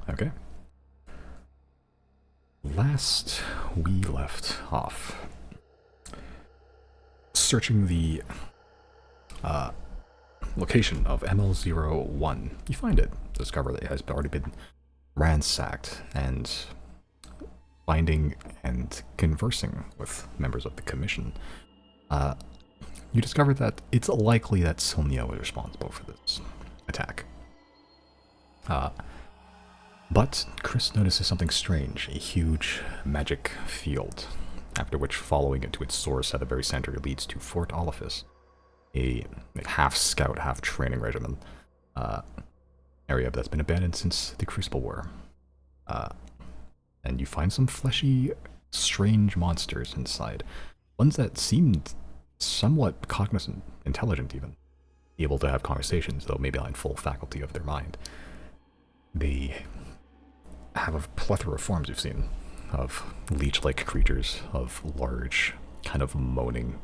Okay. Last we left off, searching the location of ML01, you find it. Discover that it has already been ransacked, and finding and conversing with members of the commission, you discover that it's likely that Sonia was responsible for this attack. But Chris notices something strange, a huge magic field, after which following it to its source at the very center leads to Fort Oliphus, a half-scout, half-training regiment area that's been abandoned since the Crucible War. And you find some fleshy, strange monsters inside, ones that seemed somewhat cognizant, intelligent even, able to have conversations, though maybe not in full faculty of their mind. They have a plethora of forms you've seen, of leech-like creatures, of large, kind of moaning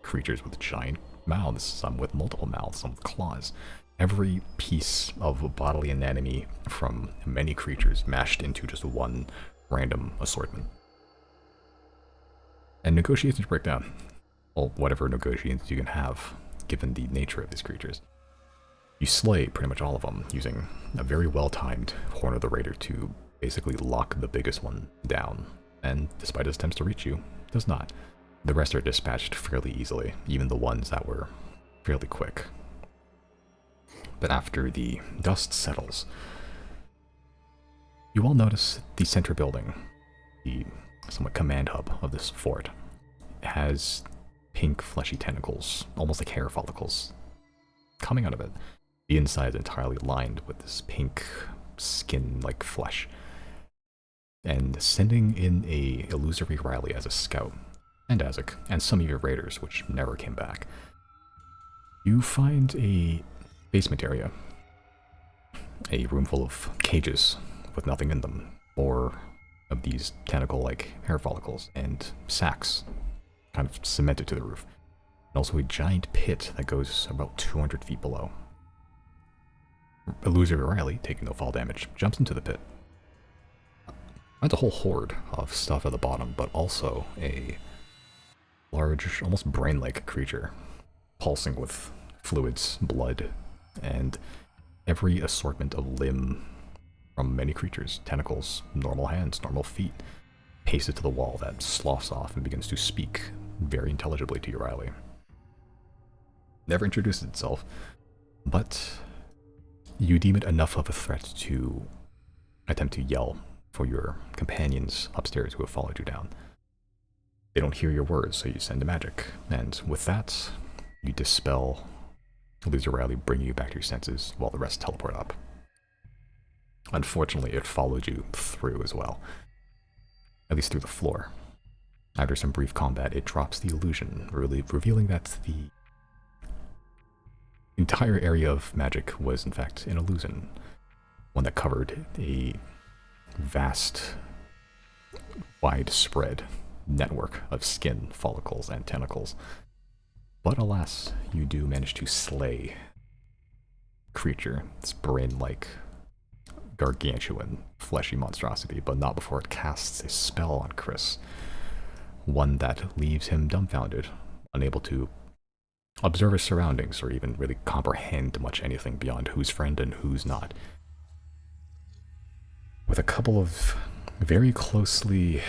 creatures with giant mouths, some with multiple mouths, some with claws. Every piece of bodily anatomy from many creatures mashed into just one random assortment. And negotiations break down. Well, whatever negotiations you can have, given the nature of these creatures. You slay pretty much all of them, using a very well-timed Horn of the Raider to basically lock the biggest one down, and despite his attempts to reach you, does not. The rest are dispatched fairly easily, even the ones that were fairly quick. But after the dust settles, you all notice the center building, the somewhat command hub of this fort, has pink fleshy tentacles, almost like hair follicles, coming out of it. The inside is entirely lined with this pink skin-like flesh, and sending in a illusory Riley as a scout, and Azek, and some of your raiders, which never came back. You find a basement area, a room full of cages with nothing in them, more of these tentacle-like hair follicles, and sacks kind of cemented to the roof, and also a giant pit that goes about 200 feet below. Illusory Riley, taking no fall damage, jumps into the pit. Finds a whole horde of stuff at the bottom, but also a large, almost brain-like creature, pulsing with fluids, blood, and every assortment of limb from many creatures. Tentacles, normal hands, normal feet, pasted to the wall that sloughs off and begins to speak very intelligibly to you, Riley. Never introduces itself, but you deem it enough of a threat to attempt to yell for your companions upstairs who have followed you down. They don't hear your words, so you send a magic, and with that, you dispel Illusory Riley, bringing you back to your senses while the rest teleport up. Unfortunately, it followed you through as well, at least through the floor. After some brief combat, it drops the illusion, revealing that the entire area of magic was in fact an illusion, one that covered a vast, widespread network of skin, follicles, and tentacles. But alas, you do manage to slay creature, this brain-like, gargantuan, fleshy monstrosity, but not before it casts a spell on Chris, one that leaves him dumbfounded, unable to observe his surroundings or even really comprehend much anything beyond who's friend and who's not. With a couple of very closely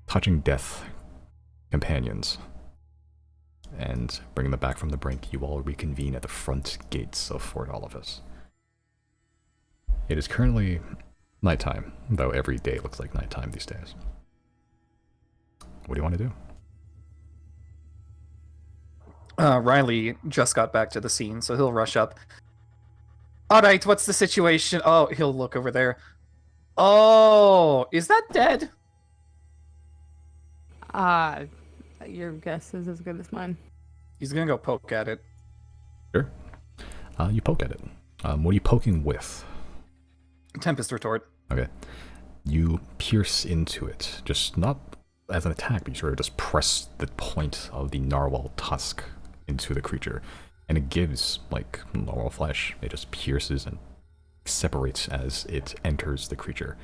touching death companions, and bringing them back from the brink, you all reconvene at the front gates of Fort Oliphus. It is currently nighttime, though every day looks like nighttime these days. What do you want to do? Riley just got back to the scene, so he'll rush up. Alright, what's the situation? Oh, he'll look over there. Oh, is that dead? Your guess is as good as mine. He's gonna go poke at it. Sure. You poke at it. What are you poking with? Tempest Retort. Okay. You pierce into it, just not as an attack, but you sort of just press the point of the narwhal tusk into the creature, and it gives, like normal flesh, it just pierces and separates as it enters the creature.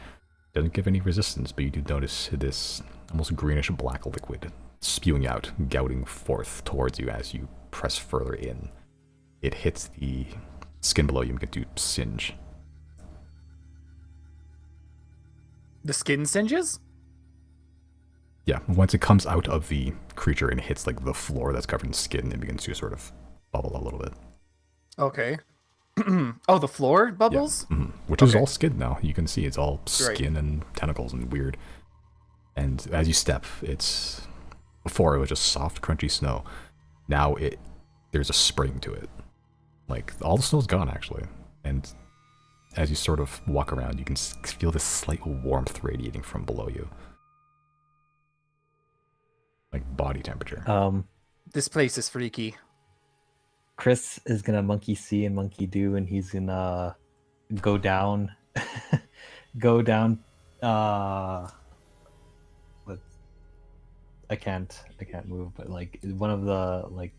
Doesn't give any resistance, but you do notice this almost greenish black liquid spewing out, gouting forth towards you as you press further in. It hits the skin below you and begins to singe. The skin singes? Yeah, once it comes out of the creature and hits like the floor that's covered in skin, it begins to sort of bubble a little bit. Okay. Oh, the floor bubbles? Yeah. Which is all skin now. You can see it's all skin and tentacles and weird. And as you step, it's... Before it was just soft, crunchy snow. Now there's a spring to it. Like, all the snow's gone, actually. And as you sort of walk around, you can feel this slight warmth radiating from below you. Like, body temperature. This place is freaky. Chris is gonna monkey see and monkey do, and he's gonna go down, go down. I can't move, but like one of the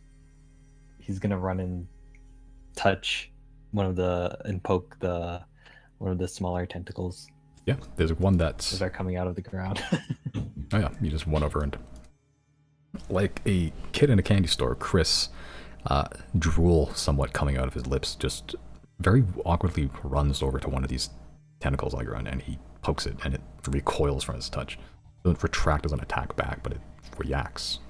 he's gonna run and touch and poke one of the smaller tentacles. Yeah, there's one that's... They're coming out of the ground. Oh yeah, you just went over and... Like a kid in a candy store, Chris, drool somewhat coming out of his lips, just very awkwardly runs over to one of these tentacles on the ground, and he pokes it, and it recoils from his touch. It doesn't retract, doesn't attack back, but it reacts.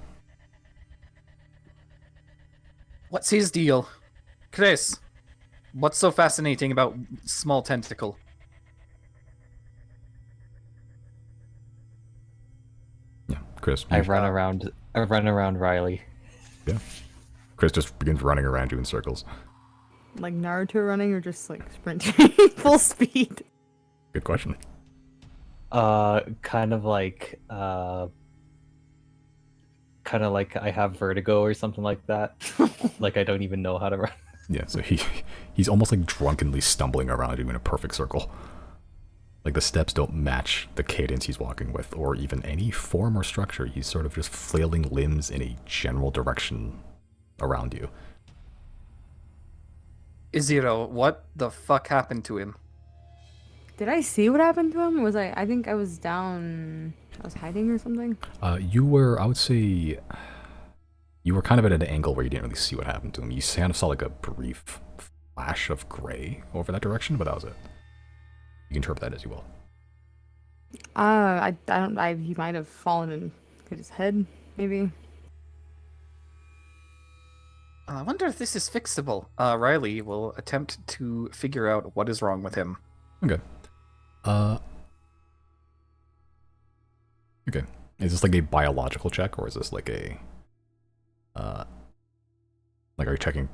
What's his deal? Chris, what's so fascinating about small tentacle? Yeah, Chris. I run around Riley. Yeah. Chris just begins running around you in circles. Like Naruto running or just like sprinting full speed? Good question. Kind of like I have vertigo or something like that. Like I don't even know how to run. Yeah, so he's almost like drunkenly stumbling around you in a perfect circle. Like the steps don't match the cadence he's walking with, or even any form or structure. He's sort of just flailing limbs in a general direction around you. Iziro, what the fuck happened to him? Did I see what happened to him? I think I was down. I was hiding or something. You were, I would say, you were kind of at an angle where you didn't really see what happened to him. You kind of saw like a brief flash of gray over that direction, but that was it. You can interpret that as you will. I don't. He might have fallen and hit his head, maybe. I wonder if this is fixable. Riley will attempt to figure out what is wrong with him. Okay. Okay. Is this like a biological check, or is this like a... like, are you checking...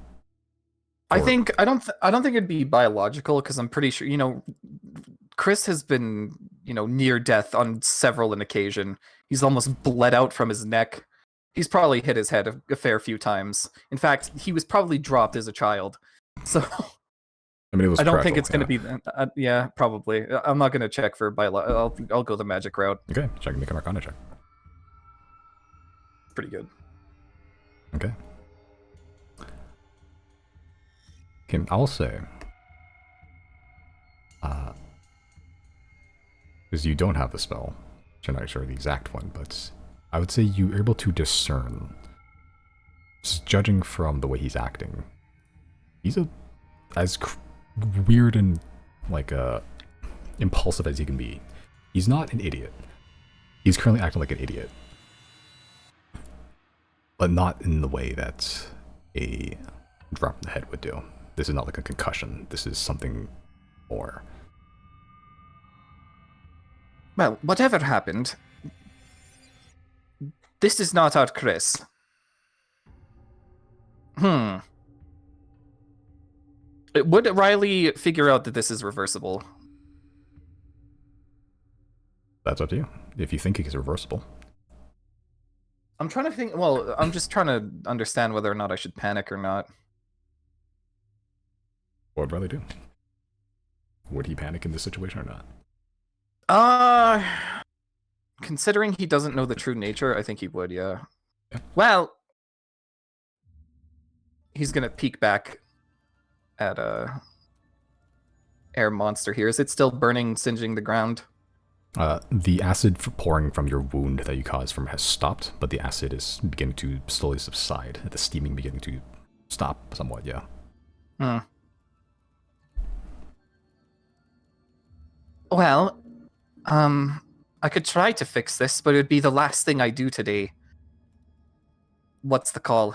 I don't think it'd be biological, because I'm pretty sure, Chris has been, near death on several an occasion. He's almost bled out from his neck. He's probably hit his head a fair few times. In fact, he was probably dropped as a child. So I mean, it was I don't fragile, think it's going to be... yeah, probably. I'm not going to check for biological. I'll go the magic route. Okay, check, make an Arcana check. Pretty good. Okay. Okay, I'll say... because you don't have the spell, which I'm not sure the exact one, but I would say you're able to discern, just judging from the way he's acting, he's as weird and like impulsive as he can be. He's not an idiot. He's currently acting like an idiot, but not in the way that a drop in the head would do. This is not like a concussion. This is something more. Well, whatever happened, this is not our Chris. Would Riley figure out that this is reversible? That's up to you. If you think it's reversible. I'm trying to think. Well, I'm just trying to understand whether or not I should panic or not. What would Riley do? Would he panic in this situation or not? Considering he doesn't know the true nature, I think he would, yeah. Well, he's gonna peek back at air monster here? Is it still burning, singeing the ground? The acid pouring from your wound that you caused from has stopped, but the acid is beginning to slowly subside. The steaming beginning to stop somewhat, yeah. Hmm. Well, I could try to fix this, but it would be the last thing I do today. What's the call?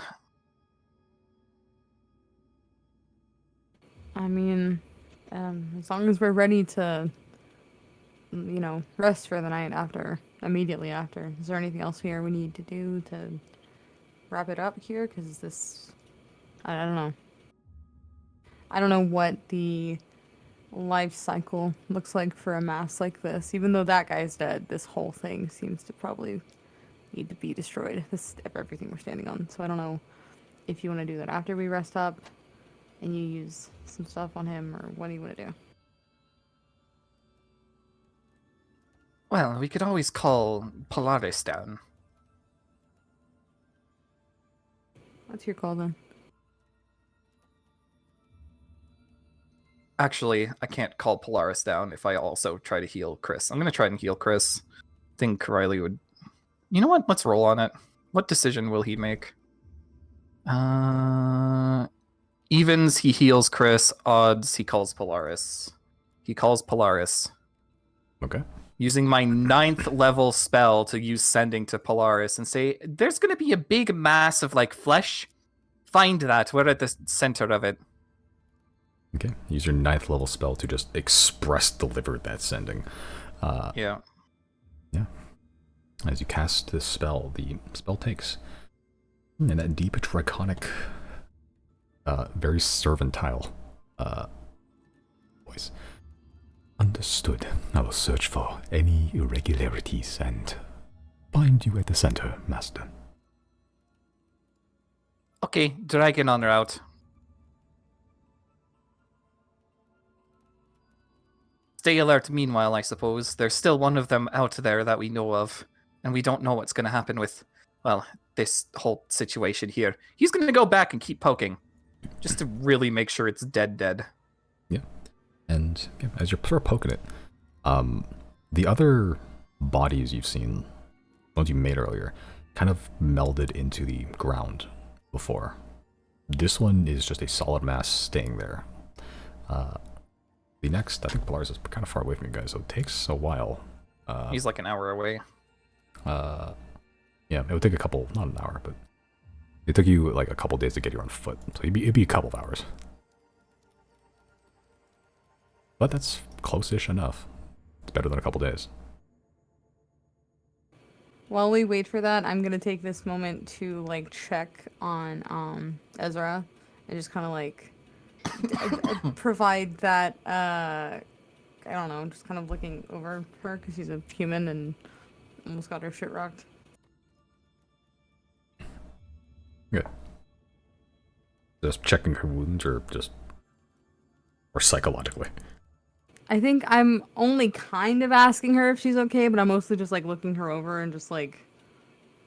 I mean, as long as we're ready to, rest for the night immediately after. Is there anything else here we need to do to wrap it up here? Because this, I don't know. I don't know what the life cycle looks like for a mass like this. Even though that guy's dead, this whole thing seems to probably need to be destroyed. This everything we're standing on. So I don't know if you want to do that after we rest up and you use some stuff on him, or what do you want to do? Well, we could always call Polaris down. What's your call then? Actually, I can't call Polaris down if I also try to heal Chris. I'm going to try and heal Chris. I think Riley would... You know what? Let's roll on it. What decision will he make? Evens, he heals Chris. Odds, he calls Polaris. He calls Polaris. Okay. Using my 9th level spell to use sending to Polaris and say, there's going to be a big mass of, like, flesh. Find that. We're at the center of it. Okay. Use your 9th level spell to just express deliver that sending. Yeah. Yeah. As you cast this spell, the spell takes in that deep draconic, very servantile voice. Understood. I will search for any irregularities and find you at the center, Master. Okay, dragon on route. Stay alert meanwhile, I suppose. There's still one of them out there that we know of, and we don't know what's going to happen with, well, this whole situation here. He's going to go back and keep poking, just to really make sure it's dead. Yeah. And yeah, as you're sort of poking it, the other bodies you've seen, ones you made earlier, kind of melded into the ground before. This one is just a solid mass staying there. The next, I think Polaris is kind of far away from you guys, so it takes a while. He's like an hour away. Yeah, it would take a couple, not an hour, but it took you like a couple days to get here on foot, so it'd be a couple of hours. But that's close-ish enough. It's better than a couple days. While we wait for that, I'm gonna take this moment to like check on Ezra and just kind of like provide that I don't know, just kind of looking over her because she's a human and almost got her shit rocked. Good. Just checking her wounds, or psychologically. I think I'm only kind of asking her if she's okay, but I'm mostly just like looking her over and just like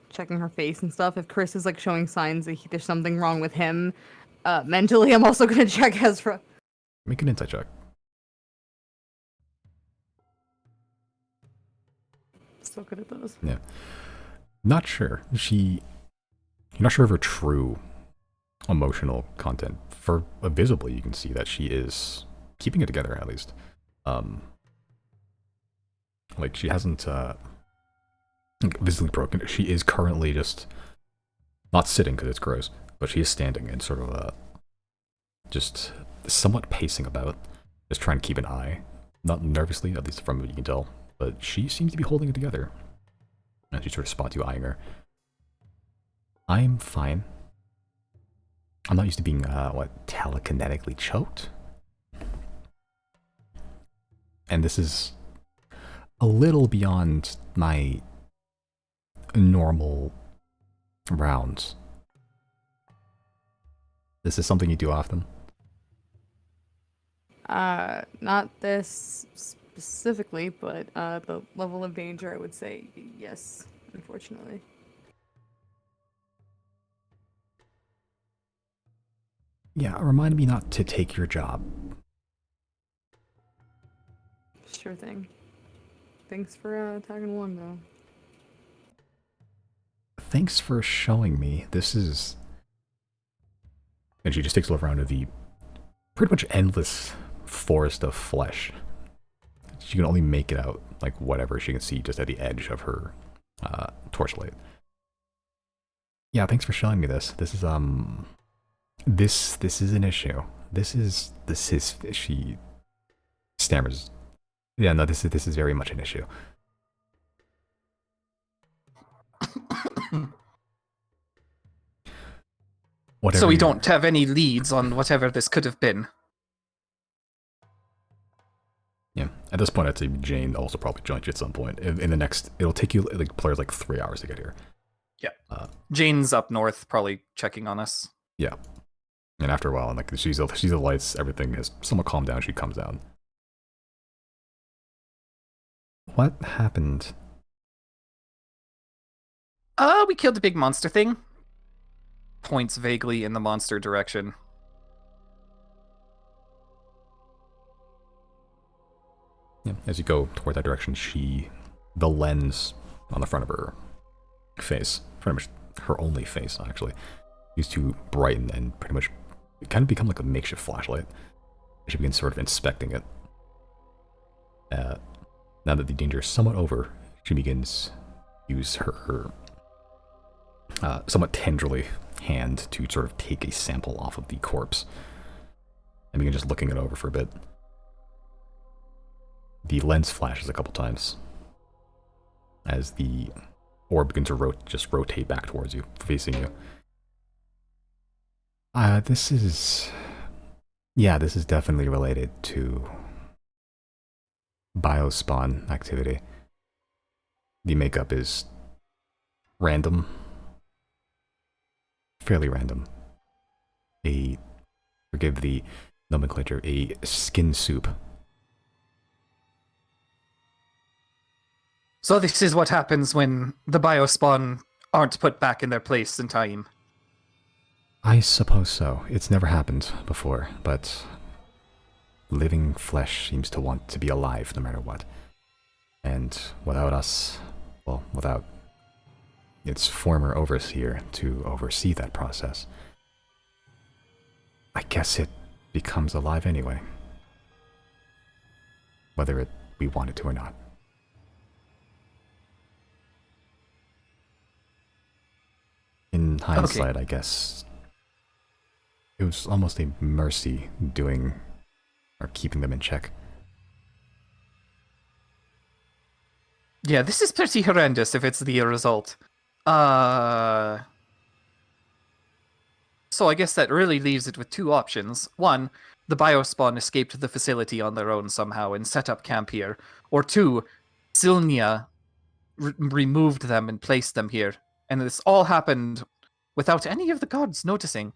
checking her face and stuff. If Chris is like showing signs that there's something wrong with him mentally, I'm also gonna check Ezra. Make an insight check. So good at those. Yeah. Not sure. You're not sure of her true emotional content. For visibly, you can see that she is keeping it together, at least. Like, she hasn't visibly broken. She is currently just not sitting because it's gross, but she is standing and sort of just somewhat pacing about, just trying to keep an eye, not nervously, at least from what you can tell, but she seems to be holding it together. And she sort of spots you eyeing her. I'm fine. I'm not used to being telekinetically choked. And this is a little beyond my normal rounds. This is something you do often? Not this specifically, but the level of danger, I would say yes, unfortunately. Yeah, remind me not to take your job. Sure thing. Thanks for tagging along, though. Thanks for showing me. This is... And she just takes a look around at the pretty much endless forest of flesh. She can only make it out, like, whatever she can see just at the edge of her torchlight. Yeah, thanks for showing me this. This is, This is an issue. This is... She stammers. Yeah, no, this is very much an issue. So we don't have any leads on whatever this could have been. Yeah, at this point, I'd say Jane also probably joins you at some point. In the next, it'll take you like players like 3 hours to get here. Yeah, Jane's up north, probably checking on us. Yeah, and after a while, and like she's the lights, everything has somewhat calmed down. She comes down. What happened? We killed a big monster thing. Points vaguely in the monster direction. Yeah, as you go toward that direction, the lens on the front of her face, pretty much her only face actually, used to brighten and pretty much kind of become like a makeshift flashlight. She begins sort of inspecting it. Now that the danger is somewhat over, she begins to use her somewhat tenderly hand to sort of take a sample off of the corpse and begin just looking it over for a bit. The lens flashes a couple times as the orb begins to just rotate back towards you, facing you. This is definitely related to biospawn activity. The makeup is random. Fairly random. Forgive the nomenclature, a skin soup. So this is what happens when the biospawn aren't put back in their place in time. I suppose so. It's never happened before, but living flesh seems to want to be alive no matter what. And without us, well, without its former overseer to oversee that process, I guess it becomes alive anyway. Whether we want it to or not. In hindsight, okay. I guess it was almost a mercy doing or keeping them in check. Yeah, this is pretty horrendous if it's the result. So I guess that really leaves it with 2 options. 1, the biospawn escaped the facility on their own somehow and set up camp here. Or 2, Zilnia removed them and placed them here. And this all happened without any of the gods noticing.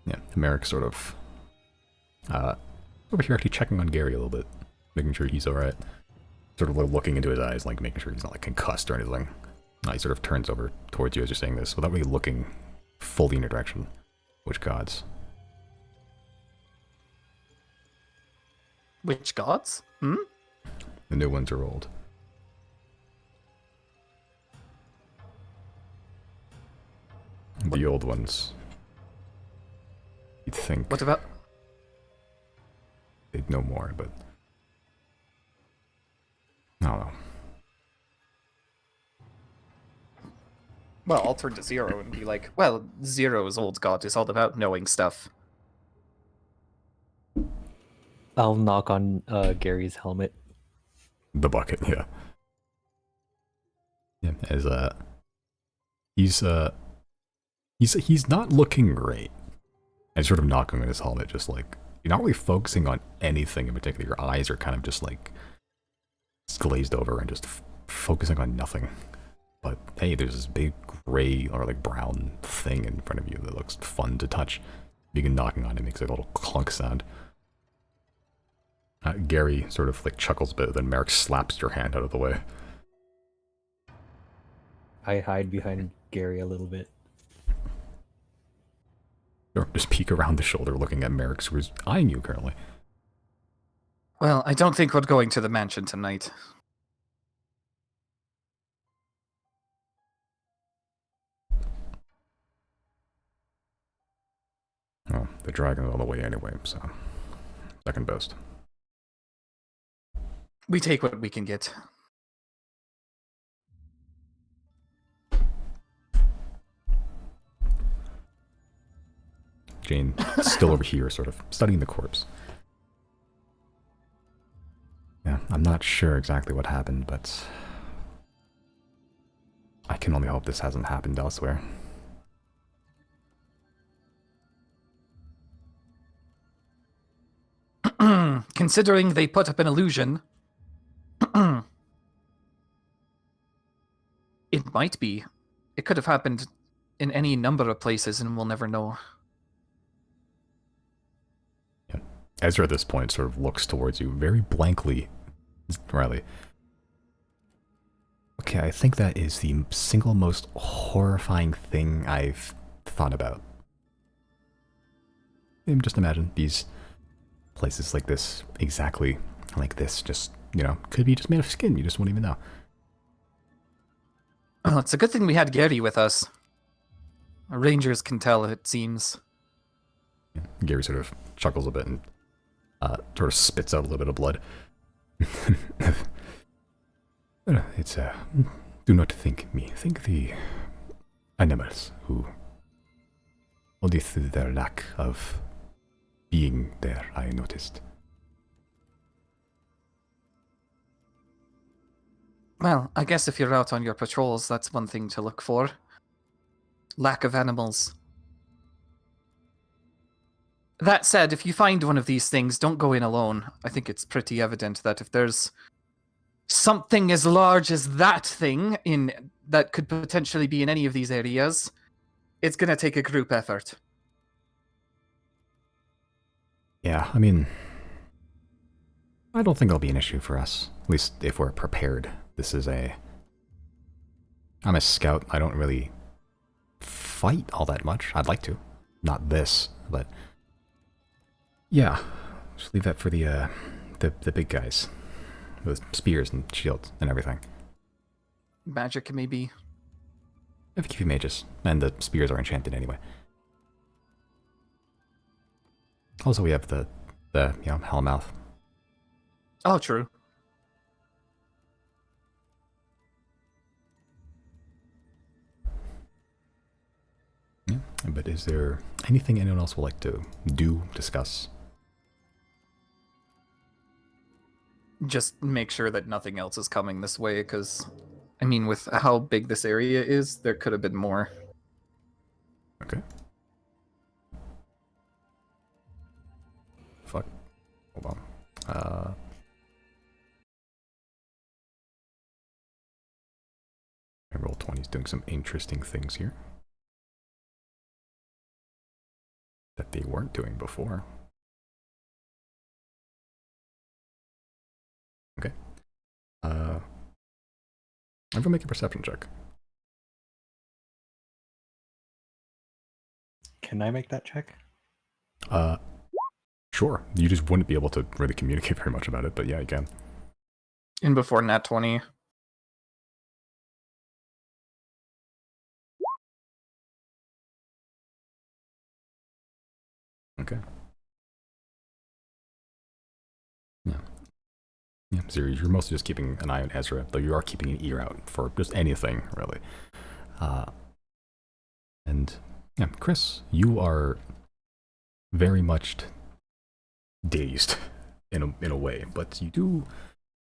Yeah, Merrick sort of over here actually checking on Gary a little bit, making sure he's alright. Sort of looking into his eyes, like making sure he's not like concussed or anything. He sort of turns over towards you as you're saying this, without really looking fully in your direction. Which gods? Which gods? Hmm? The new ones are old. The old ones. You'd think. What about? They'd know more, but I don't know. Well, I'll turn to Zero and be like, well, Zero's old god is all about knowing stuff. I'll knock on Gary's helmet. The bucket, yeah. Yeah, as he's not looking great. And sort of knocking on his helmet, just like you're not really focusing on anything in particular. Your eyes are kind of just like glazed over and just focusing on nothing. But hey, there's this big gray or like brown thing in front of you that looks fun to touch. You begin knocking on it, makes like a little clunk sound. Gary sort of like chuckles a bit, then Merrick slaps your hand out of the way. I hide behind Gary a little bit. Or just peek around the shoulder looking at Merrick's, who's eyeing you currently. Well, I don't think we're going to the mansion tonight. Oh, the dragon's on the way anyway, so second best. We take what we can get. Jane still over here, sort of studying the corpse. Yeah, I'm not sure exactly what happened, but I can only hope this hasn't happened elsewhere. Considering they put up an illusion, it might be. It could have happened in any number of places, and we'll never know. Yeah. Ezra at this point sort of looks towards you very blankly, Riley. Okay, I think that is the single most horrifying thing I've thought about. Just imagine these places like this, exactly like this, just, you know, could be just made of skin, you just won't even know. Well, it's a good thing we had Gary with us. Rangers can tell, it seems. Yeah. Gary sort of chuckles a bit and sort of spits out a little bit of blood. It's, do not think me, think the animals who, only through their lack of being there, I noticed. Well, I guess if you're out on your patrols, that's one thing to look for. Lack of animals. That said, if you find one of these things, don't go in alone. I think it's pretty evident that if there's something as large as that thing in that could potentially be in any of these areas, it's going to take a group effort. Yeah, I mean, I don't think it'll be an issue for us. At least if we're prepared. This is I'm a scout. I don't really fight all that much. I'd like to. Not this, but yeah. Just leave that for the big guys. With spears and shields and everything. Magic, maybe. I have a few mages, and the spears are enchanted anyway. Also, we have the you know, Hellmouth. Oh, true. Yeah, but is there anything anyone else would like to discuss? Just make sure that nothing else is coming this way, because, I mean, with how big this area is, there could have been more. Okay. Fuck. Hold on. Roll20's doing some interesting things here that they weren't doing before. Okay. Everyone make a perception check. Can I make that check? Sure. You just wouldn't be able to really communicate very much about it, but yeah, you can. In before Nat 20. Okay. Yeah. Yeah, so you're mostly just keeping an eye on Ezra, though you are keeping an ear out for just anything, really. And yeah, Chris, you are very much dazed in a way, but you do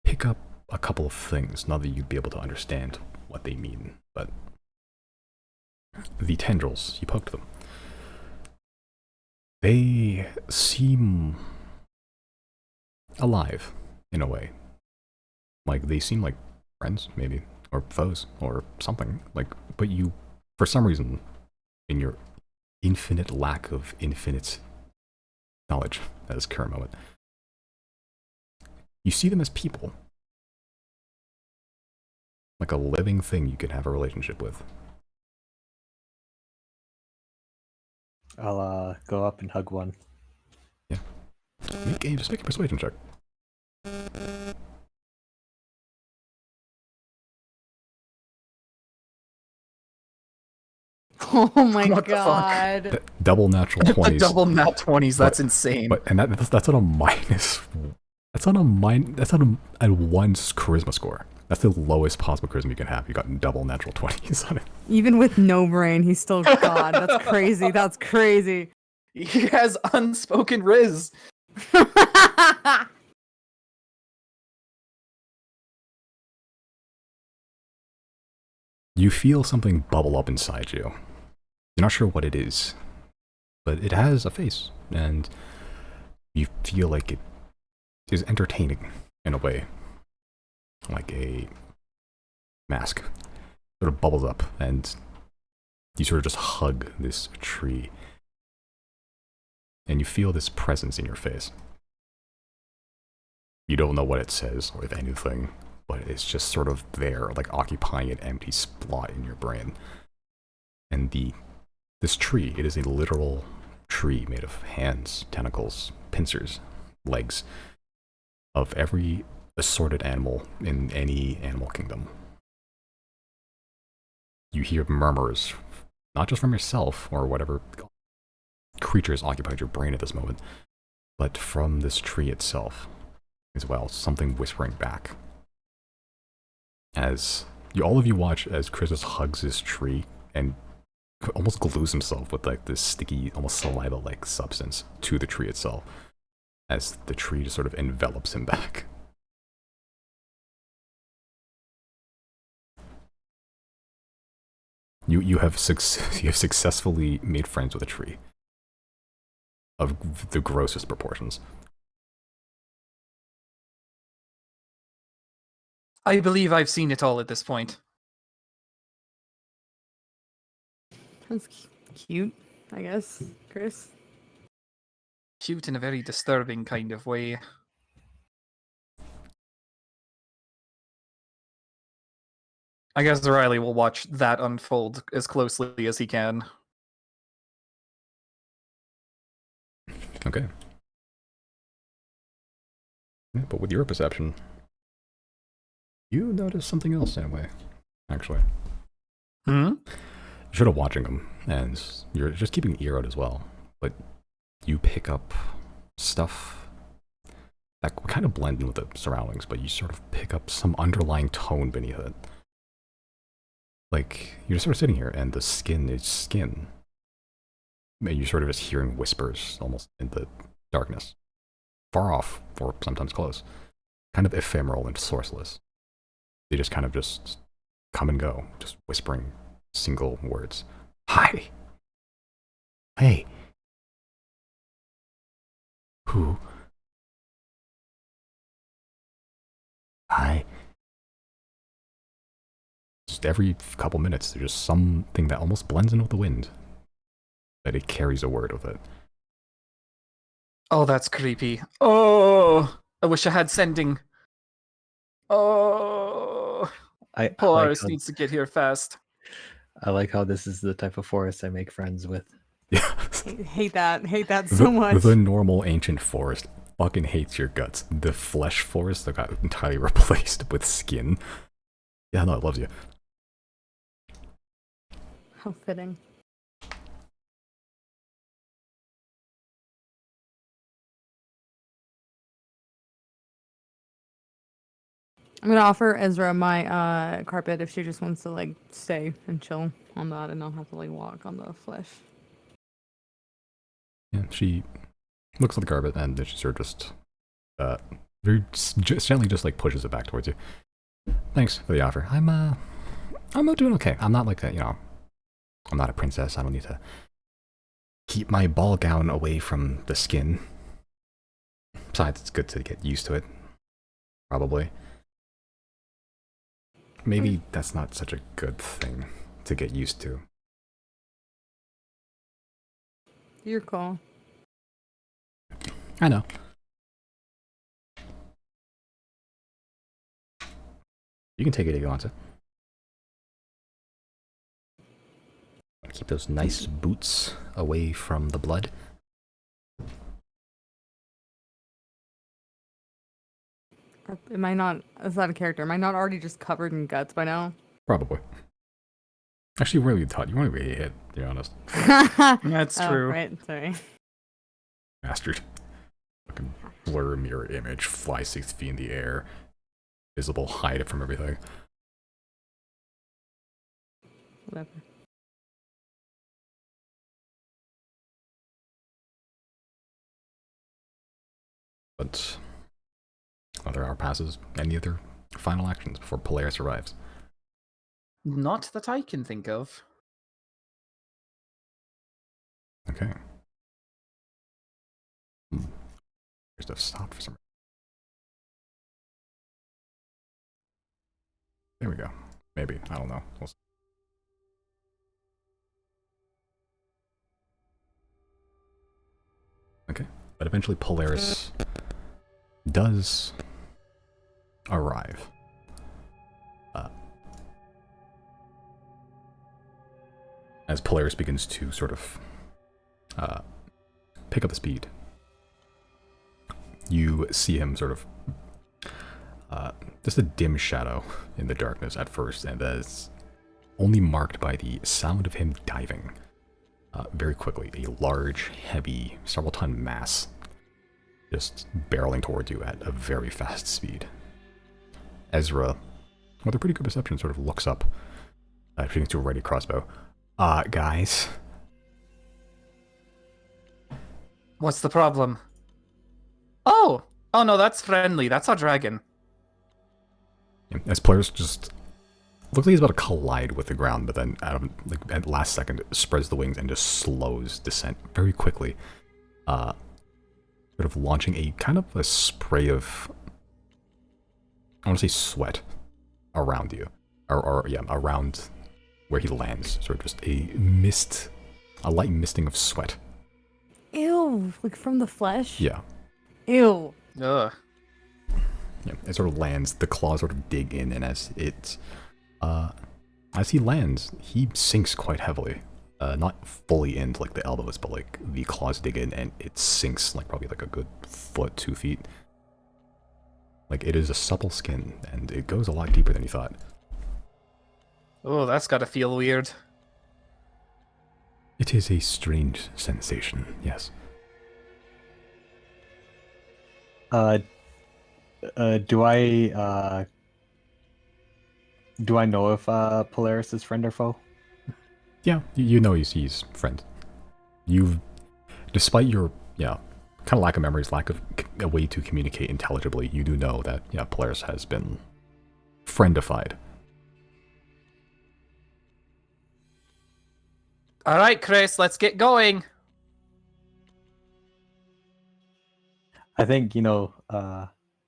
pick up a couple of things. Not that you'd be able to understand what they mean, but the tendrils, you poked them. They seem alive in a way. Like they seem like friends, maybe, or foes, or something. Like, but you, for some reason, in your infinite lack of infinite knowledge at this current moment, you see them as people. Like a living thing you can have a relationship with. I'll go up and hug one. Just make a persuasion check. Oh my What the fuck? God. Double natural The 20s. double nat 20s, that's But- insane. And that's on a minus. That's on a 1's charisma score. That's the lowest possible charisma you can have. You got double natural 20s on it. Even with no brain, he's still God. That's crazy. That's crazy. He has unspoken riz. You feel something bubble up inside you. You're not sure what it is, but it has a face, and you feel like it is entertaining in a way, like a mask. Sort of bubbles up, and you sort of just hug this tree, and you feel this presence in your face. You don't know what it says or if anything, but it's just sort of there, like occupying an empty spot in your brain. And this tree, it is a literal tree made of hands, tentacles, pincers, legs, of every assorted animal in any animal kingdom. You hear murmurs, not just from yourself or whatever creatures occupied your brain at this moment, but from this tree itself as well, something whispering back. As all of you watch as Chris hugs this tree and almost glues himself with like this sticky, almost saliva-like substance to the tree itself, as the tree just sort of envelops him back. You have successfully made friends with a tree of the grossest proportions. I believe I've seen it all at this point. That's cute, I guess, Chris. Cute in a very disturbing kind of way. I guess Riley will watch that unfold as closely as he can. Okay. Yeah, but with your perception, you notice something else in a way, actually. Hmm? You're sort of watching them, and you're just keeping an ear out as well. But you pick up stuff that kind of blend in with the surroundings, but you sort of pick up some underlying tone beneath it. Like, you're sort of sitting here, and the skin is skin. And you're sort of just hearing whispers, almost in the darkness. Far off, or sometimes close. Kind of ephemeral and sourceless. They just kind of just come and go, just whispering single words. Hi. Hey. Who? Hi. Just every couple minutes, there's just something that almost blends in with the wind. That it carries a word with it. Oh, that's creepy. Oh, I wish I had sending. Oh, I Polaris like needs to get here fast. how this is the type of forest I make friends with. Yeah. Hate that so much. The normal ancient forest fucking hates your guts. The flesh forest that got entirely replaced with skin. Yeah, no, it loves you. How fitting. I'm gonna offer Ezra my carpet if she just wants to like stay and chill on that and not have to like walk on the flesh. Yeah, she looks at the carpet and then she sort of just very gently just like pushes it back towards you. Thanks for the offer. I'm doing okay. I'm not like a, I'm not a princess. I don't need to keep my ball gown away from the skin. Besides, it's good to get used to it. Probably. Maybe that's not such a good thing to get used to. Your call. I know. You can take it if you want to. Keep those nice boots away from the blood. Am I not? Is that a character? Am I not already just covered in guts by now? Probably. Actually, where you thought you want to be hit, to be honest. That's true. Right, sorry. Bastard. Fucking blur mirror image, fly 6 feet in the air. Visible, hide it from everything. Whatever. But another hour passes. Any other final actions before Polaris arrives? Not that I can think of. Okay. There's no stop for some reason. There we go. Maybe. I don't know. We'll see. Okay. But eventually Polaris does arrive. As Polaris begins to sort of pick up the speed, you see him sort of just a dim shadow in the darkness at first, and that is only marked by the sound of him diving very quickly. A large, heavy, several ton mass just barreling towards you at a very fast speed. Ezra, with a pretty good perception, sort of looks up, shooting to a ready crossbow. Guys. What's the problem? Oh! Oh no, that's friendly. That's our dragon. As Polaris just looks like he's about to collide with the ground, but then at last second spreads the wings and just slows descent very quickly. Sort of launching a kind of a spray of, I want to say sweat around you. Or yeah, around where he lands. Sort of just a light misting of sweat. Ew, like from the flesh? Yeah. Ew. Ugh. Yeah, it sort of lands, the claws sort of dig in, and as he lands, he sinks quite heavily. Not fully into like the elbows, but like the claws dig in and it sinks like probably like a good foot, 2 feet. Like it is a supple skin and it goes a lot deeper than you thought. Oh, that's gotta feel weird. It is a strange sensation, yes. Do I know if Polaris is friend or foe? Yeah, you know he's friend. You've, despite your, kind of lack of memories, lack of a way to communicate intelligibly, you do know that, Polaris has been friendified. Alright, Chris, let's get going. I think,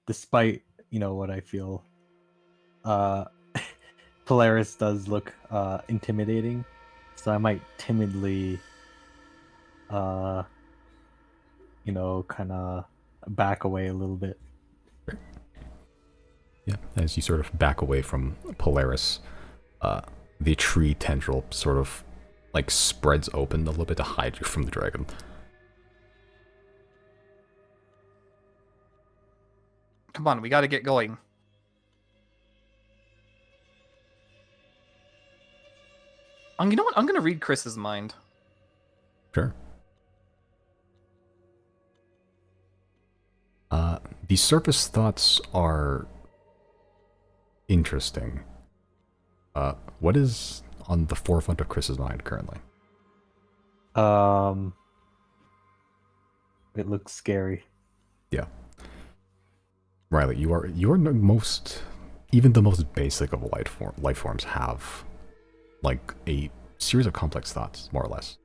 despite, what I feel, Polaris does look intimidating. So I might timidly, kind of back away a little bit. Yeah, as you sort of back away from Polaris, the tree tendril sort of like spreads open a little bit to hide you from the dragon. Come on, we gotta get going. You know what? I'm gonna read Chris's mind. Sure. The surface thoughts are interesting. What is on the forefront of Chris's mind currently? It looks scary. Yeah. Riley, you are the most, even the most basic of life forms have like a series of complex thoughts, more or less.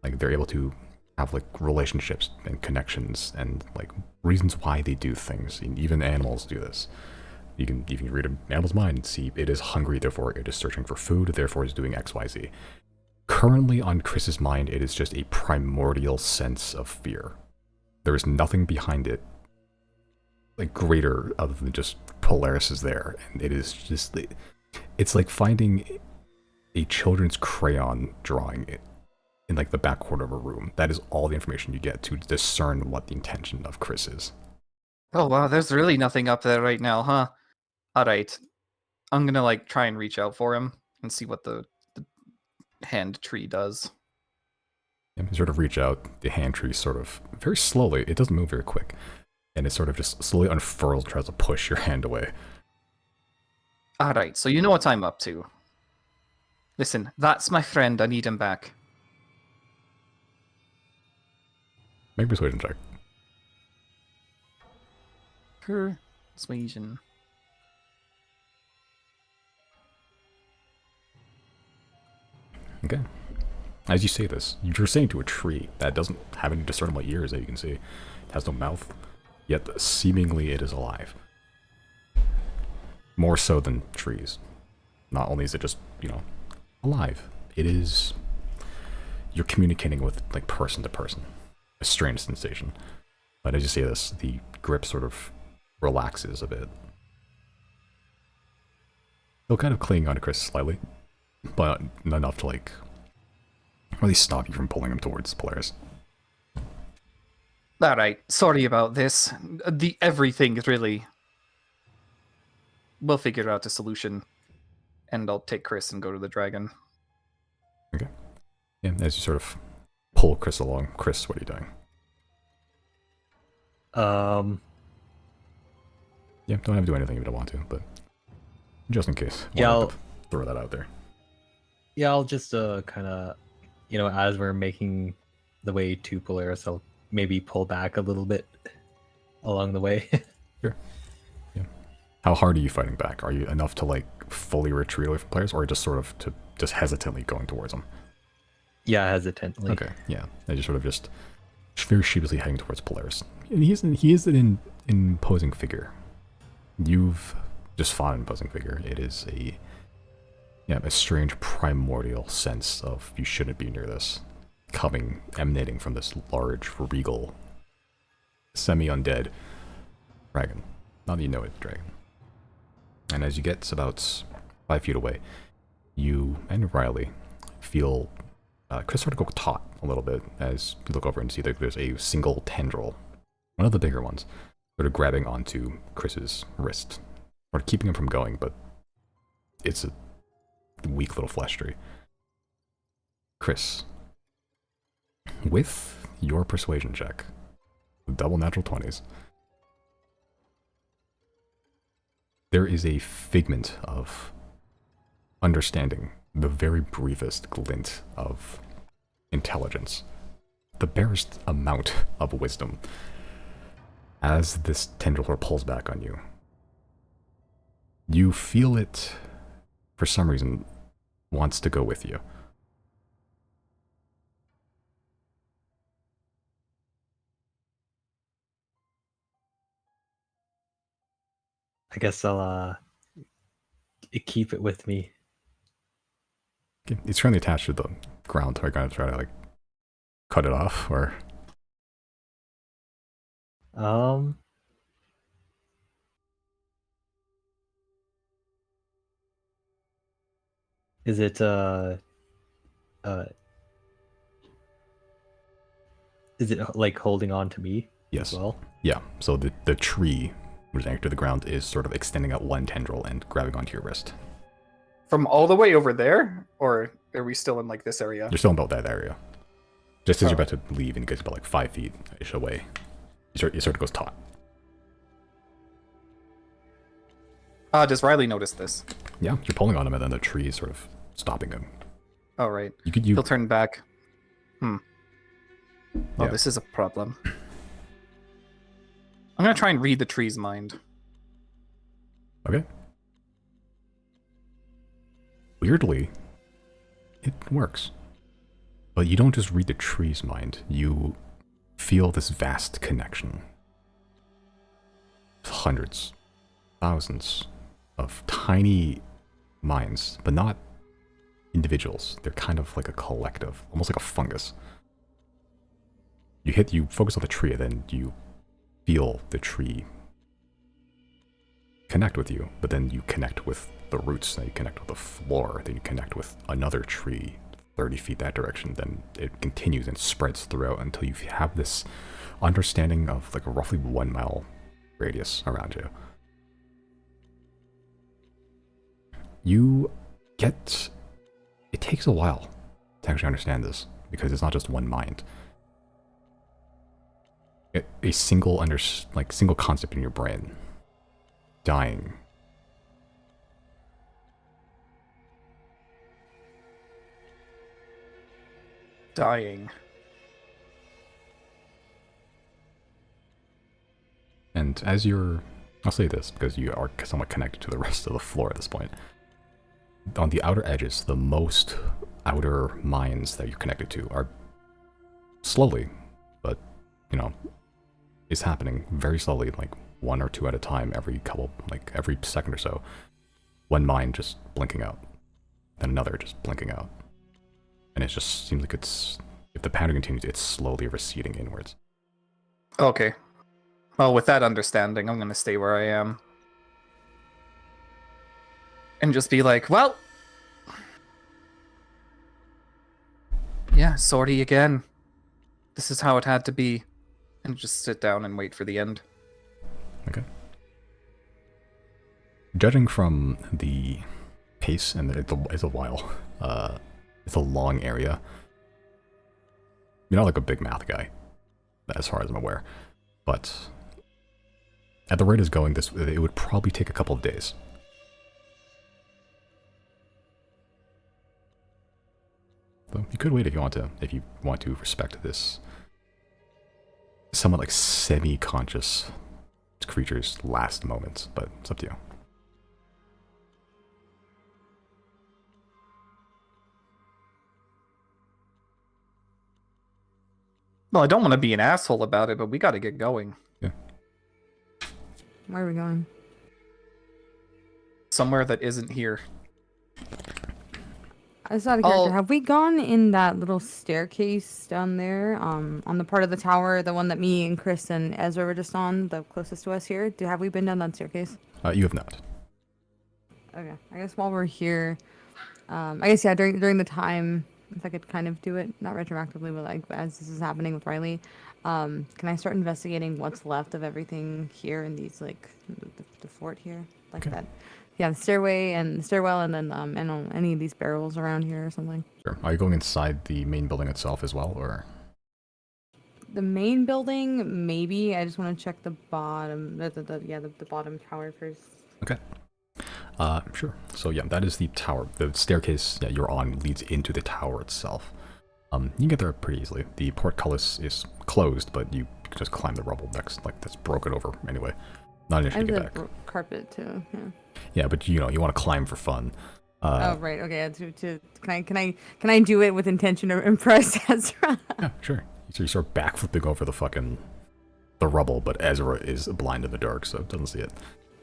Like they're able to have like relationships and connections and like reasons why they do things. And even animals do this. You can read an animal's mind and see it is hungry, therefore it is searching for food, therefore it's doing XYZ. Currently on Chris's mind, it is just a primordial sense of fear. There is nothing behind it like greater other than just Polaris is there, and it is just, it's like finding a children's crayon drawing in like the back corner of a room. That is all the information you get to discern what the intention of Chris is. Oh wow, there's really nothing up there right now, huh? Alright. I'm gonna like try and reach out for him and see what the hand tree does. You sort of reach out, the hand tree sort of very slowly, it doesn't move very quick, and it sort of just slowly unfurls, tries to push your hand away. Alright, so you know what I'm up to. Listen, that's my friend, I need him back. Make a persuasion check. Persuasion. Okay. As you say this, you're saying to a tree that doesn't have any discernible ears that you can see. It has no mouth, yet seemingly it is alive. More so than trees. Not only is it just, alive, it is... You're communicating with, like, person to person. A strange sensation. But as you say this, the grip sort of relaxes a bit. Still kind of clinging onto Chris slightly, but not enough to, like, really stop you from pulling him towards Polaris. Alright, sorry about this. The everything, really. We'll figure out a solution. And I'll take Chris and go to the dragon. Okay. Yeah, as you sort of pull Chris along. Chris, what are you doing? Yeah, don't have to do anything if you don't want to, but just in case. Yeah, wanted I'll to throw that out there. Yeah, I'll just kind of, as we're making the way to Polaris, I'll maybe pull back a little bit along the way. Sure. Yeah. How hard are you fighting back? Are you enough to like fully retreat away from players, or just sort of to just hesitantly going towards them? Yeah, hesitantly. Okay. Yeah. I just sort of just very sheepishly heading towards Polaris. And he is an imposing figure. You've just fought an imposing figure. It is a strange primordial sense of you shouldn't be near this, emanating from this large, regal, semi-undead dragon. Now that you know it, dragon. And as you get about 5 feet away, you and Riley feel Chris start to go taut a little bit as you look over and see that there's a single tendril, one of the bigger ones, sort of grabbing onto Chris's wrist, or keeping him from going, but it's a weak little flesh tree. Chris, with your persuasion check, double natural 20s, there is a figment of understanding, the very briefest glint of intelligence, the barest amount of wisdom, as this tendril pulls back on you. You feel it, for some reason, wants to go with you. I guess I'll keep it with me. Okay. It's currently attached to the ground. Are you going to try to like cut it off, or? Is it like holding on to me? Yes. As well. Yeah. So the tree, which is anchored to the ground, is sort of extending out one tendril and grabbing onto your wrist. From all the way over there? Or are we still in like this area? You're still in about that area. Just as you're about to leave and it gets about like 5 feet-ish away, you sort of goes taut. Does Riley notice this? Yeah, you're pulling on him and then the tree is sort of stopping him. Oh, right. You He'll turn back. Oh, Yeah. this is a problem. I'm gonna try and read the tree's mind. Okay. Weirdly, it works. But you don't just read the tree's mind, you feel this vast connection. Hundreds, thousands of tiny minds, but not individuals. They're kind of like a collective, almost like a fungus. You focus on the tree, and then you feel the tree connect with you, but then you connect with the roots, then you connect with the floor, then you connect with another tree 30 feet that direction, then it continues and spreads throughout until you have this understanding of like a roughly 1 mile radius around you. You get... It takes a while to actually understand this, because it's not just one mind. A single single concept in your brain. Dying. Dying. And as you're... I'll say this, because you are somewhat connected to the rest of the floor at this point. On the outer edges, the most outer minds that you're connected to are slowly, but, you know, is happening very slowly, like 1 or 2 at a time, every second or so. One mind just blinking out, then another just blinking out. And it just seems like it's, if the pattern continues, it's slowly receding inwards. Okay. Well, with that understanding, I'm gonna stay where I am. And just be like, well... Yeah, sorry again. This is how it had to be. And just sit down and wait for the end. Okay. Judging from the pace, and it's a while, it's a long area. You're not like a big math guy, as far as I'm aware. But at the rate it's going, it would probably take a couple of days. So you could wait if you want to respect this somewhat like semi-conscious creature's last moments, but it's up to you. Well, I don't want to be an asshole about it, but we gotta get going. Yeah. Where are we going? Somewhere that isn't here. I just out of character. Have we gone in that little staircase down there, on the part of the tower, the one that me and Chris and Ezra were just on, the closest to us here? Have we been down that staircase? You have not. Okay. I guess while we're here, I guess yeah, during the time, if I could kind of do it, not retroactively, but like as this is happening with Riley, can I start investigating what's left of everything here in these like the fort here, like Okay. that? Yeah, the stairway and the stairwell, and then and on any of these barrels around here or something. Sure. Are you going inside the main building itself as well, or? The main building, maybe. I just want to check the bottom, the bottom tower first. Okay. Sure. So yeah, that is the tower. The staircase that you're on leads into the tower itself. You can get there pretty easily. The portcullis is closed, but you can just climb the rubble next, like that's broken over anyway. Not an issue I to have get the back. carpet too. Yeah. Yeah, but you know, you want to climb for fun. Oh right, okay. Can I do it with intention to impress Ezra? Yeah, sure. So you start backflipping over the rubble, but Ezra is blind in the dark, so doesn't see it.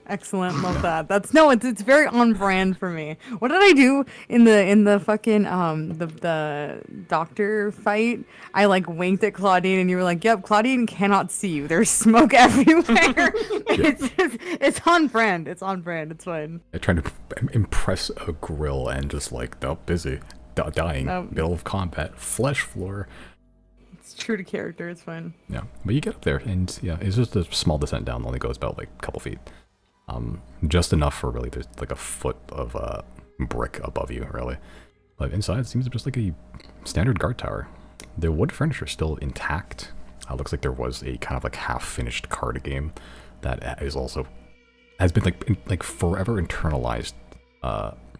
Excellent, love that. It's very on brand for me. What did I do in the fucking the doctor fight? I like winked at Claudine and you were like, "Yep, Claudine cannot see you. There's smoke everywhere." It's on brand. It's on brand. It's fine. They're trying to impress a grill and just like, nope, busy, dying, middle of combat, flesh floor. It's true to character. It's fine. Yeah, but you get up there and yeah, it's just a small descent down. Only goes about like a couple feet. Just enough for really there's like a foot of brick above you, really. But inside it seems just like a standard guard tower. The wood furniture is still intact. Looks like there was a kind of like half-finished card game that is also has been like forever internalized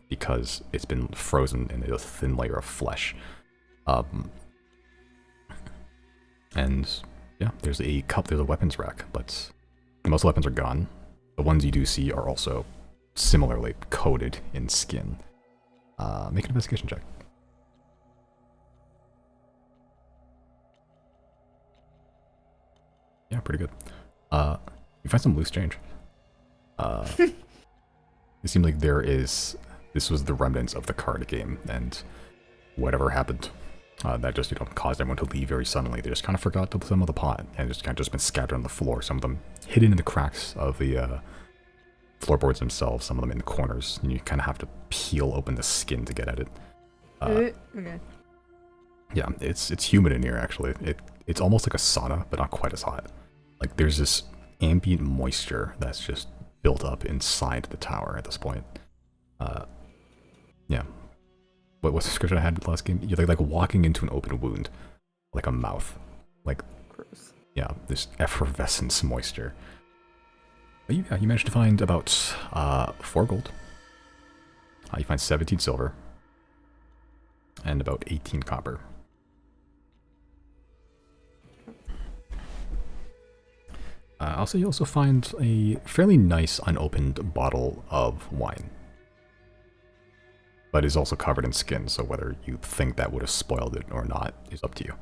because it's been frozen in a thin layer of flesh. And yeah, there's a weapons rack, but most weapons are gone. The ones you do see are also similarly coated in skin. Make an investigation check. Yeah, pretty good. You find some loose change. It seemed like this was the remnants of the card game, and whatever happened, that just, caused everyone to leave very suddenly. They just kind of forgot some of the pot, and just kind of been scattered on the floor. Some of them hidden in the cracks of the floorboards themselves, some of them in the corners, and you kind of have to peel open the skin to get at it. Okay. Yeah, it's humid in here actually. It's almost like a sauna, but not quite as hot. Like there's this ambient moisture that's just built up inside the tower at this point. Yeah. What's the description I had last game? You're like walking into an open wound, like a mouth. Like, Gross. yeah, this effervescence moisture. But you managed to find about 4 gold. You find 17 silver. And about 18 copper. Also, you also find a fairly nice unopened bottle of wine. But is also covered in skin, so whether you think that would have spoiled it or not is up to you.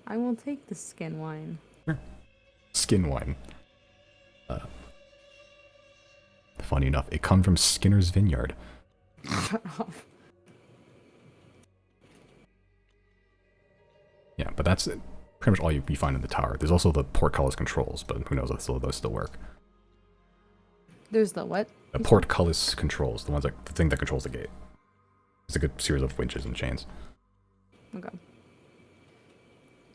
I will take the skin wine. Skin wine. Funny enough, it comes from Skinner's Vineyard. Yeah, but that's pretty much all you find in the tower. There's also the portcullis controls, but who knows if those still work. There's the what? The portcullis controls, the thing that controls the gate. It's a good series of winches and chains. Okay.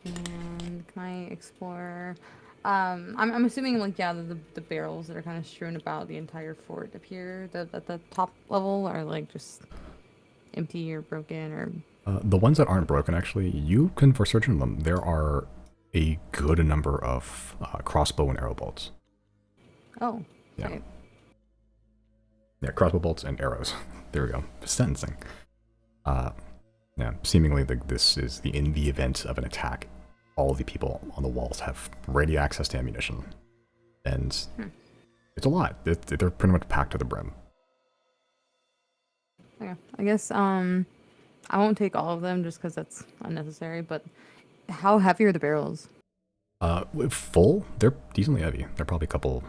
And can I explore? I'm assuming like yeah, the barrels that are kind of strewn about the entire fort up here, at the top level, are like just empty or broken or. The ones that aren't broken, actually, you can for searching them. There are a good number of crossbow and arrow bolts. Oh. Yeah. Okay. Yeah, crossbow bolts and arrows. There we go. Sentencing. Yeah, seemingly this is in the event of an attack, all the people on the walls have ready access to ammunition. And it's a lot. They're pretty much packed to the brim. Okay. I guess I won't take all of them just because that's unnecessary, but how heavy are the barrels? Full, they're decently heavy. They're probably a couple,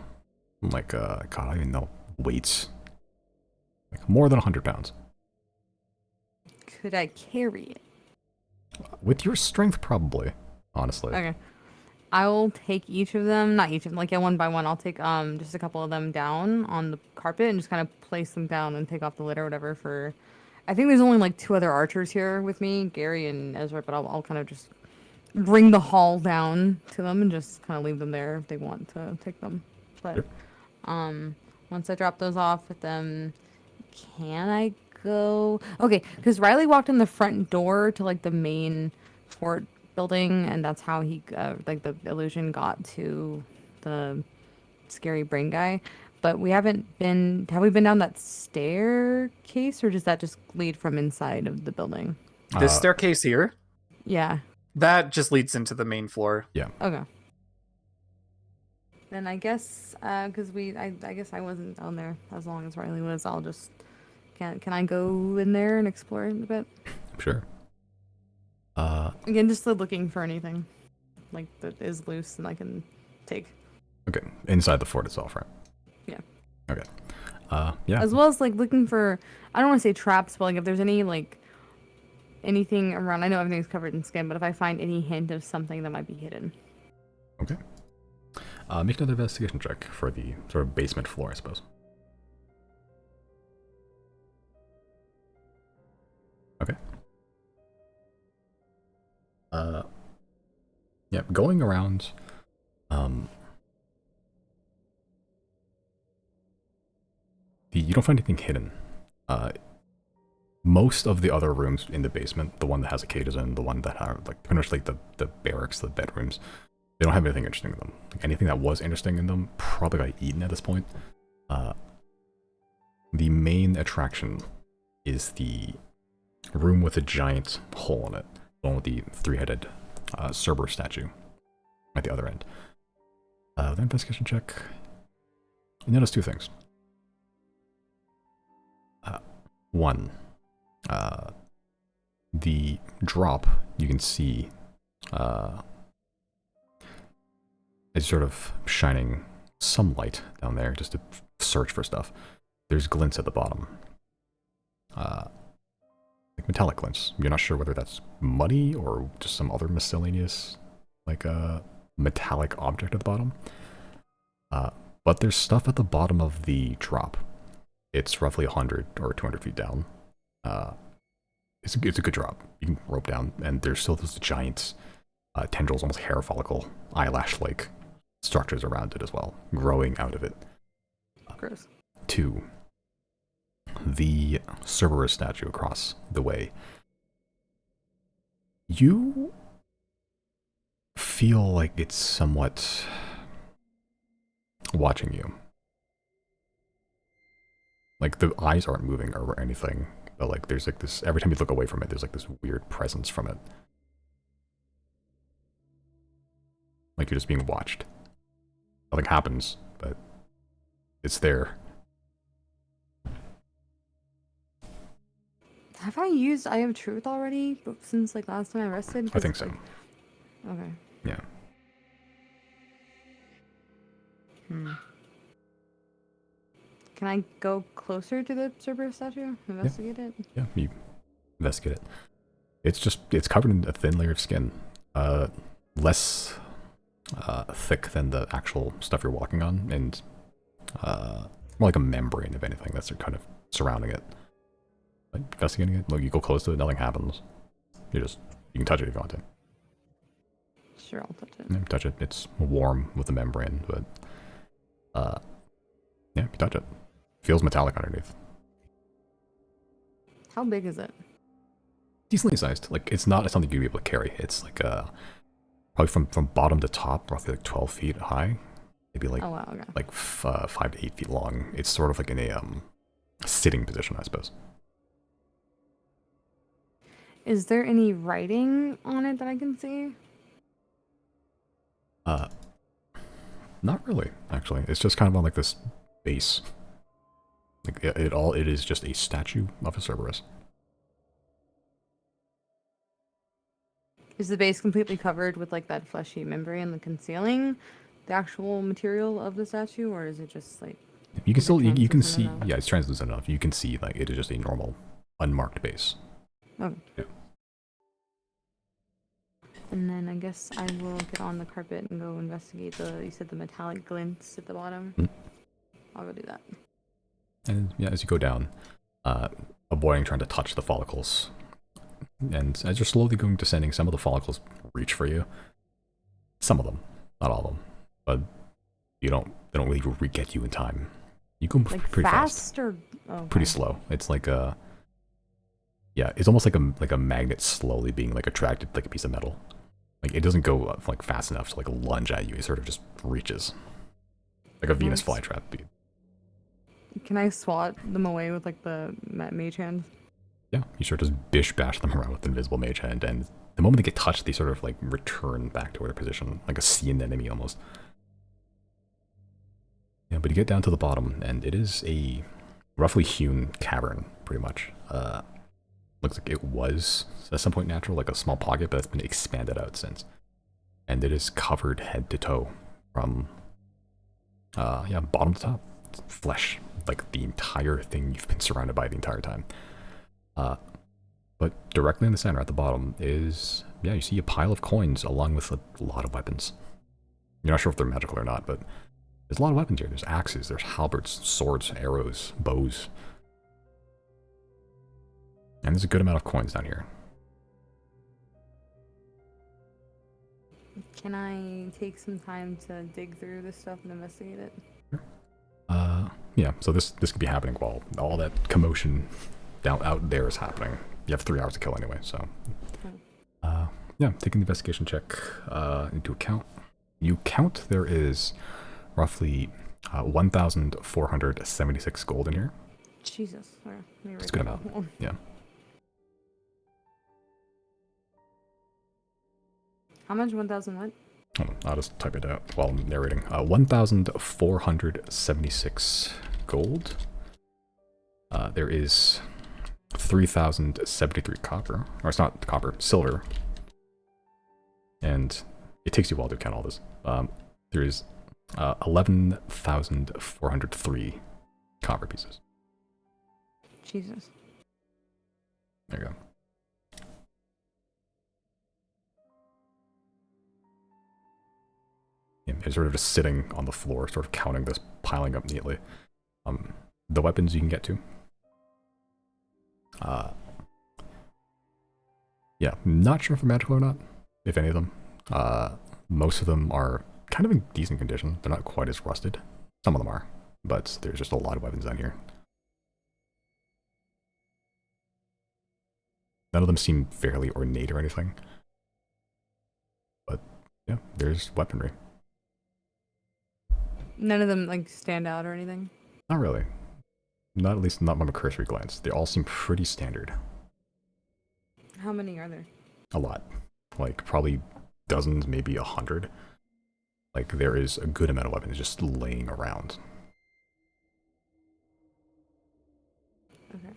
like, God, I don't even know, weights. Like, more than 100 pounds. Could I carry it? With your strength, probably, honestly. Okay. I will take each of them, not each of them, like yeah, one by one. I'll take just a couple of them down on the carpet and just kind of place them down and take off the lid or whatever for... I think there's only like 2 other archers here with me, Gary and Ezra, but I'll kind of just bring the haul down to them and just kind of leave them there if they want to take them. But once I drop those off with them, can I go? Okay, because Riley walked in the front door to like the main fort building, and that's how he like the illusion got to the scary brain guy. But we haven't been. Have we been down that staircase, or does that just lead from inside of the building? This staircase here, Yeah. that just leads into the main floor. Yeah. Okay. Then I guess because I guess I wasn't down there as long as Riley was. I'll just can I go in there and explore it a bit? Sure. Again, just looking for anything like that is loose and I can take. Okay, inside the fort itself, right? Yeah. Okay. Yeah. As well as like looking for, I don't want to say traps, but like if there's any like anything around. I know everything's covered in skin, but if I find any hint of something that might be hidden. Okay. Make another investigation check for the sort of basement floor, I suppose. Okay. Yeah, going around, you don't find anything hidden. Most of the other rooms in the basement, the one that has a cage in, the one that are like pretty much like the barracks, the bedrooms, they don't have anything interesting in them. Like anything that was interesting in them probably got eaten at this point. The main attraction is the room with a giant hole in it, the one with the 3-headed Cerber statue at the other end. The investigation check. You notice 2 things. One, the drop you can see is sort of shining some light down there just to search for stuff. There's glints at the bottom. Like metallic glints. You're not sure whether that's muddy or just some other miscellaneous, like a metallic object at the bottom. But there's stuff at the bottom of the drop. It's roughly 100 or 200 feet down. It's a good drop. You can rope down, and there's still those giant tendrils, almost hair follicle, eyelash-like structures around it as well, growing out of it. Gross. 2. The Cerberus statue across the way. You feel like it's somewhat watching you. Like the eyes aren't moving or anything, but like there's like this, every time you look away from it, there's like this weird presence from it. Like you're just being watched. Nothing happens, but it's there. Have I used Eye of Truth already since like last time I rested? I think so. Like, okay. Yeah. Can I go closer to the Cerberus statue? Investigate it? Yeah, you investigate it. It's covered in a thin layer of skin. Less thick than the actual stuff you're walking on, and more like a membrane, if anything, that's kind of surrounding it. Like investigating it, look, you go close to it, nothing happens. You can touch it if you want to. Sure, I'll touch it. Yeah, touch it. It's warm with the membrane, but yeah, you touch it. Feels metallic underneath. How big is it? Decently sized. Like it's not something you'd be able to carry. It's like probably from bottom to top, roughly like 12 feet high. Maybe like Oh wow, okay. like 5 to 8 feet long. It's sort of like in a sitting position, I suppose. Is there any writing on it that I can see? Not really, actually. It's just kind of on like this base. Like it is just a statue of a Cerberus. Is the base completely covered with like that fleshy membrane, like concealing the actual material of the statue, or is it just like? You can still you can see, translucent enough? yeah, it's translucent enough. You can see like it is just a normal unmarked base. Okay. Yeah. And then I guess I will get on the carpet and go investigate you said the metallic glints at the bottom. Mhm. I'll go do that. And yeah, as you go down, avoiding trying to touch the follicles, and as you're slowly going descending, some of the follicles reach for you. Some of them, not all of them, but they don't really get you in time. You go Like pretty fast. fast or Pretty slow. It's like yeah, it's almost like a magnet slowly being like attracted to like a piece of metal. Like it doesn't go like fast enough to like lunge at you. It sort of just reaches, like a Venus Nice. flytrap. Can I swat them away with like the mage hand? Yeah, you sort of just bish bash them around with invisible mage hand, and the moment they get touched, they sort of like return back to their position, like a sea enemy almost. Yeah, but you get down to the bottom, and it is a roughly hewn cavern, pretty much. Looks like it was at some point natural, like a small pocket, but it's been expanded out since. And it is covered head to toe from, yeah, bottom to top. It's flesh, like the entire thing you've been surrounded by the entire time. But directly in the center at the bottom is, yeah, you see a pile of coins along with a lot of weapons. You're not sure if they're magical or not, but there's a lot of weapons here. There's axes, there's halberds, swords, arrows, bows. And there's a good amount of coins down here. Can I take some time to dig through this stuff and investigate it? Yeah, so this could be happening while all that commotion down out there is happening. You have 3 hours to kill anyway, so. Yeah, taking the investigation check into account. You count there is roughly 1,476 gold in here. Jesus. Okay, let me That's write a good that amount. down. Yeah. How much? 1,000 what? Hold on, I'll just type it out while I'm narrating. 1,476 gold. There is 3,073 copper. Or it's not copper, silver. And it takes you a while to count all this. There is 11,403 copper pieces. Jesus. There you go. Yeah, and sort of just sitting on the floor, sort of counting this, piling up neatly. The weapons you can get to. Yeah, not sure if they're magical or not, if any of them. Most of them are kind of in decent condition. They're not quite as rusted. Some of them are, but there's just a lot of weapons down here. None of them seem fairly ornate or anything. But yeah, there's weaponry. None of them like stand out or anything. Not really. Not at least not from a cursory glance. They all seem pretty standard. How many are there? A lot. Like probably dozens, maybe 100. Like there is a good amount of weapons just laying around. Okay.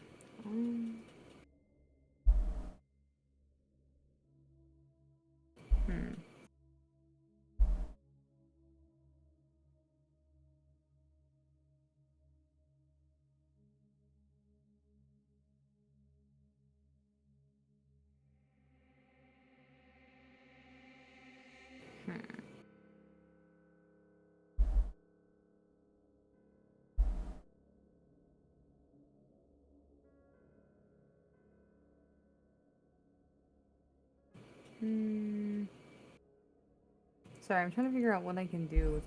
Sorry, I'm trying to figure out what I can do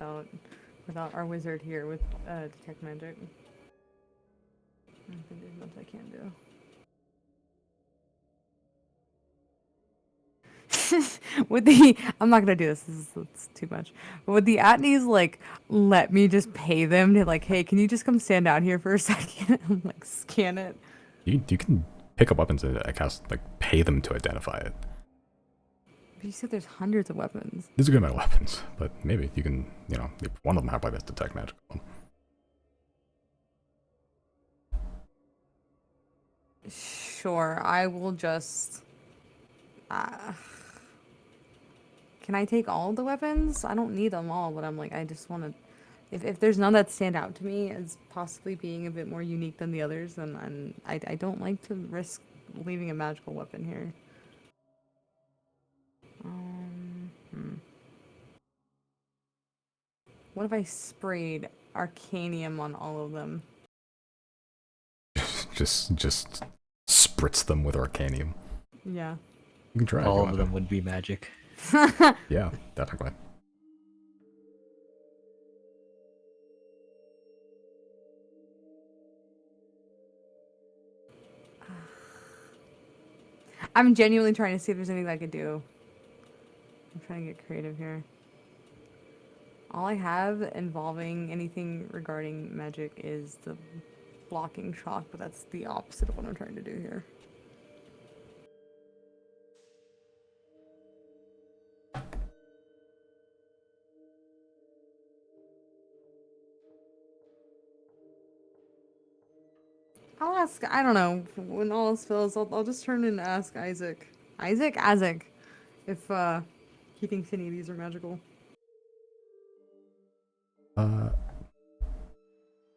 without our wizard here with detect magic. I don't think there's much I can do. Would the I'm not gonna do this. It's too much. But would the Atneys like let me just pay them to like, hey, can you just come stand out here for a second and like scan it? You can pick up weapons and I cast like pay them to identify it. But you said there's hundreds of weapons. There's a good amount of weapons, but maybe you can, you know, if one of them have probably has detect magic. Sure, I will just. Can I take all of the weapons? I don't need them all, but I'm like, I just want to. If there's none that stand out to me as possibly being a bit more unique than the others, then I don't like to risk leaving a magical weapon here. What if I sprayed Arcanium on all of them? just spritz them with Arcanium. Yeah. You can try. If you All want of to. them would be magic. Yeah, definitely. I'm genuinely trying to see if there's anything I could do. I'm trying to get creative here. All I have involving anything regarding magic is the blocking shock, but that's the opposite of what I'm trying to do here. I'll ask, I don't know, when all else fails, I'll just turn and ask Isaac. Isaac, if he thinks any of these are magical.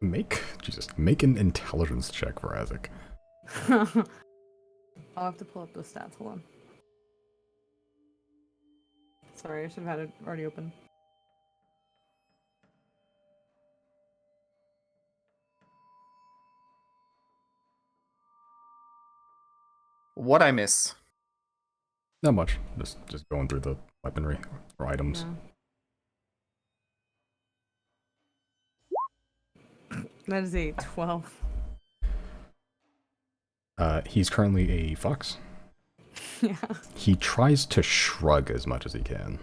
Make an intelligence check for Isaac. I'll have to pull up those stats, hold on. Sorry, I should have had it already open. What I miss? Not much. Just going through the weaponry or items. Yeah. That is a 12. He's currently a fox. Yeah. He tries to shrug as much as he can.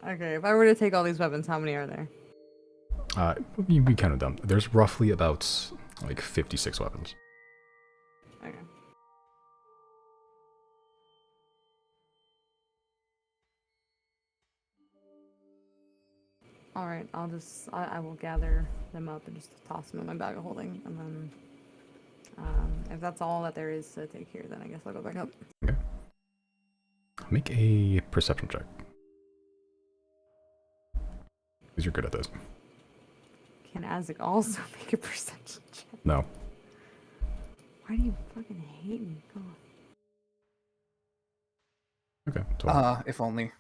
Okay, if I were to take all these weapons, how many are there? We counted them. There's roughly about like 56 weapons. Okay. Alright, I will gather them up and just toss them in my bag of holding, and then, if that's all that there is to take here, then I guess I'll go back up. Okay. Make a perception check. Because you're good at this. Can Isaac also make a perception check? No. Why do you fucking hate me? God. Okay. So, If only.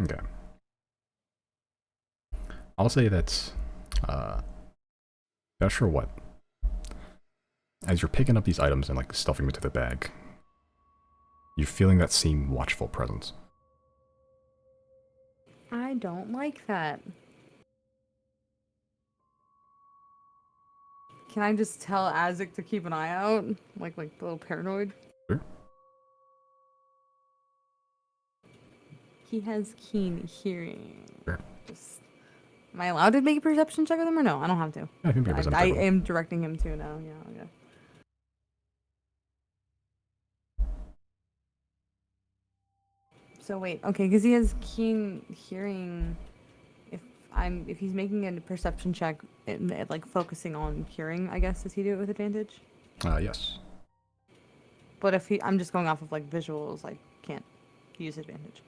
okay. I'll say that, not sure what. As you're picking up these items and like stuffing them into the bag, you're feeling that same watchful presence. I don't like that. Can I just tell Azek to keep an eye out? Like a little paranoid? Sure. He has keen hearing. Sure. Just, am I allowed to make a perception check with him or no? I don't have to. Yeah, I can give I am directing him to now. Yeah, okay. So wait, okay, because he has keen hearing. If he's making a perception check, like focusing on hearing, I guess, does he do it with advantage? Yes. But if I'm just going off of like visuals, I can't use advantage.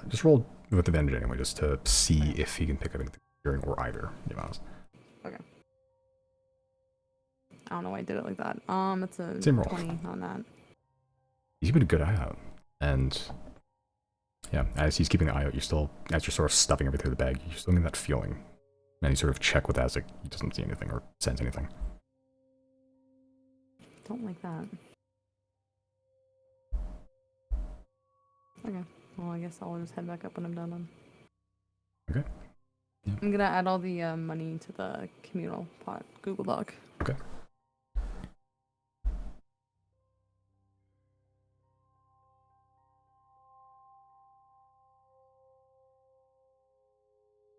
Just roll with advantage anyway, just to see Okay. if he can pick up anything hearing or either. To be honest. Okay. I don't know why I did it like that. It's a Same roll. 20 on that. He's keeping a good eye out, and yeah, as he's keeping an eye out, you're still, as you're sort of stuffing everything in the bag, you're still getting that feeling. And you sort of check with Azek, he doesn't see anything or sense anything. Don't like that. Okay. Well, I guess I'll just head back up when I'm done then. Okay. Yeah. I'm gonna add all the money to the communal pot Google Doc. Okay.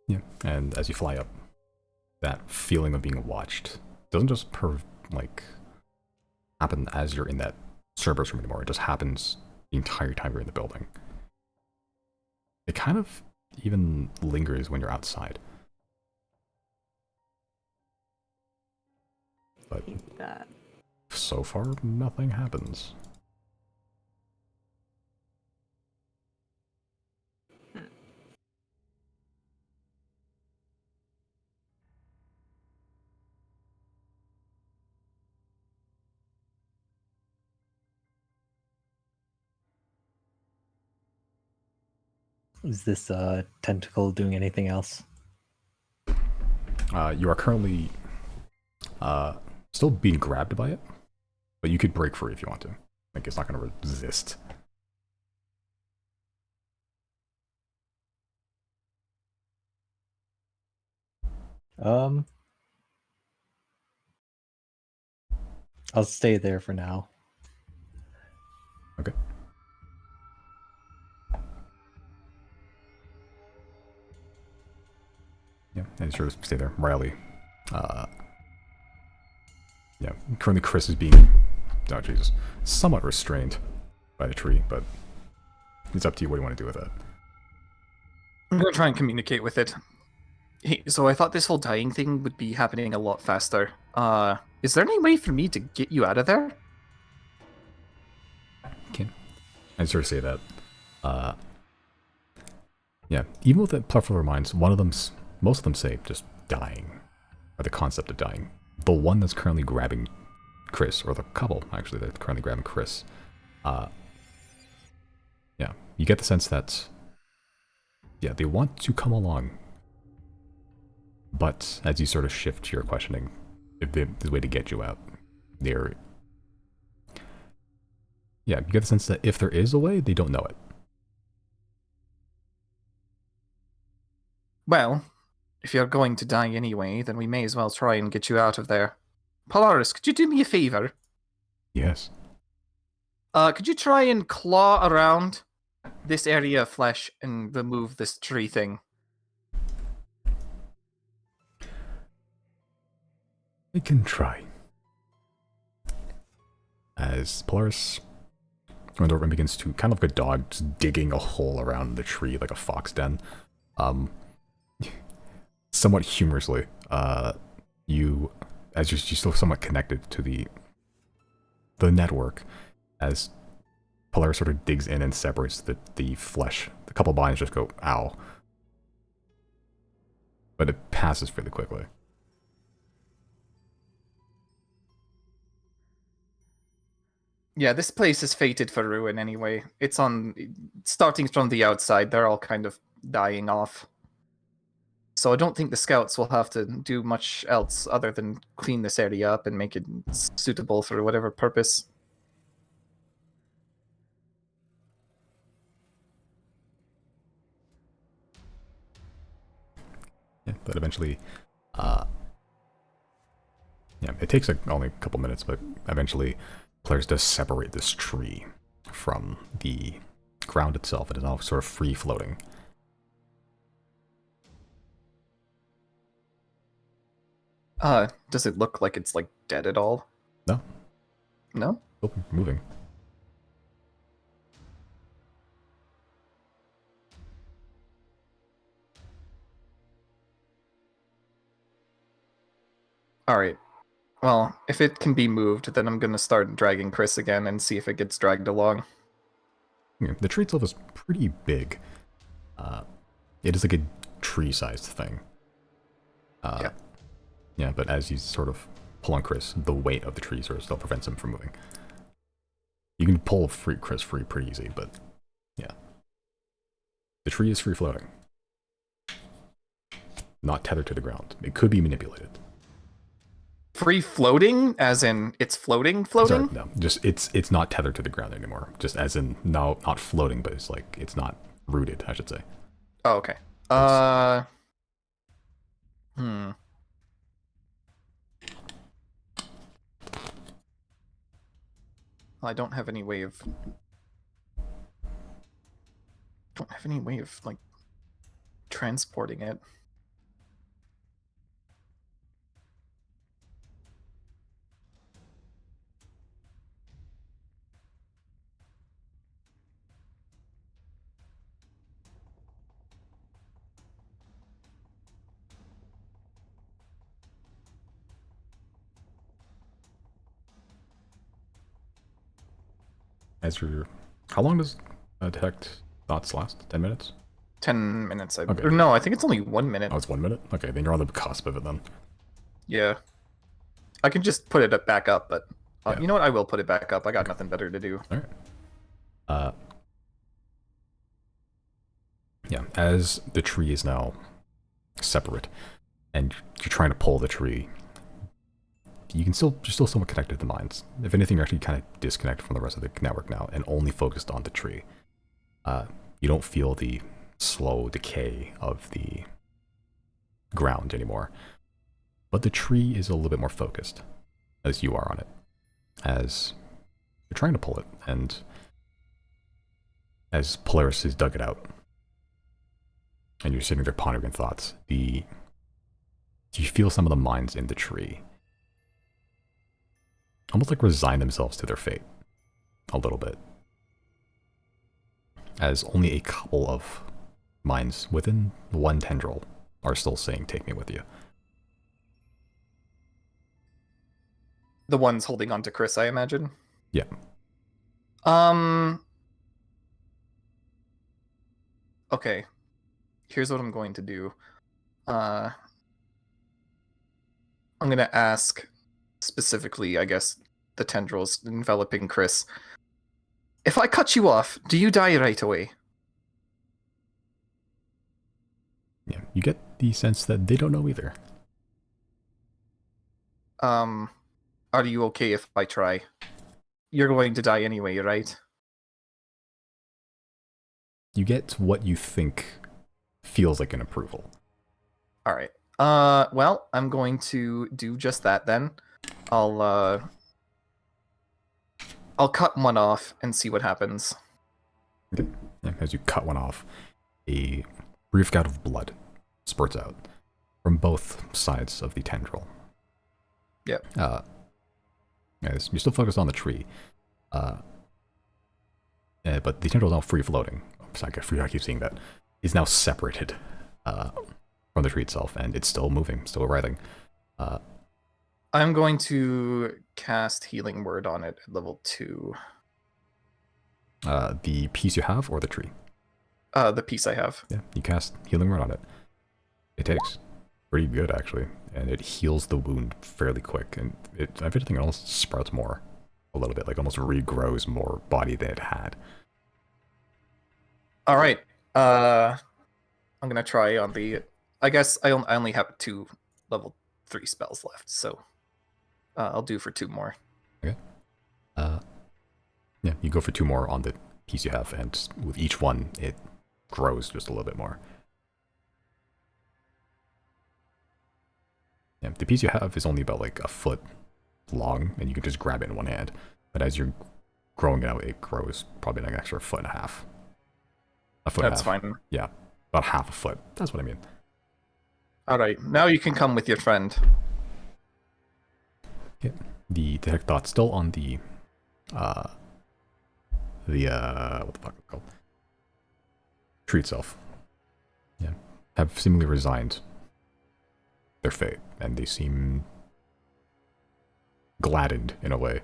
Yeah, and as you fly up, that feeling of being watched doesn't just happen as you're in that Cerberus room anymore. It just happens the entire time you're in the building. It kind of even lingers when you're outside. But Hate that. so far, nothing happens. Is this tentacle doing anything else? You are currently still being grabbed by it, but you could break free if you want to. Like, it's not going to resist. I'll stay there for now. Okay. Yeah, and sort of stay there. Riley. Yeah, currently Chris is being, oh Jesus, somewhat restrained by the tree, but it's up to you what you want to do with it. I'm gonna try and communicate with it. Hey, so I thought this whole dying thing would be happening a lot faster. Is there any way for me to get you out of there? Okay. I sort of say that. Yeah, even with the plethora of minds, most of them say just dying, or the concept of dying. The one that's currently grabbing Chris, or the couple actually that's currently grabbing Chris, yeah, you get the sense that, yeah, they want to come along, but as you sort of shift your questioning, if there's a way to get you out, yeah, you get the sense that if there is a way, they don't know it. Well, if you're going to die anyway, then we may as well try and get you out of there. Polaris, could you do me a favor? Yes. Could you try and claw around this area of flesh and remove this tree thing? I can try. As Polaris runs over and begins to, kind of like a dog, just digging a hole around the tree like a fox den. Somewhat humorously, as you're still somewhat connected to the network, as Polaris sort of digs in and separates the flesh. The couple binds just go, ow. But it passes fairly quickly. Yeah, this place is fated for ruin anyway. It's on, starting from the outside, they're all kind of dying off. So I don't think the scouts will have to do much else other than clean this area up and make it suitable for whatever purpose. Yeah, but eventually, yeah, it takes like only a couple minutes, but eventually players just separate this tree from the ground itself. It is now sort of free floating. Does it look like it's like dead at all? No, No? still moving. Alright. Well, if it can be moved, then I'm gonna start dragging Chris again and see if it gets dragged along. Yeah, the tree itself is pretty big. It is like a tree-sized thing. Yeah. Yeah, but as you sort of pull on Chris, the weight of the tree sort of still prevents him from moving. You can pull Chris free pretty easy, but yeah. The tree is free floating. Not tethered to the ground. It could be manipulated. Free floating, as in it's floating? Sorry, no, just it's not tethered to the ground anymore. Just as in not floating, but it's like it's not rooted, I should say. Oh, okay. I don't have any way of... like, transporting it. As you're, how long does detect thoughts last? 10 minutes? 10 minutes, Okay. Or no, I think it's only 1 minute. Oh, it's 1 minute? Okay, then you're on the cusp of it then. Yeah. I can just put it back up, but... Yeah. You know what? I will put it back up. I got nothing better to do. Alright. Yeah, as the tree is now separate, and you're trying to pull the tree, you're still somewhat connected to the mines. If anything, you're actually kind of disconnected from the rest of the network now, and only focused on the tree. You don't feel the slow decay of the ground anymore. But the tree is a little bit more focused, as you are on it. As you're trying to pull it, and as Polaris has dug it out, and you're sitting there pondering thoughts, you feel some of the minds in the tree almost like resign themselves to their fate a little bit, as only a couple of minds within one tendril are still saying, "Take me with you." The ones holding on to Chris, I imagine. Yeah. Okay. Here's what I'm going to do. I'm going to ask specifically, I guess, the tendrils enveloping Chris. If I cut you off, do you die right away? Yeah, you get the sense that they don't know either. Are you okay if I try? You're going to die anyway, right? You get what you think feels like an approval. All right. Well, I'm going to do just that then. I'll cut one off and see what happens. Okay. Yeah, as you cut one off, a brief gout of blood spurts out from both sides of the tendril. Yep. As you're still focused on the tree, but the tendril is now free floating. I keep seeing that. Is now separated from the tree itself, and it's still moving, still writhing. I'm going to cast Healing Word on it at level 2. The piece you have, or the tree? The piece I have. Yeah, you cast Healing Word on it. It takes pretty good, actually, and it heals the wound fairly quick, and if anything else, sprouts more. a little bit, like almost regrows more body than it had. All right. I'm gonna try on the. I guess I only have 2 level 3 spells left, so I'll do for 2 more. Okay. Yeah, you go for 2 more on the piece you have, and with each one, it grows just a little bit more. Yeah, the piece you have is only about like a foot long, and you can just grab it in one hand. But as you're growing it out, it grows probably like an extra 1.5 feet. A foot. That's and a half. fine. Yeah, about half a foot. That's what I mean. All right, now you can come with your friend. Yeah, the detect thought still on the what the fuck is it called? Tree itself. Yeah, have seemingly resigned their fate, and they seem gladdened in a way.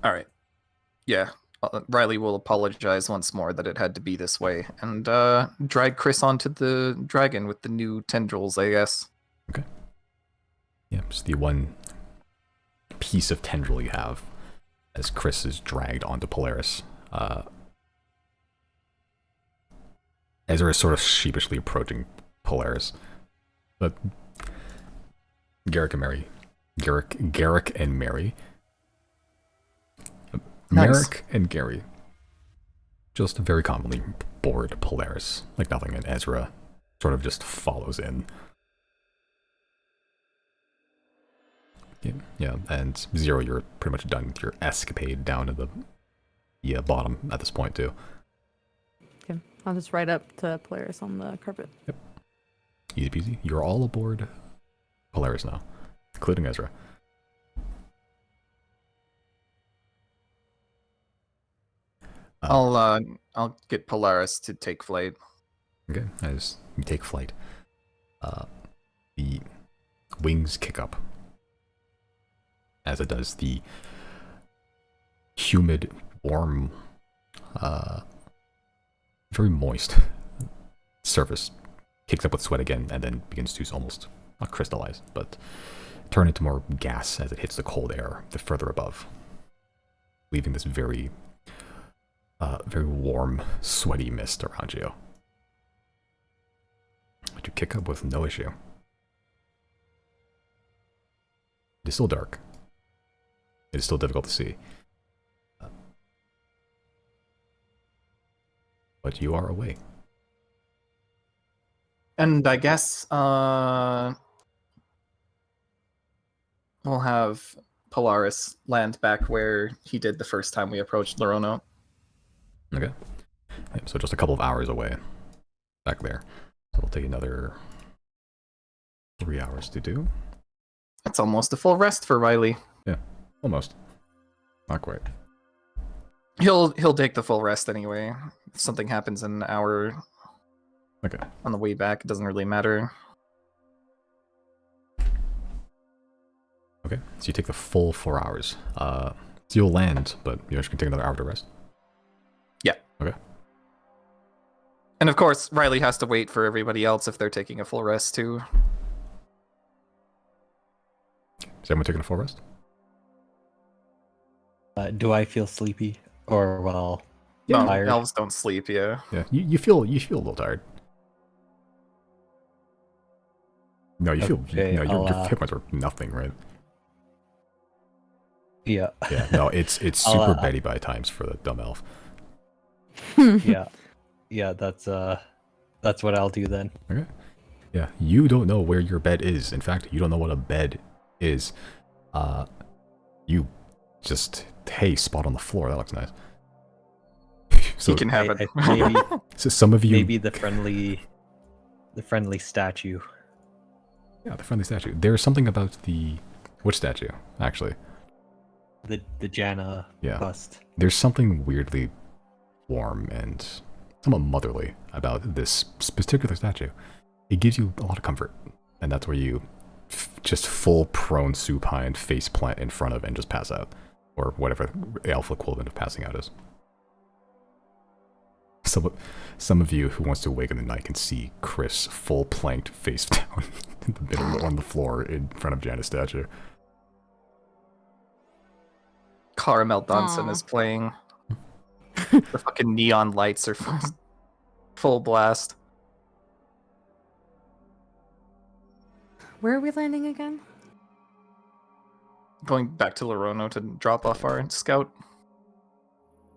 All right. Yeah. Riley will apologize once more that it had to be this way, and drag Chris onto the dragon with the new tendrils, I guess. Okay. Yeah, just the one piece of tendril you have as Chris is dragged onto Polaris. Ezra is sort of sheepishly approaching Polaris. But Garrick and Mary. Garrick and Mary. Nice. Merrick and Gary just very commonly board Polaris like nothing, and Ezra sort of just follows in. Yeah, and Zero, you're pretty much done with your escapade down to the bottom at this point too. Okay, I'll just ride up to Polaris on the carpet. Yep. Easy peasy. You're all aboard Polaris now, including Ezra. I'll get Polaris to take flight. Okay, as you take flight, the wings kick up. As it does, the humid, warm, very moist surface kicks up with sweat again, and then begins to almost not crystallize, but turn into more gas as it hits the cold air the further above, leaving this very warm, sweaty mist around you. But you kick up with no issue. It is still dark. It is still difficult to see. But you are away. And I guess we'll have Polaris land back where he did the first time we approached Lorono. Okay. So just a couple of hours away back there. So it'll take another 3 hours to do. That's almost a full rest for Riley. Yeah, almost. Not quite. He'll take the full rest anyway. If something happens in an hour Okay. on the way back, it doesn't really matter. Okay, so you take the full 4 hours. So you'll land, but you're just gonna take another hour to rest? Yeah. Okay. And of course, Riley has to wait for everybody else if they're taking a full rest too. Is everyone taking a full rest? Do I feel sleepy or well No, tired? elves don't sleep, yeah. Yeah, you feel a little tired. No, you feel Okay, no, your I'll, hit points are nothing, right? Yeah. Yeah, no, it's I'll, super Betty by times for the dumb elf. yeah. Yeah, that's what I'll do then. Okay. Yeah, you don't know where your bed is. In fact, you don't know what a bed is. You just, hey, spot on the floor. That looks nice. So, He can have it. Maybe so some of you, maybe the friendly statue. yeah, the friendly statue. There's something about the which statue actually? The Janna Yeah. bust. There's something weirdly warm and somewhat motherly about this particular statue. It gives you a lot of comfort, and that's where you just full prone supine face plant in front of it and just pass out, or whatever the alpha equivalent of passing out is. Some of you who wants to awake in the night can see Chris full planked face down the middle on the floor in front of Janet's statue. Caramel Dunson Aw. is playing. The fucking neon lights are full blast. Where are we landing again? Going back to Lorono to drop off our scout.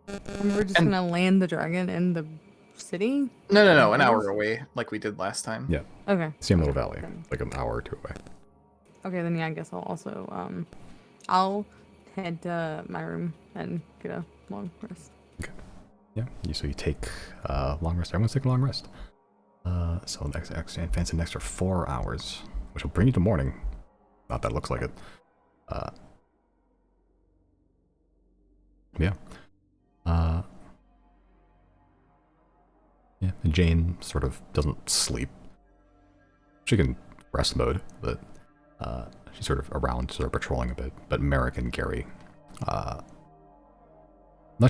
And we're just And- gonna land the dragon in the city? No, an Yes. hour away, like we did last time. Yeah, Okay. same little valley, Okay. like an hour or two away. Okay, then yeah, I guess I'll also I'll head to my room and get a long rest. Yeah, so you take long rest. Everyone's taking a long rest. So next advance an extra 4 hours, which will bring you to morning. Not that it looks like it. Yeah. Yeah, and Jane sort of doesn't sleep. She can rest mode, but she's sort of around, sort of patrolling a bit. But Merrick and Gary, not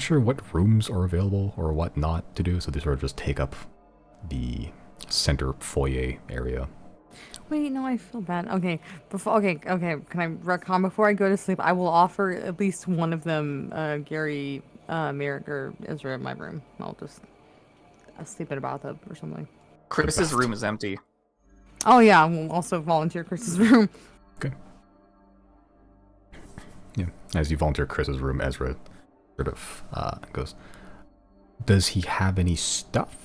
sure what rooms are available or what not to do, so they sort of just take up the center foyer area. Wait, no, I feel bad. Okay, okay. Can I retcon before I go to sleep? I will offer at least one of them, Gary, Merrick, or Ezra in my room. I'll just sleep in a bathtub or something. Chris's best. room is empty. Oh yeah, we'll also volunteer Chris's room. Okay. Yeah, as you volunteer Chris's room, Ezra sort of goes, "Does he have any stuff?"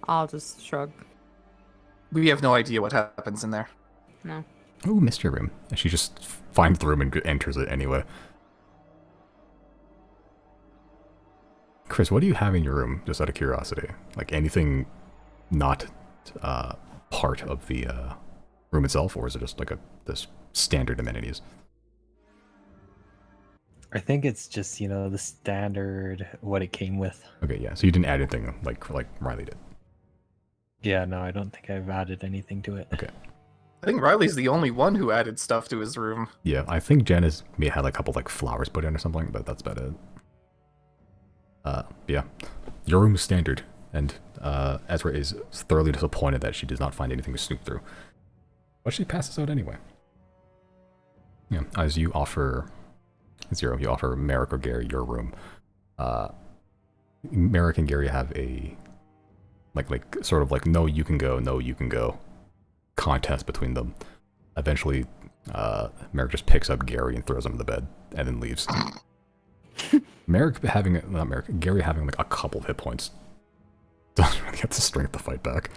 I'll just shrug. We have no idea what happens in there. No. Oh, mystery room. And she just finds the room and enters it anyway. Chris, what do you have in your room, just out of curiosity? Like anything not part of the room itself, or is it just like this standard amenities? I think it's just, the standard what it came with. Okay, yeah. So you didn't add anything like Riley did. Yeah, no, I don't think I've added anything to it. Okay. I think Riley's the only one who added stuff to his room. Yeah, I think Janice may have like a couple like flowers put in or something, but that's about it. Yeah. Your room is standard, and Ezra is thoroughly disappointed that she does not find anything to snoop through. But she passes out anyway. Yeah, as you offer Zero, you offer Merrick or Gary your room. Merrick and Gary have a like sort of like no you can go contest between them. Eventually, Merrick just picks up Gary and throws him in the bed and then leaves. Gary having like a couple of hit points doesn't really have the strength to fight back,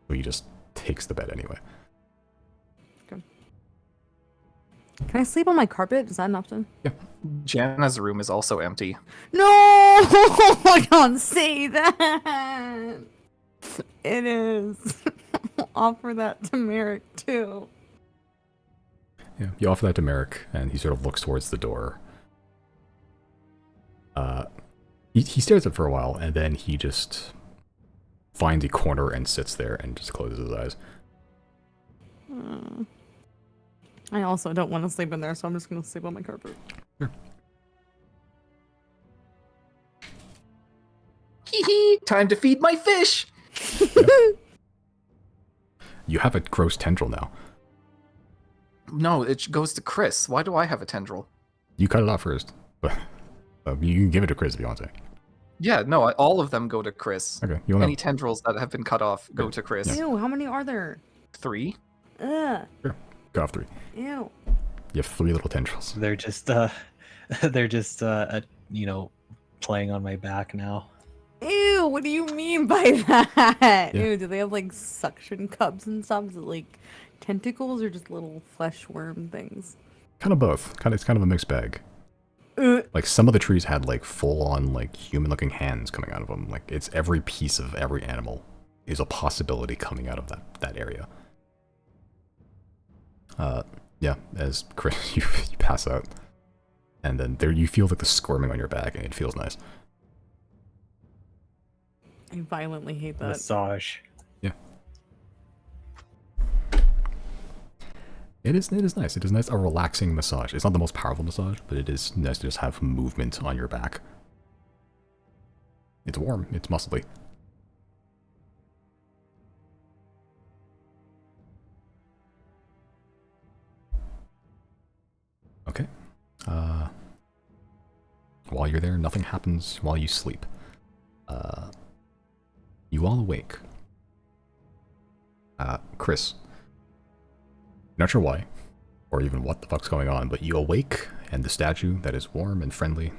so he just takes the bed anyway. Can I sleep on my carpet? Is that an option? Jana's room is also empty. No! I can't say that! It is. I'll offer that to Merrick, too. Yeah, you offer that to Merrick, and he sort of looks towards the door. He stares at it for a while, and then he just finds a corner and sits there and just closes his eyes. I also don't want to sleep in there, so I'm just going to sleep on my carpet. Sure. Hee hee! Time to feed my fish! You have a gross tendril now. No, it goes to Chris. Why do I have a tendril? You cut it off first, but you can give it to Chris if you want to. Yeah, no, all of them go to Chris. Okay, you'll know. Any tendrils that have been cut off go to Chris. Ew, how many are there? 3? Ugh. Cut off 3. Ew. You have 3 little tendrils. They're just playing on my back now. Ew, what do you mean by that? Yeah. Ew, do they have like suction cups and stuff? Is it like tentacles or just little flesh worm things? Kind of both. It's kind of a mixed bag. Like some of the trees had like full-on like human-looking hands coming out of them. Like it's every piece of every animal is a possibility coming out of that area. Yeah, as Chris, you pass out, and then there you feel like the squirming on your back, and it feels nice. I violently hate that. Massage. Yeah. It is nice. It is nice, a relaxing massage. It's not the most powerful massage, but it is nice to just have movement on your back. It's warm. It's muscly. Okay. While you're there, nothing happens while you sleep. You all awake. Chris, not sure why, or even what the fuck's going on, but you awake, and the statue that is warm and friendly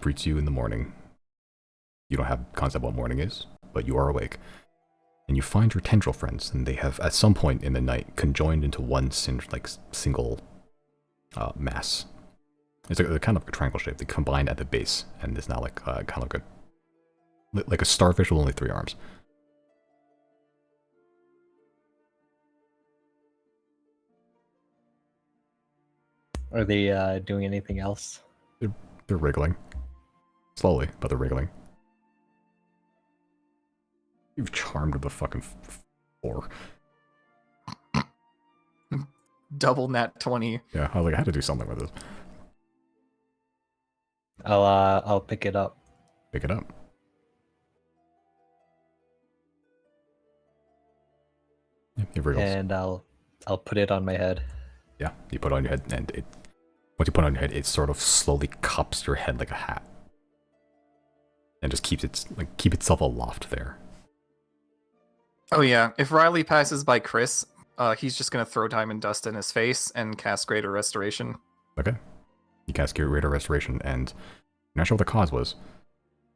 greets you in the morning. You don't have concept what morning is, but you are awake. And you find your tendril friends, and they have, at some point in the night, conjoined into one single mass. It's a kind of a triangle shape. They combine at the base, and it's now like kind of like a starfish with only 3 arms. Are they doing anything else? They're wriggling. Slowly, but they're wriggling. You've charmed the fucking 4. Double nat 20. Yeah, I was like, I had to do something with this. I'll pick it up. Pick it up. Yeah, it wriggles. And I'll put it on my head. Yeah, you put it on your head, and once you put it on your head, it sort of slowly cups your head like a hat, and just keep itself aloft there. Oh yeah, if Riley passes by Chris, he's just gonna throw Diamond Dust in his face and cast Greater Restoration. Okay. You cast Greater Restoration, and you're not sure what the cause was,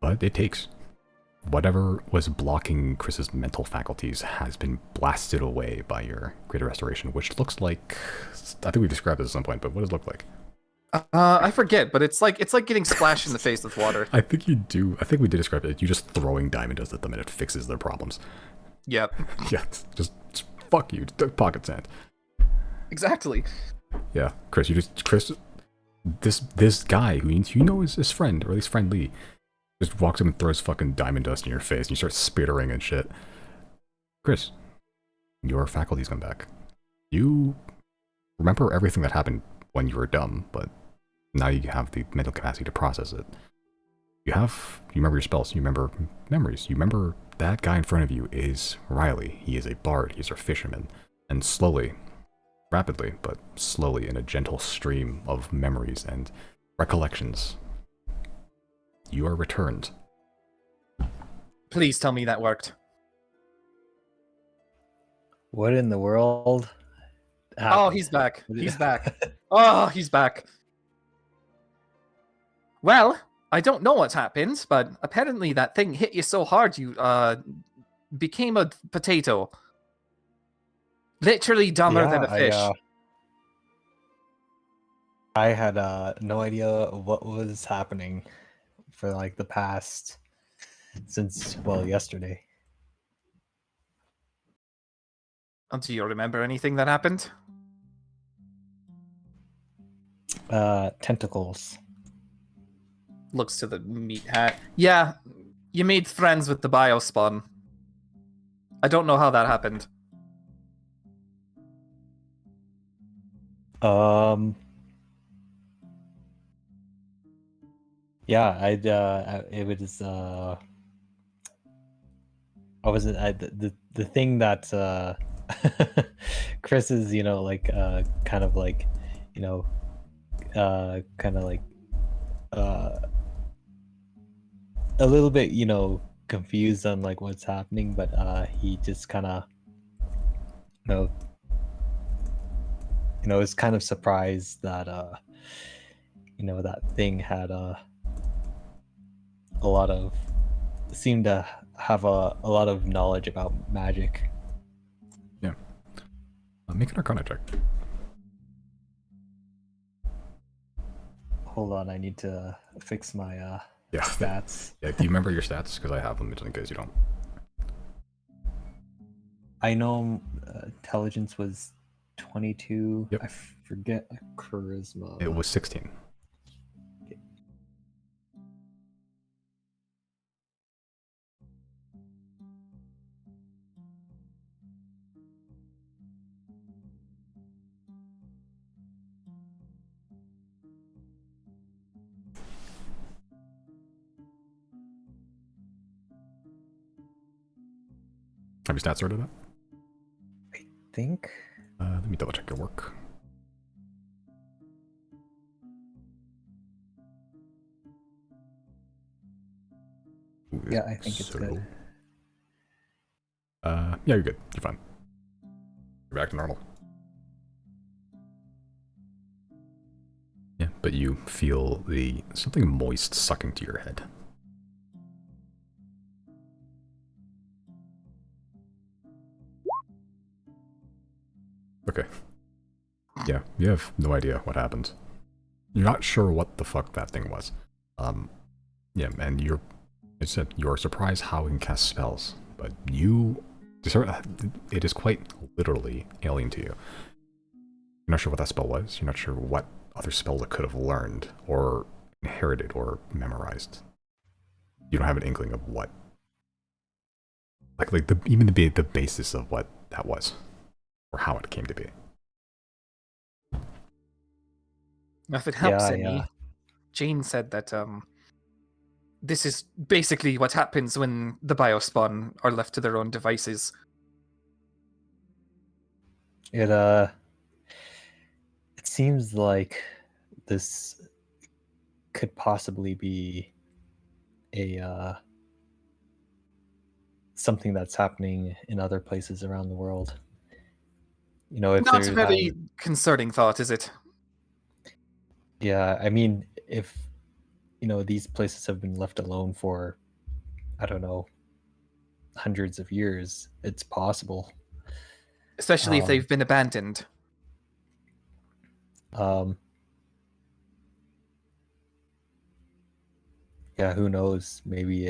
but it takes. Whatever was blocking Chris's mental faculties has been blasted away by your Greater Restoration, which looks like, I think we described this at some point, but what does it look like? I forget, but it's like getting splashed in the face with water. I think you do. I think we did describe it. You just throwing diamond dust at them and it fixes their problems. Yep. Yeah, just fuck you, pocket sand. Exactly. Yeah, Chris, this guy who you know is his friend, or at least friendly, just walks up and throws fucking diamond dust in your face, and you start spittering and shit. Chris, your faculties come back. You remember everything that happened when you were dumb, but now you have the mental capacity to process it. You remember your spells, you remember memories, you remember that guy in front of you is Riley. He is a bard, he's a fisherman, and slowly, rapidly, but slowly in a gentle stream of memories and recollections, you are returned. Please tell me that worked. What in the world? Oh, he's back. He's back. Oh, he's back. Well, I don't know what's happened, but apparently that thing hit you so hard you became a potato. Literally dumber than a fish. I had no idea what was happening for like the past since yesterday. Do you remember anything that happened? Tentacles. Looks to the meat hat. Yeah, you made friends with the biospawn. I don't know how that happened. Yeah, it was I wasn't the thing that Chris is, kind of like, kind of like a little bit, confused on like what's happening, but he just kind of is kind of surprised that that thing had seemed to have a lot of knowledge about magic. Yeah. Make an Arcana check. Hold on, I need to fix my Yeah. stats. Yeah. Do you remember your stats? Because I have them just in case you don't. I know intelligence was 22. Yep. I forget charisma. It was 16. Have your stats sorted out? I think. Let me double check your work. Yeah, I think it's good. Yeah, you're good. You're fine. You're back to normal. Yeah, but you feel something moist sucking to your head. Okay. Yeah, you have no idea what happened. You're not sure what the fuck that thing was. Yeah, and you're surprised how it can cast spells, but it is quite literally alien to you. You're not sure what that spell was. You're not sure what other spells it could have learned, or inherited, or memorized. You don't have an inkling of what, even the basis of what that was, or how it came to be. If it helps Yeah, any, Jane said that this is basically what happens when the biospawn are left to their own devices. It seems like this could possibly be a something that's happening in other places around the world. You know, if Not a there very concerning thought, is it? yeah, I mean, if these places have been left alone for, I don't know, hundreds of years, it's possible. Especially if they've been abandoned. Yeah, who knows? Maybe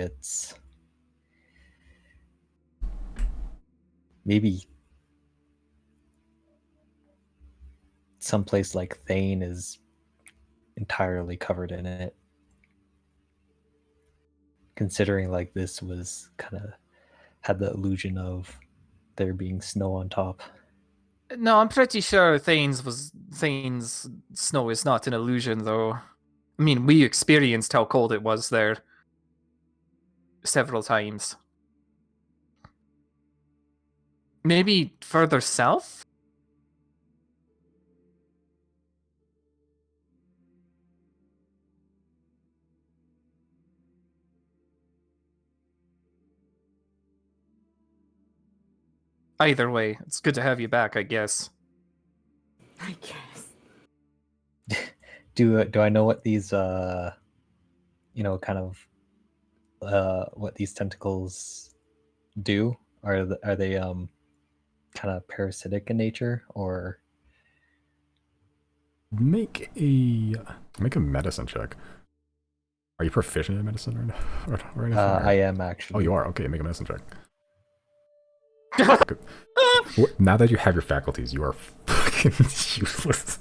someplace like Thane is entirely covered in it. Considering like this was kind of had the illusion of there being snow on top. No, I'm pretty sure Thane's snow is not an illusion, though. I mean, we experienced how cold it was there several times. Maybe further south? Either way, it's good to have you back, I guess. I guess. Do I know what these kind of what these tentacles do? Are they kind of parasitic in nature, or Make a medicine check. Are you proficient in medicine or anything? I am actually. Oh, you are? Okay, make a medicine check. Now that you have your faculties, you are fucking useless.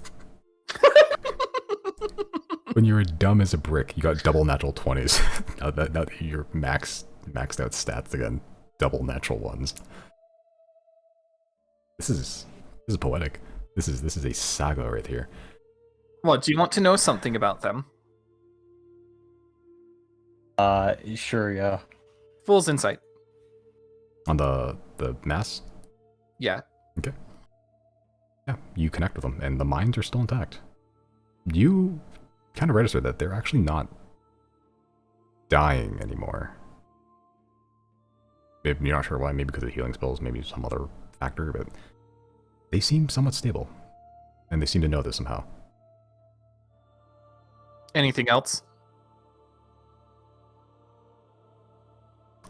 When you were dumb as a brick, you got double natural 20s. now that you're maxed out stats again, double natural ones. This is poetic. This is a saga right here. What, do you want to know something about them? Sure, yeah. Fool's insight. On the mass? Yeah. Okay. Yeah, you connect with them, and the minds are still intact. You kind of register that they're actually not dying anymore. Maybe you're not sure why, maybe because of healing spells, maybe some other factor, but they seem somewhat stable. And they seem to know this somehow. Anything else?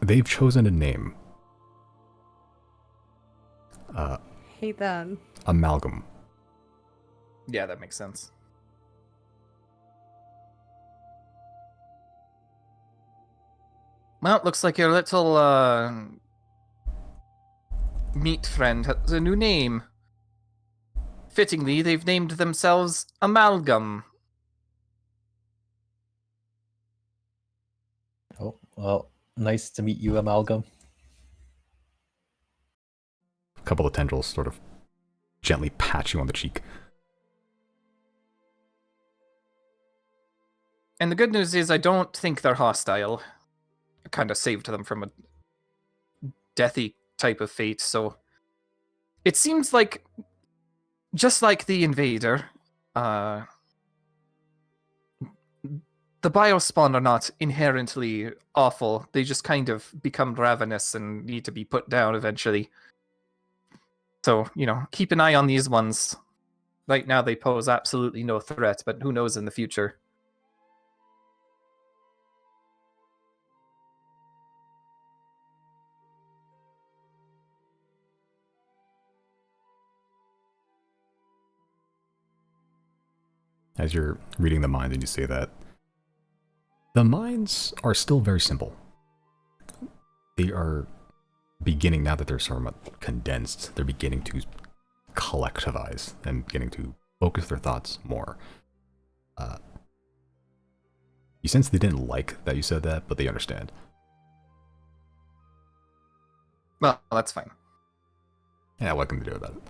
They've chosen a name. Hate that. Amalgam. Yeah, that makes sense. Well, it looks like your little meat friend has a new name. Fittingly, they've named themselves Amalgam. Oh, well, nice to meet you, Amalgam. A couple of tendrils sort of gently pat you on the cheek. And the good news is I don't think they're hostile. I kind of saved them from a deathy type of fate, so it seems like, just like the invader, the biospawn are not inherently awful. They just kind of become ravenous and need to be put down eventually. So, keep an eye on these ones. Right now, they pose absolutely no threat, but who knows in the future? As you're reading the minds and you say that, the minds are still very simple. They are beginning, now that they're somewhat condensed, they're beginning to collectivize and beginning to focus their thoughts more. You sense they didn't like that you said that, but they understand. Well, that's fine. Yeah, what can they do about it?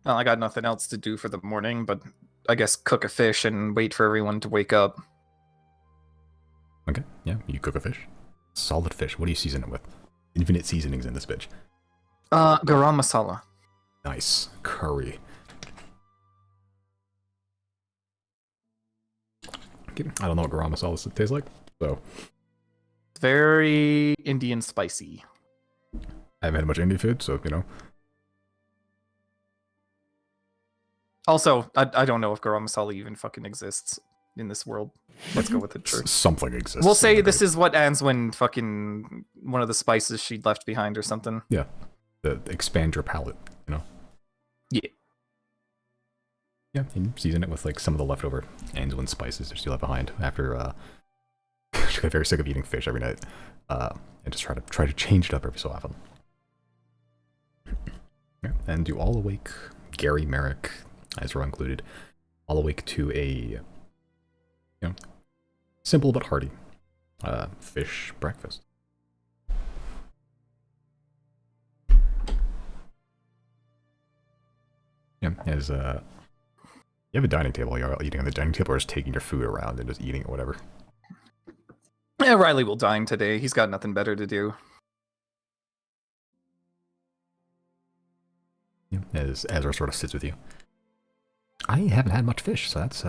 Well, I got nothing else to do for the morning, but I guess cook a fish and wait for everyone to wake up. Okay, yeah, you cook a fish. Solid fish. What do you season it with? Infinite seasonings in this bitch. Garam masala. Nice. Curry. Okay, I don't know what garam masala tastes like, so... Very Indian spicy. I haven't had much Indian food, so, Also, I don't know if garam masala even fucking exists in this world. Let's go with it, sure. Something exists. We'll say this is what Answin fucking... one of the spices she left behind or something. Yeah. The expand your palate, Yeah. Yeah, and season it with like some of the leftover Anduin spices that you left behind after she got very sick of eating fish every night. And just try to change it up every so often. Yeah, and you all awake, Gary, Merrick, Ezra included, all awake to a simple but hearty fish breakfast. Yeah, as you have a dining table. You're all eating on the dining table, or just taking your food around and just eating it, whatever. Yeah, Riley will dine today. He's got nothing better to do. Yeah, as Ezra sort of sits with you. I haven't had much fish, so that's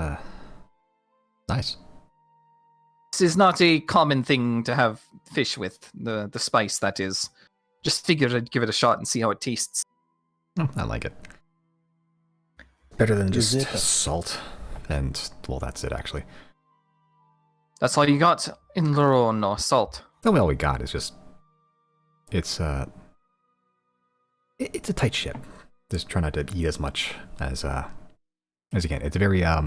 nice. This is not a common thing to have fish with, the spice, that is. Just figured I'd give it a shot and see how it tastes. Oh, I like it. Better than Is just it- salt. And, well, that's it, actually. That's all you got in Lorone, salt. All we got is just... It's a tight ship. Just try not to eat as much as you can. It's a very, how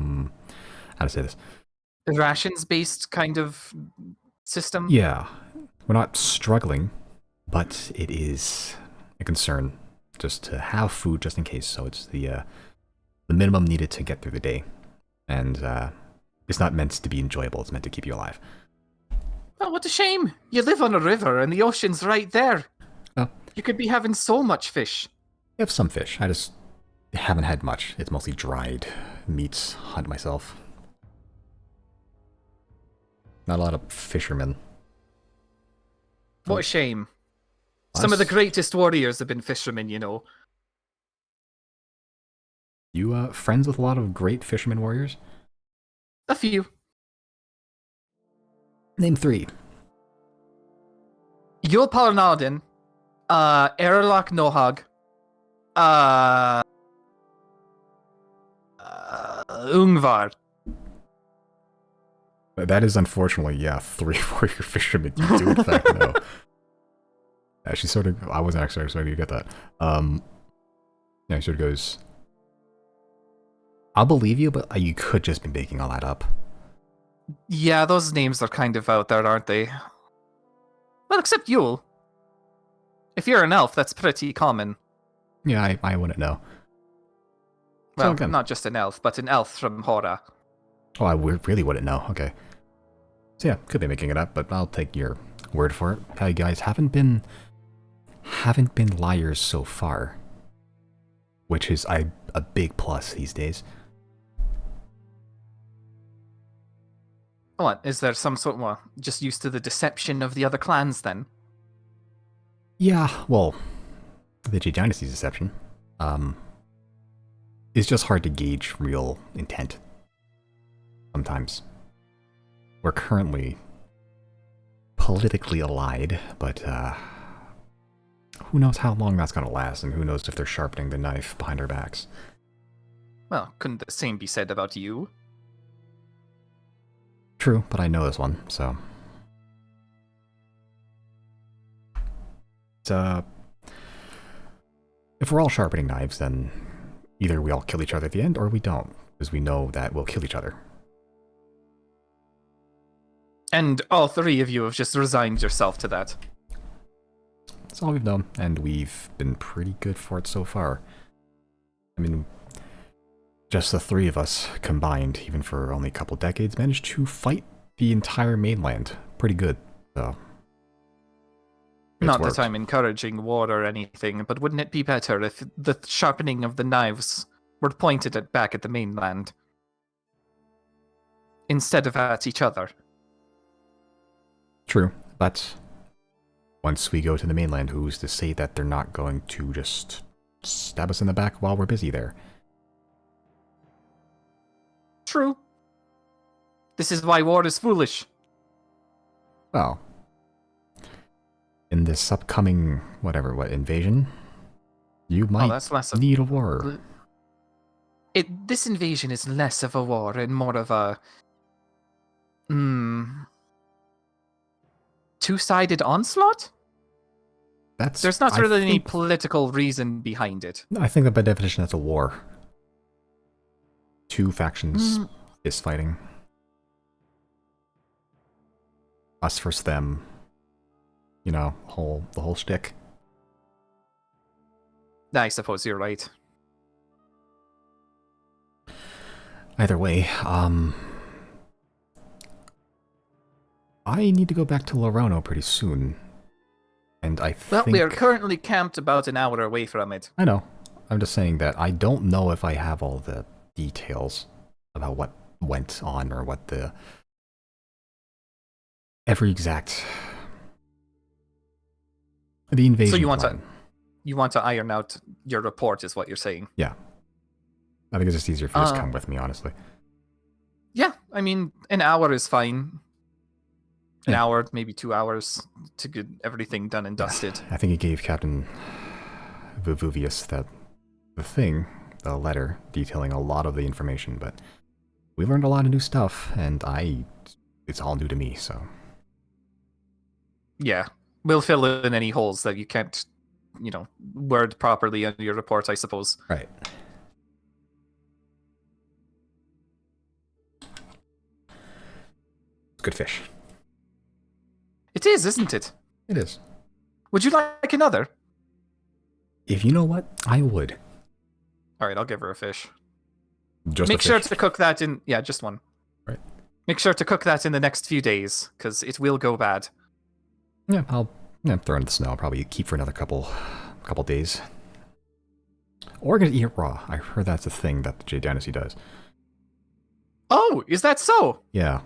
to say this? Rations-based kind of system? Yeah. We're not struggling, but it is a concern just to have food just in case. So it's the minimum needed to get through the day. And it's not meant to be enjoyable. It's meant to keep you alive. Oh, what a shame. You live on a river and the ocean's right there. Oh. You could be having so much fish. I have some fish. I just haven't had much. It's mostly dried meats. Hunt myself. Not a lot of fishermen. What a shame. Some of the greatest warriors have been fishermen, you know. You friends with a lot of great fishermen warriors? A few. Name 3. Yul Palanaldin, Erlach Nohag, Ungvar. That is unfortunately, yeah, 3 warrior fishermen you do in fact know. She sort of, I wasn't actually expecting you to get that. Yeah, she sort of goes, I'll believe you, but you could just be making all that up. Yeah, those names are kind of out there, aren't they? Well, except Yul. If you're an elf, that's pretty common. Yeah, I wouldn't know. Well, again. not just an elf, but an elf from Hora. Oh, I really wouldn't know. Okay. So yeah, could be making it up, but I'll take your word for it. You guys haven't been liars so far, which is a big plus these days. What, is there some sort of, well, just used to the deception of the other clans then? Yeah, well, the G Dynasty's deception. it's just hard to gauge real intent. Sometimes. We're currently politically allied, but who knows how long that's gonna last, and who knows if they're sharpening the knife behind our backs. Well, couldn't the same be said about you? True, but I know this one, so... if we're all sharpening knives, then either we all kill each other at the end, or we don't, because we know that we'll kill each other. And all three of you have just resigned yourself to that. That's all we've known, and we've been pretty good for it so far. I mean, just the three of us combined, even for only a couple decades, managed to fight the entire mainland pretty good, so... Not that I'm encouraging war or anything, but wouldn't it be better if the sharpening of the knives were pointed back at the mainland? Instead of at each other? True, but once we go to the mainland, who's to say that they're not going to just stab us in the back while we're busy there? True. This is why war is foolish. Well, in this upcoming, invasion, you might that's less of, need a war. This invasion is less of a war and more of a... two-sided onslaught? There's not really any political reason behind it. I think that by definition that's a war. Two factions fist fighting. Us versus them. You know, the whole shtick. I suppose you're right. Either way, I need to go back to Lorono pretty soon. And I think... Well, we are currently camped about an hour away from it. I know. I'm just saying that I don't know if I have all the details about what went on or what the... every exact... the invasion So you want to iron out your report, is what you're saying? Yeah. I think it's just easier if you just come with me, honestly. Yeah, I mean, an hour is fine. An hour, maybe 2 hours to get everything done and dusted. I think he gave Captain Vivuvius the letter detailing a lot of the information, but we learned a lot of new stuff, and it's all new to me, so... Yeah, we'll fill in any holes that you can't, word properly in your report, I suppose. Right. Good fish. It is, isn't it? It is. Would you like another? If you know what, I would. Alright, I'll give her a fish. Just Make sure to cook that in... Yeah, just one. Right. Make sure to cook that in the next few days, because it will go bad. Yeah, I'll throw it in the snow. I'll probably keep for another couple days. Or gonna eat it raw. I heard that's a thing that the J Dynasty does. Oh, is that so? Yeah.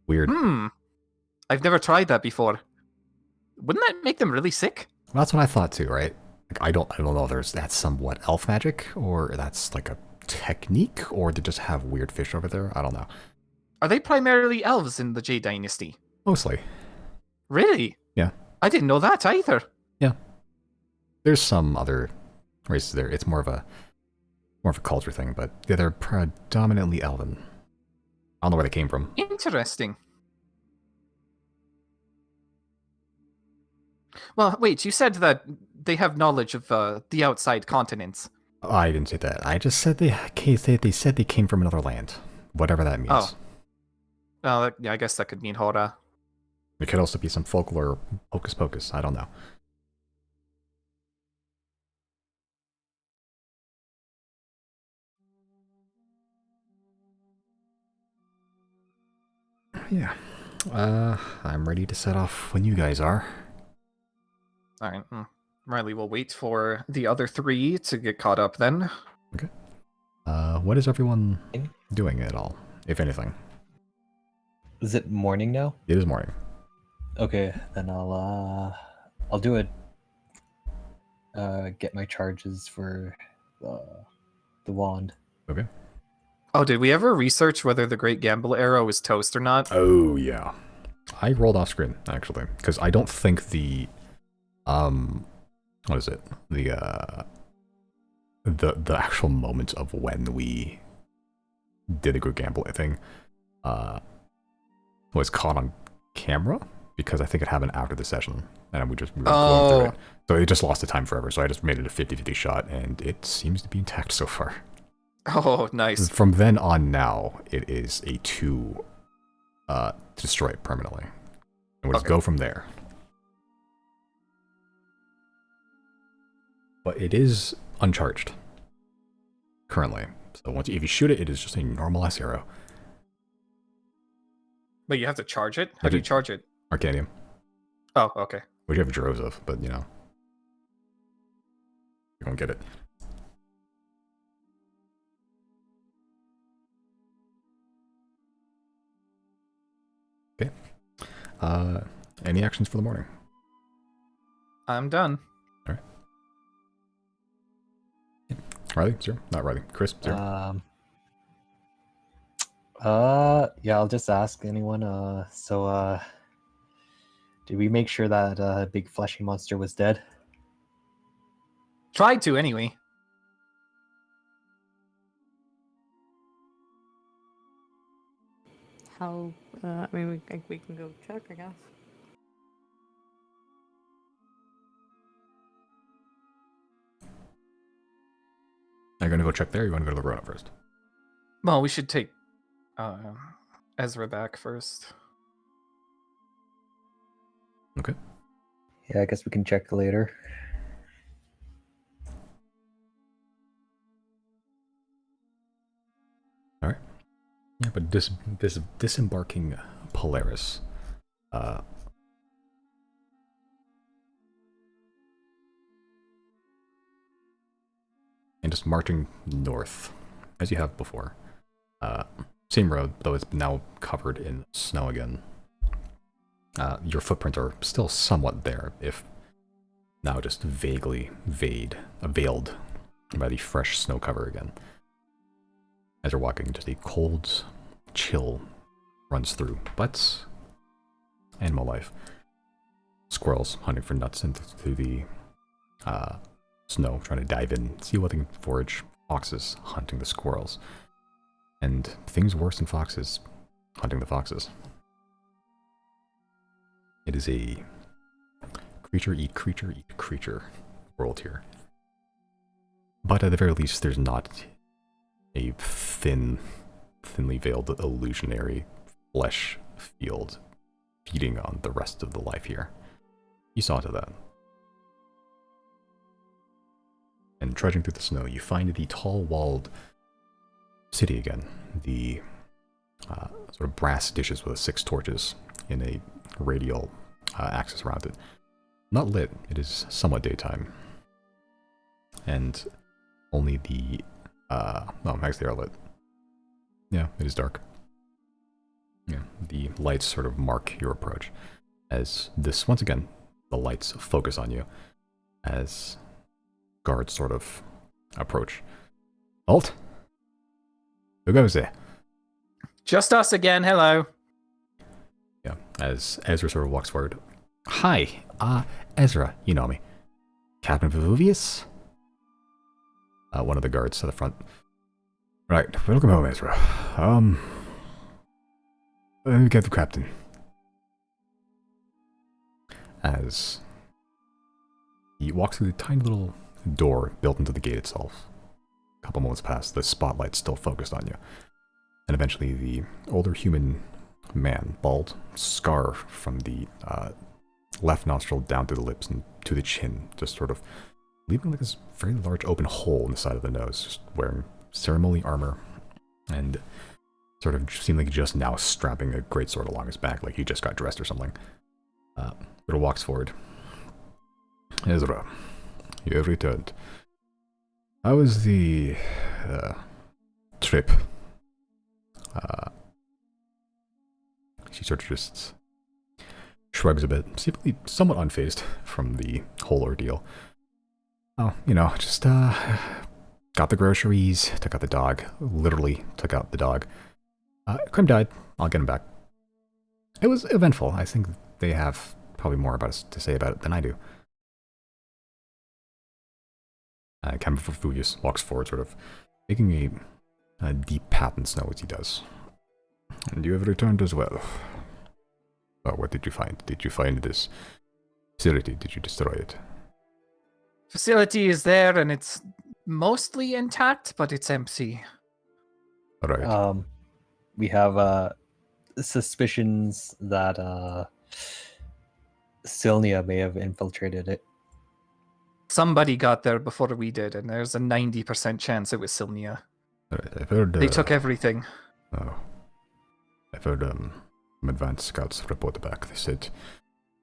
Weird. I've never tried that before. Wouldn't that make them really sick? Well, that's what I thought too, right? Like, I don't know if that's somewhat elf magic, or that's like a technique, or they just have weird fish over there. I don't know. Are they primarily elves in the J Dynasty? Mostly. Really? Yeah. I didn't know that either. Yeah. There's some other races there. It's more of a culture thing, but yeah, they're predominantly elven. I don't know where they came from. Interesting. Well, wait, you said that they have knowledge of the outside continents. I didn't say that. I just said they said they came from another land. Whatever that means. Oh. Well, yeah, I guess that could mean Hora. It could also be some folklore hocus pocus. I don't know. Yeah. I'm ready to set off when you guys are. Alright. Riley will wait for the other three to get caught up then. Okay. What is everyone doing at all, if anything? Is it morning now? It is morning. Okay, then I'll do it. Get my charges for the wand. Okay. Oh, did we ever research whether the Great Gamble arrow is toast or not? Oh, yeah. I rolled off screen, actually, because I don't think the, what is it? The actual moment of when we did a good gamble thing, was caught on camera, because I think it happened after the session, and we were going through it. So it just lost the time forever, so I just made it a 50-50 shot, and it seems to be intact so far. Oh, nice. From then on now, it is a 2 to destroy it permanently. And we'll just go from there. But it is uncharged currently. So if you shoot it, it is just a normal ass arrow. But you have to charge it? How do you charge it? Arcanium. Oh, okay. Which you have droves of, but you know. You won't get it. Okay. Any actions for the morning? I'm done. All right. Riley, zero. Not Riley. Chris, zero. Yeah, I'll just ask anyone. Did we make sure that big fleshy monster was dead? Tried to, anyway. How? I mean, we can go check, I guess. Are you gonna go check there, or you want to go to the Rona first? Well, we should take Ezra back first. Okay. Yeah, I guess we can check later. All right. Yeah, but disembarking Polaris, and just marching north, as you have before. Same road, though it's now covered in snow again. Your footprints are still somewhat there, if now just vaguely veiled by the fresh snow cover again. As you're walking, just a cold chill runs through, but animal life. Squirrels hunting for nuts into the snow, trying to dive in, see what they can forage. Foxes hunting the squirrels. And things worse than foxes hunting the foxes. It is a creature eat creature world here. But at the very least, there's not a thinly veiled illusionary flesh field feeding on the rest of the life here. You saw to that. And trudging through the snow, you find the tall-walled city again. The sort of brass dishes with 6 torches in a radial axis around it. Not lit, it is somewhat daytime. And only the no, actually they are lit. Yeah, it is dark. Yeah, the lights sort of mark your approach. As this, once again, the lights focus on you as guards sort of approach. Halt! Who goes there? Just us again, hello. Yeah, as Ezra sort of walks forward. Hi, Ezra, you know me. Captain Vivius? One of the guards to the front. Right, welcome home, Ezra. Let me get the captain. As he walks through the tiny little door built into the gate itself. A couple moments pass, the spotlight's still focused on you. And eventually the older human man, bald, scar from the left nostril down to the lips and to the chin, just sort of leaving like this very large open hole in the side of the nose, just wearing ceremonial armor and sort of seemed like just now strapping a greatsword along his back, like he just got dressed or something. But walks forward. Ezra, you have returned. How was the trip? She sort of just shrugs a bit, seemingly somewhat unfazed from the whole ordeal. Oh, you know, just got got the groceries, took out the dog, literally took out the dog. Krim died. I'll get him back. It was eventful. I think they have probably more to say about it than I do. Camberfoot just walks forward, sort of making a deep pat in snow as he does. And you have returned as well. Oh, what did you find? Did you find this facility? Did you destroy it? Facility is there and it's mostly intact, but it's empty. All right. We have suspicions that Sylnia may have infiltrated it. Somebody got there before we did, and there's a 90% chance it was Sylnia. All right. I've heard They took everything. Oh, I've heard some advanced scouts report back. They said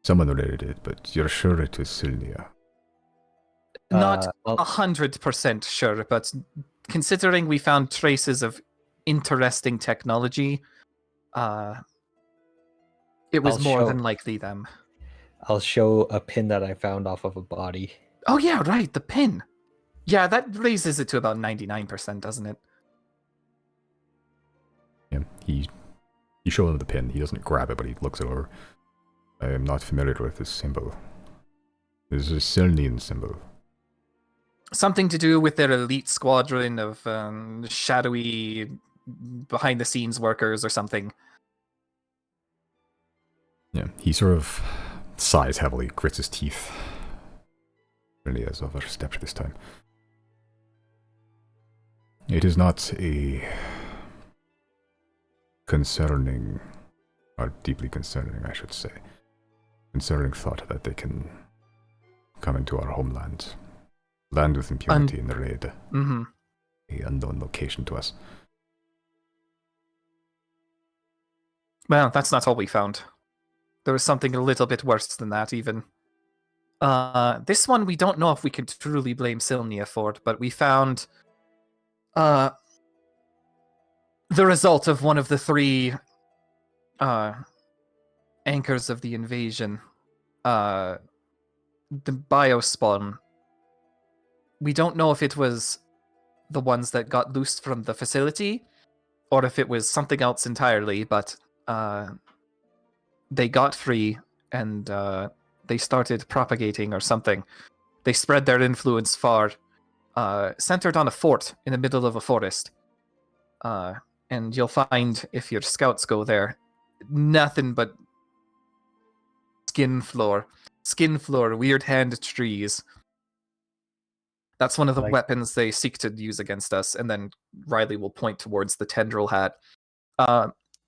someone related it, but you're sure it was Sylnia? Not 100% sure, but considering we found traces of interesting technology, it was more than likely them. I'll show a pin that I found off of a body. Oh yeah, right, the pin. Yeah, that raises it to about 99%, doesn't it? Yeah, you show him the pin. He doesn't grab it, but he looks it over. I am not familiar with this symbol. This is a Sylnian symbol. Something to do with their elite squadron of shadowy behind-the-scenes workers or something. Yeah, he sort of sighs heavily, grits his teeth. Really has overstepped this time. It is not a concerning, or deeply concerning, I should say, concerning thought that they can come into our homeland. Land with impunity in the raid. Mm-hmm. A unknown location to us. Well, that's not all we found. There was something a little bit worse than that, even. This one, we don't know if we can truly blame Sylnia for it, but we found the result of one of the three anchors of the invasion. The biospawn. We don't know if it was the ones that got loosed from the facility, or if it was something else entirely, but they got free, and they started propagating or something. They spread their influence far, centered on a fort in the middle of a forest. And you'll find, if your scouts go there, nothing but skin floor, weird hand trees. That's one of the weapons they seek to use against us, and then Riley will point towards the tendril hat.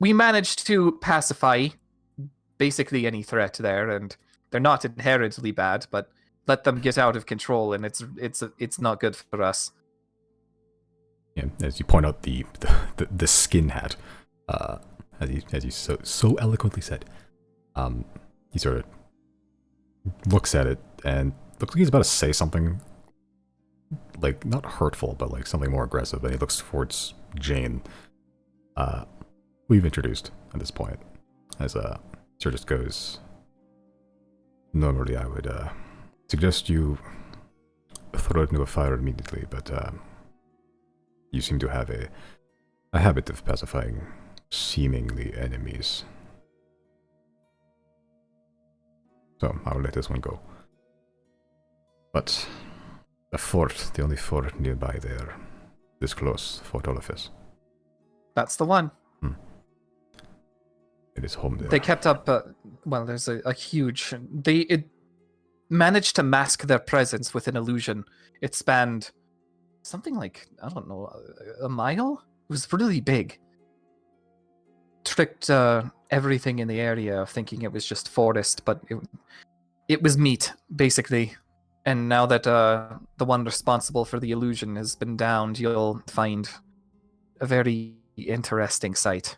We managed to pacify basically any threat there, and they're not inherently bad, but let them get out of control, and it's not good for us. Yeah, as you point out the skin hat, as you so eloquently said, he sort of looks at it and looks like he's about to say something, like not hurtful, but like something more aggressive. And he looks towards Jane. We've introduced at this point, as Sir just goes. Normally, I would suggest you throw it into a fire immediately, but you seem to have a habit of pacifying seemingly enemies. So I'll let this one go. But the fort, the only fort nearby there, this close, Fort Olafis. That's the one. It is home there. They kept up, well, there's a huge... It managed to mask their presence with an illusion. It spanned something like, I don't know, a mile? It was really big. Tricked everything in the area thinking it was just forest, but it was meat, basically. And now that the one responsible for the illusion has been downed, you'll find a very interesting sight.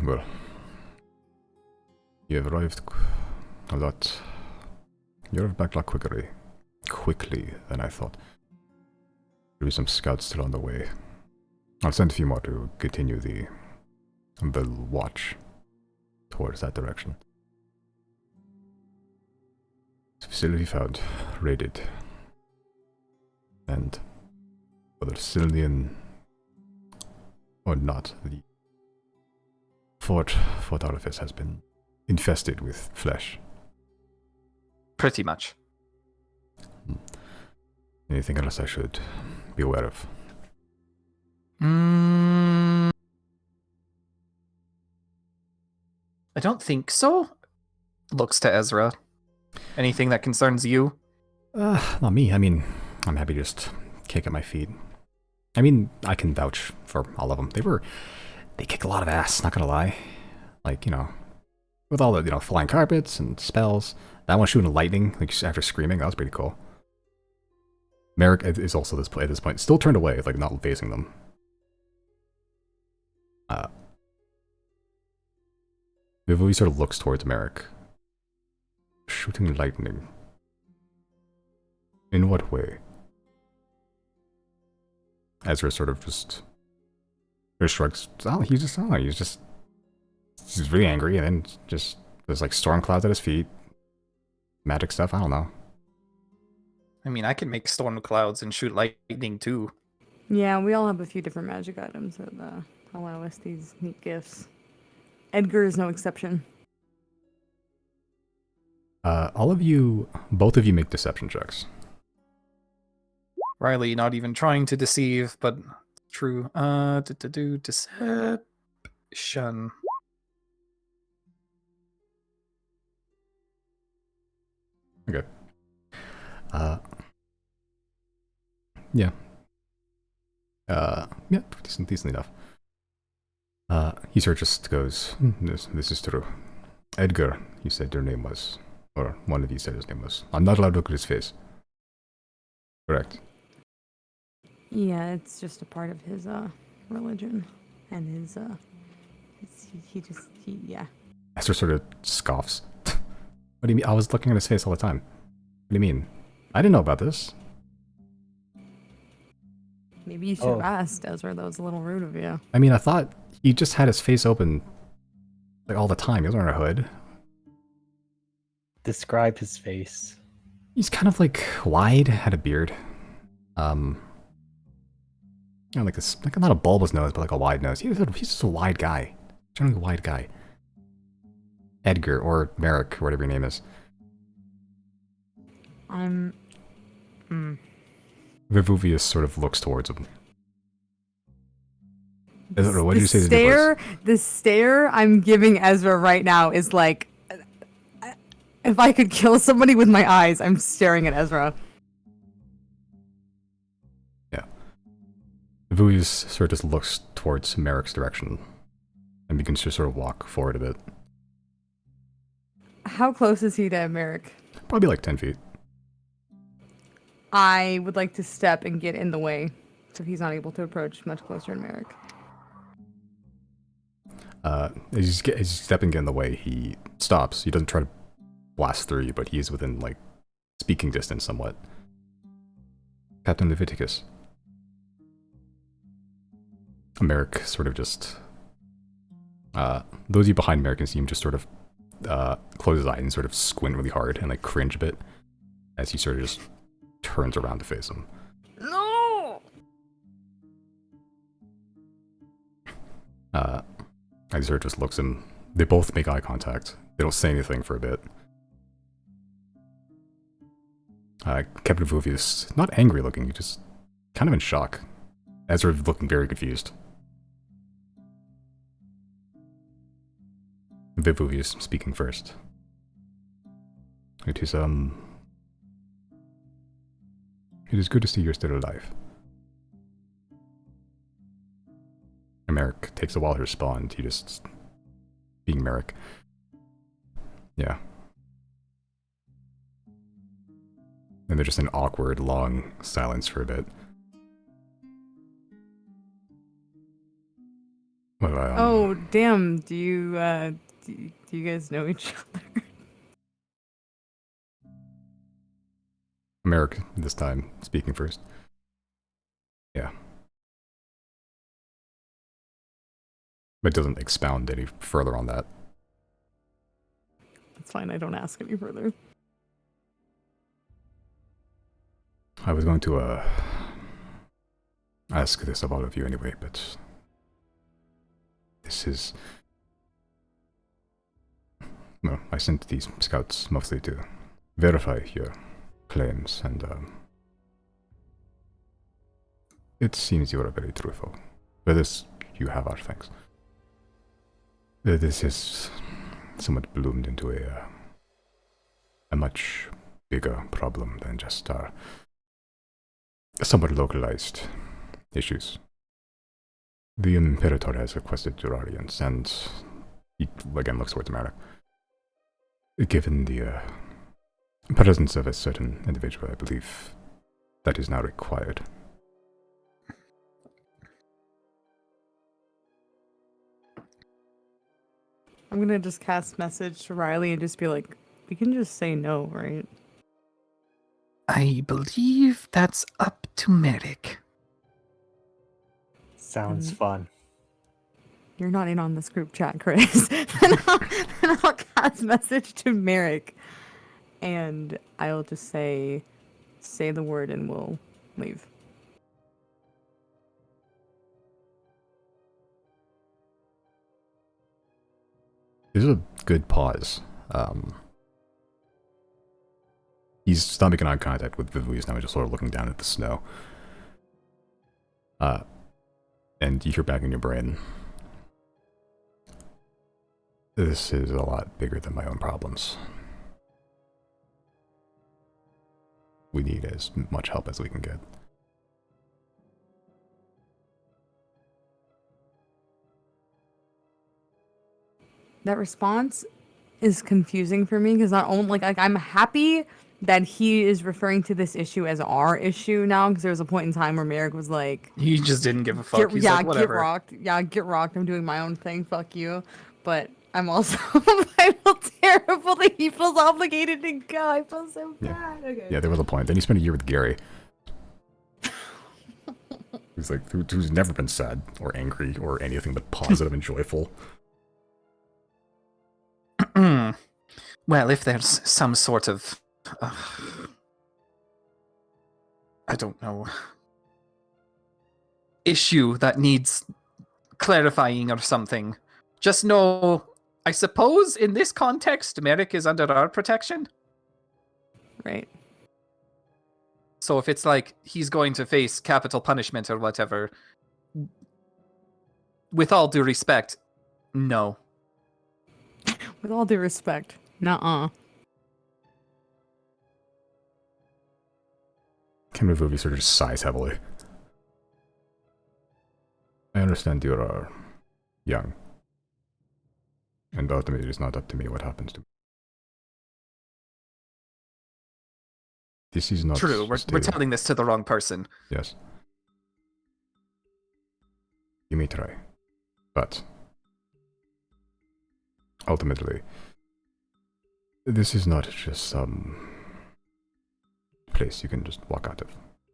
Well, you have arrived a lot. You arrived back a lot quickly than I thought. There will be some scouts still on the way. I'll send a few more to continue the watch towards that direction. Facility found. raided. And whether Cillian or not, the Fort Artifice has been infested with flesh. Pretty much. Anything else I should be aware of? I don't think so. Looks to Ezra. Anything that concerns you? Not me. I mean, I'm happy to just kick at my feet. I mean, I can vouch for all of them. They kick a lot of ass, not gonna lie. Like, with all the, flying carpets and spells. That one shooting lightning, like, after screaming, that was pretty cool. Merrick is also at this point still turned away, like, not facing them. Vivi sort of looks towards Merrick. Shooting lightning. In what way? Ezra sort of just shrugs. He's really angry, and then just there's like storm clouds at his feet, magic stuff. I don't know. I mean, I can make storm clouds and shoot lightning too. Yeah, we all have a few different magic items that allow us these neat gifts. Edgar is no exception. Both of you make deception checks. Riley not even trying to deceive, but true. Deception. Okay. Yeah. Yeah, decent enough. He sort of just goes, this is true. Edgar, you said your name was, or one of you said his name was. I'm not allowed to look at his face. Correct. Yeah, it's just a part of his religion and his yeah. Esther sort of scoffs. What do you mean? I was looking at his face all the time. What do you mean? I didn't know about this. Maybe you should have asked, Ezra. That was a little rude of you. I mean, I thought he just had his face open like all the time. He was wearing a hood. Describe his face. He's kind of like wide, had a beard. Like this, like not a bulbous nose, but like a wide nose. He's just a wide guy. Generally a wide guy. Edgar or Merrick, or whatever your name is. Vivuvius sort of looks towards him. Ezra, what did you say his name was? The stare I'm giving Ezra right now is like, if I could kill somebody with my eyes, I'm staring at Ezra. Yeah. Vivuvius sort of just looks towards Merrick's direction and begins to sort of walk forward a bit. How close is he to Merrick? Probably like 10 feet. I would like to step and get in the way so he's not able to approach much closer to Merrick. As you step and get in the way, he stops. He doesn't try to blast through you, but he's within, like, speaking distance somewhat. Captain Leviticus. Merrick sort of just... those of you behind Merrick can see him just sort of close his eyes and sort of squint really hard and, like, cringe a bit as he sort of just turns around to face him. No! And sort of just looks in. They both make eye contact. They don't say anything for a bit. Captain Vivuvius, not angry looking, he's just kind of in shock. Ezra looking very confused. Vivuvius speaking first. It is good to see you're still alive. And Merrick takes a while to respond. He just... being Merrick. Yeah. And there's just an awkward, long silence for a bit. Well, oh, damn. Do you guys know each other? Merrick, this time, speaking first. Yeah. But doesn't expound any further on that. That's fine, I don't ask any further. I was going to ask this of all of you anyway, but this is... Well, I sent these scouts mostly to verify your claims, and it seems you are very truthful. For this, you have our thanks. This is somewhat bloomed into a much bigger problem than just our somewhat localized issues. The Imperator has requested your audience, and he again looks towards Merrick. Given the presence of a certain individual, I believe that is now required. I'm gonna just cast message to Riley and just be like, we can just say no, right? I believe that's up to Merrick. Sounds fun. You're not in on this group chat, Chris. And I'll cast message to Merrick. And I'll just say the word and we'll leave. This is a good pause. He's not making eye contact with Vivu. He's now just sort of looking down at the snow. And you hear back in your brain, this is a lot bigger than my own problems. We need as much help as we can get. That response is confusing for me because not only like I'm happy that he is referring to this issue as our issue now, because there was a point in time where Merrick was like, He just didn't give a fuck. He's yeah, like, whatever. get rocked. Yeah, get rocked. I'm doing my own thing. Fuck you. But I'm also, I feel terrible that he feels obligated to go. I feel so bad. Okay. Yeah, there was a point. Then he spent a year with Gary. He's like, who's never been sad or angry or anything but positive and joyful. Well, if there's some sort of... I don't know... issue that needs clarifying or something, just know, I suppose in this context, Merrick is under our protection. Right. So if it's like he's going to face capital punishment or whatever, with all due respect, no. With all due respect, nuh-uh. Ken Vivu sort of just sighs heavily. I understand you are young. And ultimately it is not up to me what happens to me. This is not... True, we're telling this to the wrong person. Yes. You may try. But... ultimately... this is not just some... place you can just walk out of.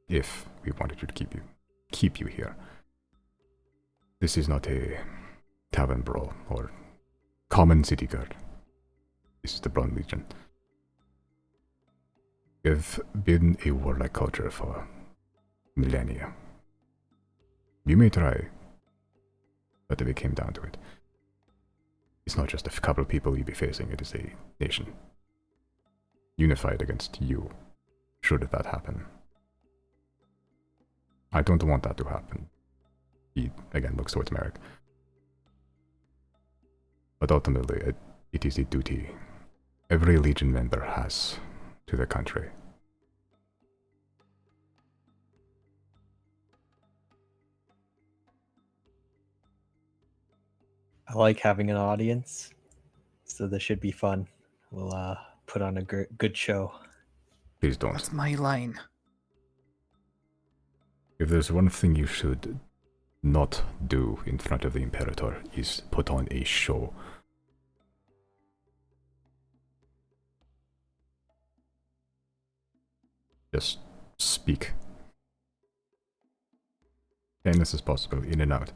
If we wanted to keep you here. This is not a tavern brawl or common city guard. This is the Brown Legion. We've been a warlike culture for millennia. You may try, but if it came down to it, it's not just a couple of people you'd be facing, it is a nation. Unified against you, should that happen. I don't want that to happen. He, again, looks towards Merrick. But ultimately, it is a duty every Legion member has to their country. I like having an audience, so this should be fun. We'll put on a good show. Please don't. That's my line. If there's one thing you should not do in front of the Imperator is put on a show. Just speak. Painless as possible, in and out.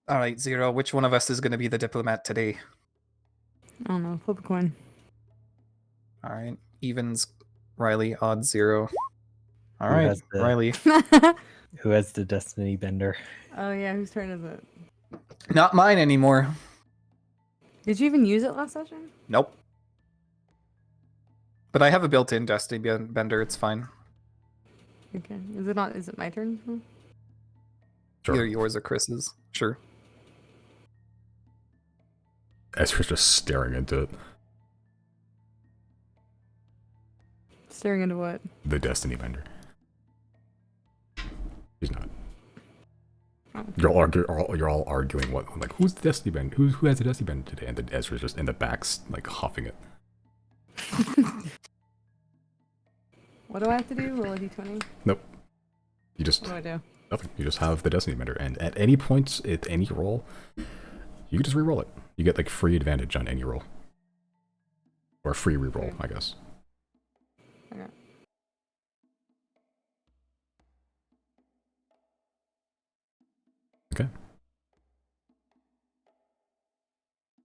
All right, Zero, which one of us is going to be the diplomat today? I don't know. Flip a coin. All right, evens, Riley, odds 0. All Who right, has the- Riley. Who has the Destiny Bender? Oh yeah, whose turn is it? Not mine anymore. Did you even use it last session? Nope. But I have a built-in Destiny Bender. It's fine. Okay. Is it not? Is it my turn? Hmm? Either Sure. yours or Chris's. Sure. Ezra's just staring into it. Staring into what? The Destiny Bender. He's not. Oh. You're all arguing what, like, who's the Destiny Bender? Who has the Destiny Bender today? And then Ezra's just in the back, like, huffing it. What do I have to do? Roll a d20? Nope. You just What do I do? nothing. You just have the Destiny Bender, and at any point, at any roll, you can just re-roll it. You get like free advantage on any roll, or free re-roll, Okay. I guess. Okay. Okay.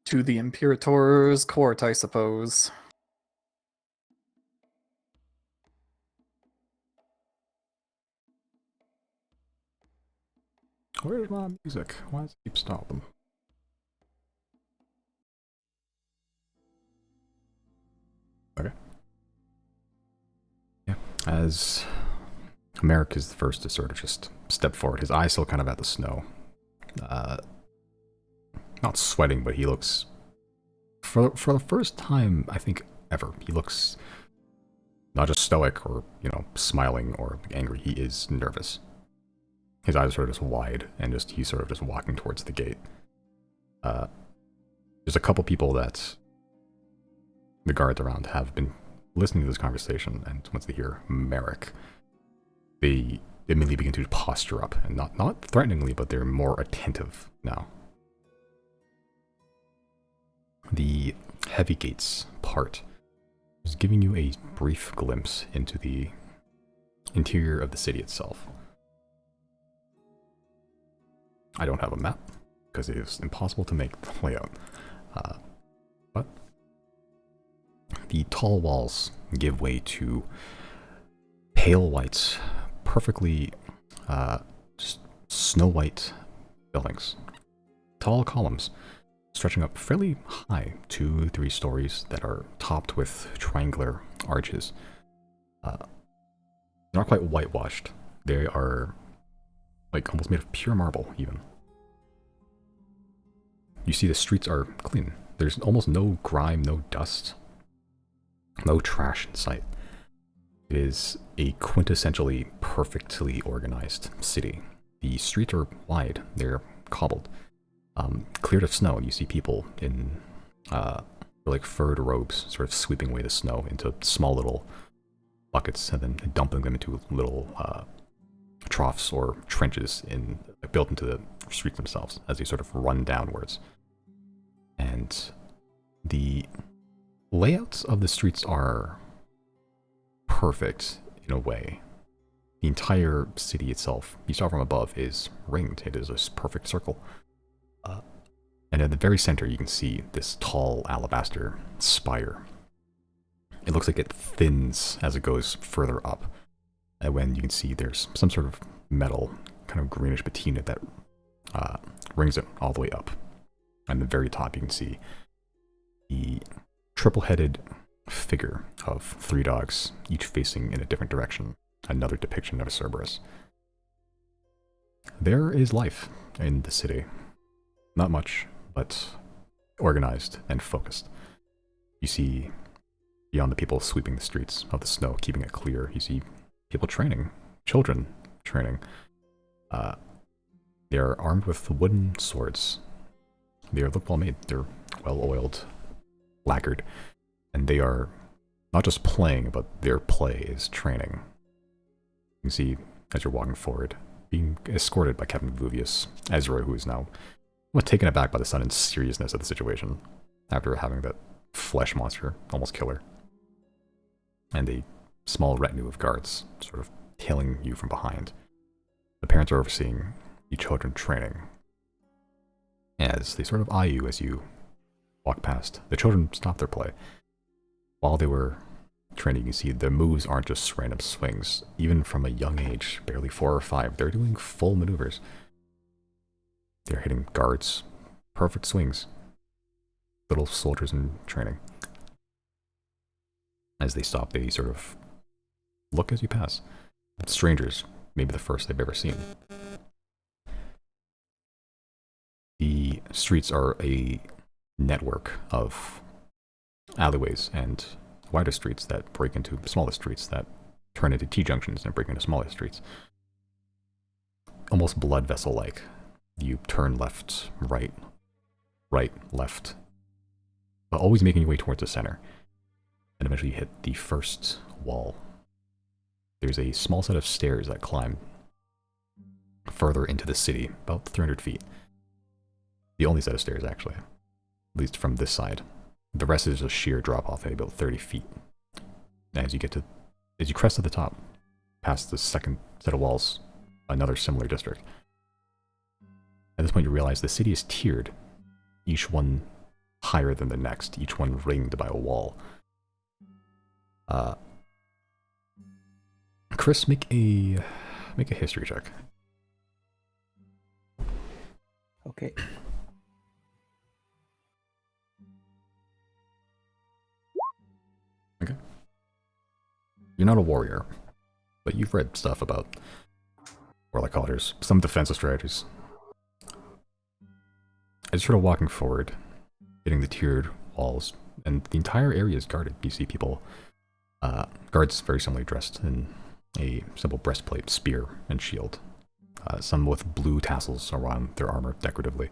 To the Imperator's court, I suppose. Where's my music? Why does it keep stopping? Okay. Yeah. As Merrick is the first to sort of just step forward, his eyes still kind of at the snow. Not sweating, but he looks, for the first time, I think, ever, he looks not just stoic or, smiling or angry. He is nervous. His eyes are sort of just wide, and he's sort of just walking towards the gate. There's a couple people that the guards around have been listening to this conversation, and once they hear Merrick, they immediately begin to posture up, and not threateningly, but they're more attentive now. The heavy gates part is giving you a brief glimpse into the interior of the city itself. I don't have a map, because it is impossible to make the layout. But the tall walls give way to pale white, perfectly snow white buildings. Tall columns stretching up fairly high, 2-3 stories, that are topped with triangular arches. Not quite whitewashed. They are like almost made of pure marble, even. You see the streets are clean. There's almost no grime, no dust, no trash in sight. It is a quintessentially perfectly organized city. The streets are wide, they're cobbled, cleared of snow. You see people in like furred robes sort of sweeping away the snow into small little buckets and then dumping them into little troughs or trenches built into the streets themselves as they sort of run downwards. And the layouts of the streets are perfect in a way. The entire city itself, you saw from above, is ringed. It is a perfect circle. And at the very center, you can see this tall alabaster spire. It looks like it thins as it goes further up. And when you can see there's some sort of metal, kind of greenish patina that rings it all the way up. And at the very top, you can see the triple-headed figure of 3 dogs, each facing in a different direction. Another depiction of a Cerberus. There is life in the city. Not much, but organized and focused. You see, beyond the people sweeping the streets of the snow, keeping it clear, you see people training, children training. They are armed with wooden swords. They look well made. They're well oiled, lacquered, and they are not just playing, but their play is training. You can see, as you're walking forward, being escorted by Captain Vuvius, Ezra, who is now taken aback by the sudden seriousness of the situation after having that flesh monster almost kill her. And a small retinue of guards sort of tailing you from behind. The parents are overseeing the children training as they sort of eye you as you walk past. The children stop their play. While they were training, you see the moves aren't just random swings. Even from a young age, barely 4 or 5, they're doing full maneuvers. They're hitting guards, perfect swings. Little soldiers in training. As they stop, they sort of look as you pass. Strangers, maybe the first they've ever seen. The streets are a network of alleyways and wider streets that break into smaller streets that turn into T-junctions and break into smaller streets. Almost blood vessel-like. You turn left, right, right, left, but always making your way towards the center. And eventually you hit the first wall. There's a small set of stairs that climb further into the city, about 300 feet. The only set of stairs, actually, at least from this side. The rest is a sheer drop-off, maybe about 30 feet. And as you crest to the top, past the second set of walls, another similar district. At this point you realize the city is tiered, each one higher than the next, each one ringed by a wall. Chris, make a history check. Okay. Okay. You're not a warrior, but you've read stuff about warlike cultures, some defensive strategies. As you're sort of walking forward, hitting the tiered walls, and the entire area is guarded. You see people, guards very similarly dressed in a simple breastplate, spear, and shield. Some with blue tassels around their armor decoratively.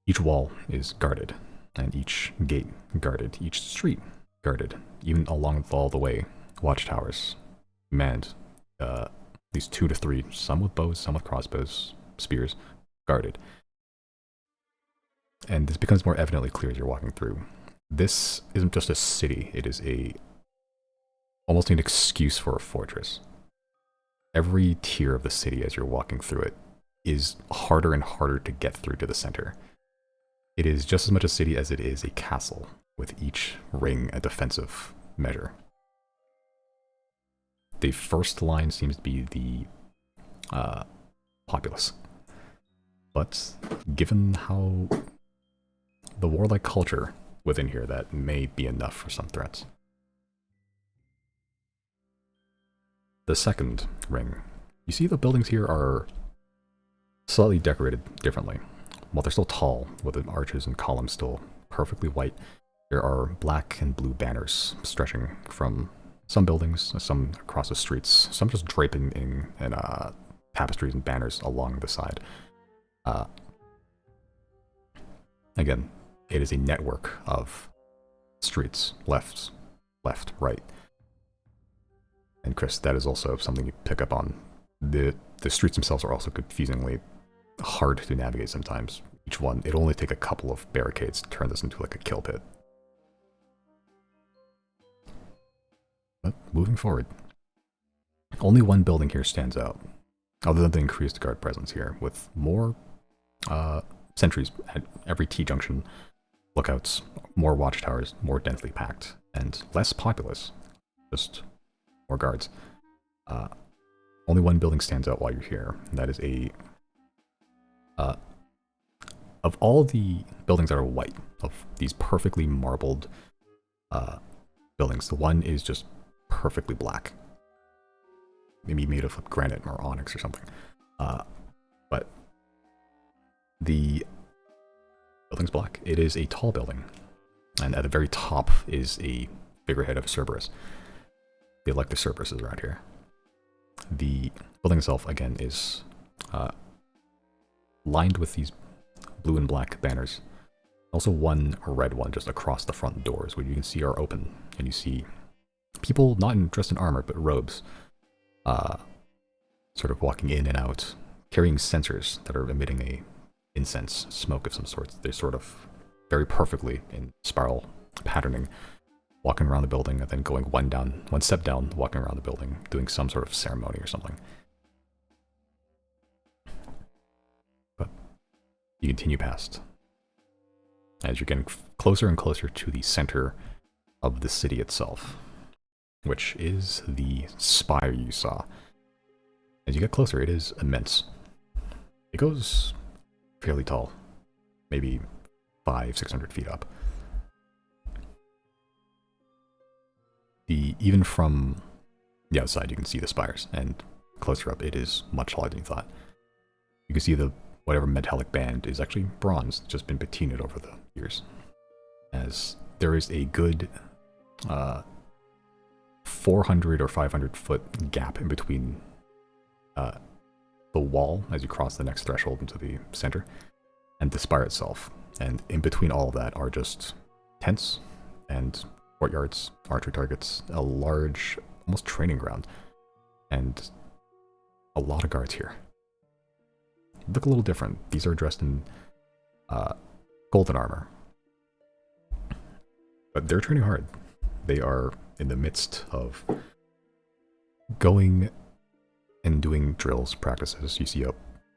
Each wall is guarded, and each gate guarded, each street guarded, even along all the way. Watchtowers manned, these 2 to 3, some with bows, some with crossbows, spears, guarded. And this becomes more evidently clear as you're walking through. This isn't just a city, it is almost an excuse for a fortress. Every tier of the city as you're walking through it is harder and harder to get through to the center. It is just as much a city as it is a castle, with each ring a defensive measure. The first line seems to be the populace. But given how the warlike culture within here, that may be enough for some threats. The second ring. You see the buildings here are slightly decorated differently. While they're still tall, with the arches and columns still perfectly white, there are black and blue banners stretching from some buildings, some across the streets, some just draping in tapestries and banners along the side. Again, it is a network of streets, left, right. And Chris, that is also something you pick up on. The streets themselves are also confusingly hard to navigate sometimes. Each one, it'll only take a couple of barricades to turn this into like a kill pit. But moving forward, only one building here stands out, other than the increased guard presence here, with more sentries at every T-junction, lookouts, more watchtowers, more densely packed, and less populous, just more guards. Only one building stands out while you're here, and that is of all the buildings that are white, of these perfectly marbled buildings, the one is just perfectly black. Maybe made of granite or onyx or something. But the building's black. It is a tall building, and at the very top is a figurehead of a Cerberus. They like the Cerberuses around here. The building itself, again, is lined with these blue and black banners. Also one red one just across the front doors, which you can see are open, and you see people not dressed in armor, but robes, sort of walking in and out, carrying censers that are emitting a incense smoke of some sort. They're sort of very perfectly in spiral patterning, walking around the building and then going one step down, walking around the building, doing some sort of ceremony or something. But you continue past as you're getting closer and closer to the center of the city itself. which is the spire you saw. As you get closer, it is immense. It goes fairly tall, maybe 500-600 feet up. Even from the outside, you can see the spires, and closer up, it is much taller than you thought. You can see whatever metallic band is actually bronze, just been patinaed over the years. As there is a good 400 or 500 foot gap in between the wall as you cross the next threshold into the center and the spire itself. And in between all of that are just tents and courtyards, archery targets, a large, almost training ground, and a lot of guards here. Look a little different. These are dressed in golden armor, but they're training hard. They are in the midst of going and doing drills, practices. You see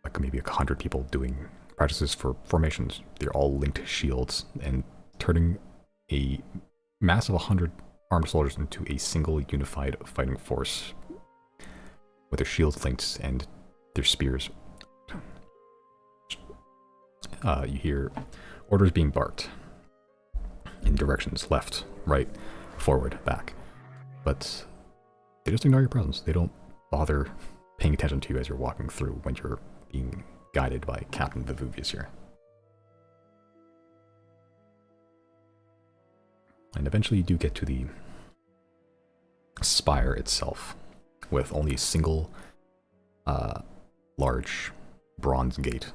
like maybe 100 people doing practices for formations. They're all linked shields and turning a mass of 100 armed soldiers into a single unified fighting force with their shields linked and their spears. You hear orders being barked in directions left, right, forward, back. But they just ignore your presence. They don't bother paying attention to you as you're walking through when you're being guided by Captain Vivuvius here. And eventually you do get to the spire itself, with only a single large bronze gate